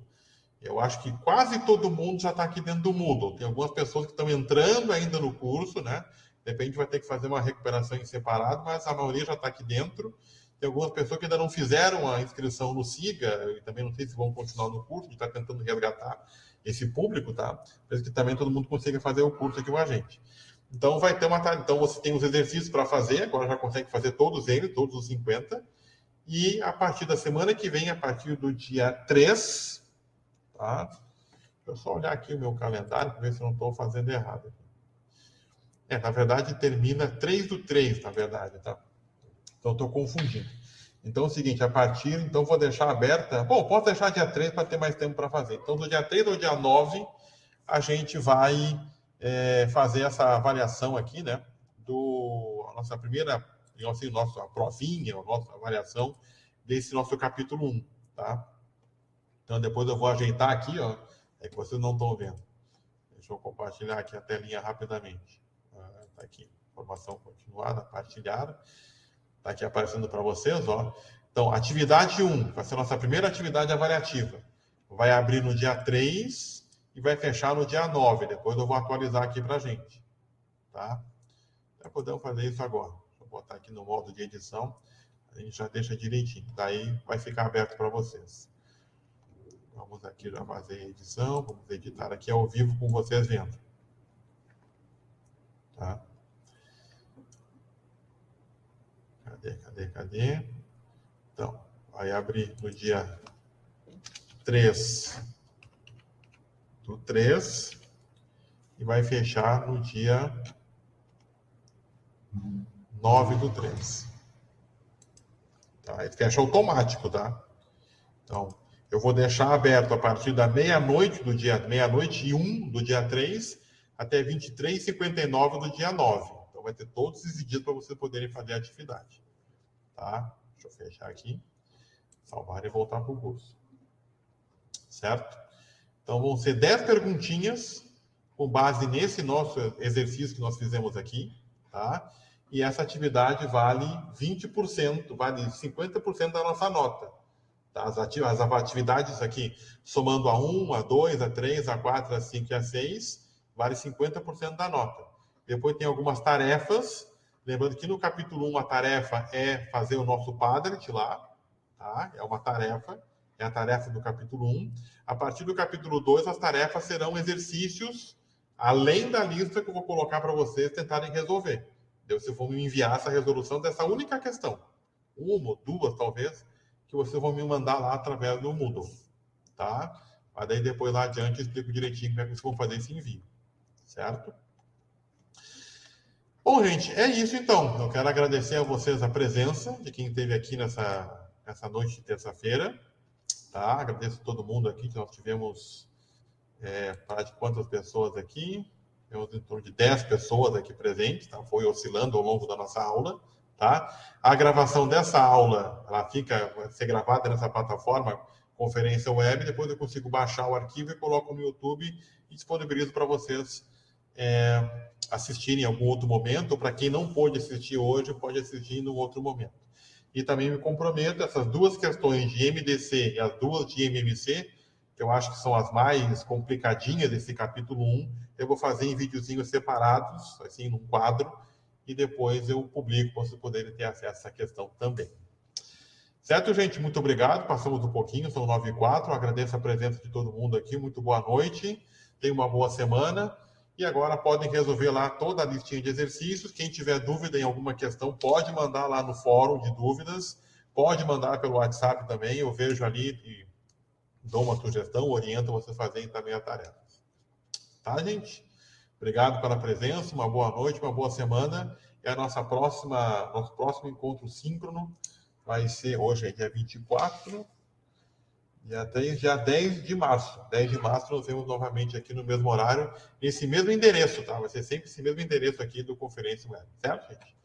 Eu acho que quase todo mundo já está aqui dentro do Moodle. Tem algumas pessoas que estão entrando ainda no curso, né? De repente vai ter que fazer uma recuperação em separado, mas a maioria já está aqui dentro. Tem algumas pessoas que ainda não fizeram a inscrição no SIGA, e também não sei se vão continuar no curso, a gente está tentando resgatar esse público, tá? Para que também todo mundo consiga fazer o curso aqui com a gente. Então, vai ter então você tem os exercícios para fazer, agora já consegue fazer todos eles, todos os 50. E a partir da semana que vem, a partir do dia 3, tá? Deixa eu só olhar aqui o meu calendário para ver se eu não estou fazendo errado. Na verdade, termina 3/3, na verdade, tá? Então, estou confundindo. Então, é o seguinte, a partir... Então, vou deixar aberta... Bom, posso deixar dia 3 para ter mais tempo para fazer. Então, do dia 3 ao dia 9, a gente vai fazer essa avaliação aqui, né? A nossa primeira... Assim, a provinha, a nossa avaliação desse nosso capítulo 1, tá? Então, depois eu vou ajeitar aqui, ó. É que vocês não estão vendo. Deixa eu compartilhar aqui a telinha rapidamente. Tá aqui, informação continuada, partilhada. Está aqui aparecendo para vocês, ó. Então, atividade 1, vai ser a nossa primeira atividade avaliativa. Vai abrir no dia 3 e vai fechar no dia 9. Depois eu vou atualizar aqui para a gente. Tá? Já podemos fazer isso agora. Deixa eu botar aqui no modo de edição. A gente já deixa direitinho. Daí vai ficar aberto para vocês. Vamos aqui, já fazer a edição. Vamos editar aqui ao vivo com vocês vendo. Tá? Cadê? Então, vai abrir no dia 3 do 3 e vai fechar no dia 9 do 3. Tá? Ele fecha automático, tá? Então, eu vou deixar aberto a partir da meia-noite e 1 do dia 3 até 23h59 do dia 9. Então, vai ter todos esses dias para vocês poderem fazer a atividade. Tá? Deixa eu fechar aqui, salvar e voltar para o curso. Certo? Então, vão ser 10 perguntinhas com base nesse nosso exercício que nós fizemos aqui, tá? E essa atividade vale 20%, vale 50% da nossa nota. Tá? As atividades aqui, somando a 1, a 2, a 3, a 4, a 5 e a 6, vale 50% da nota. Depois tem algumas tarefas. Lembrando que no capítulo 1 a tarefa é fazer o nosso Padlet lá, tá? É uma tarefa, é a tarefa do capítulo 1. A partir do capítulo 2, as tarefas serão exercícios, além da lista que eu vou colocar para vocês tentarem resolver. Então, vocês vão me enviar essa resolução dessa única questão. Uma ou duas, talvez, que vocês vão me mandar lá através do Moodle, tá? Mas daí depois lá adiante eu explico direitinho como é que vocês vão fazer esse envio, certo? Bom, gente, é isso então. Eu quero agradecer a vocês a presença de quem esteve aqui nessa noite de terça-feira. Tá? Agradeço a todo mundo aqui, que nós tivemos para de quantas pessoas aqui? Temos em torno de 10 pessoas aqui presentes, tá? Foi oscilando ao longo da nossa aula. Tá? A gravação dessa aula, vai ser gravada nessa plataforma, conferência web, depois eu consigo baixar o arquivo e coloco no YouTube e disponibilizo para vocês assistirem em algum outro momento, ou para quem não pôde assistir hoje, pode assistir em outro momento. E também me comprometo, essas duas questões de MDC e as duas de MMC, que eu acho que são as mais complicadinhas desse capítulo 1, eu vou fazer em videozinhos separados, assim, num quadro, e depois eu publico para vocês poderem ter acesso a essa questão também. Certo, gente? Muito obrigado. Passamos um pouquinho, são 9h04. Agradeço a presença de todo mundo aqui. Muito boa noite. Tenham uma boa semana. E agora podem resolver lá toda a listinha de exercícios. Quem tiver dúvida em alguma questão, pode mandar lá no fórum de dúvidas. Pode mandar pelo WhatsApp também. Eu vejo ali e dou uma sugestão, oriento vocês a fazerem também a tarefa. Tá, gente? Obrigado pela presença. Uma boa noite, uma boa semana. E a nosso próximo encontro síncrono vai ser hoje, dia 24, dia 10 de março. 10 de março nós vemos novamente aqui no mesmo horário, nesse mesmo endereço, tá? Vai ser sempre esse mesmo endereço aqui do Conferência Web, certo, gente?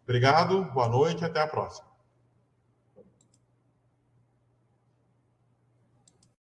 Obrigado, boa noite e até a próxima.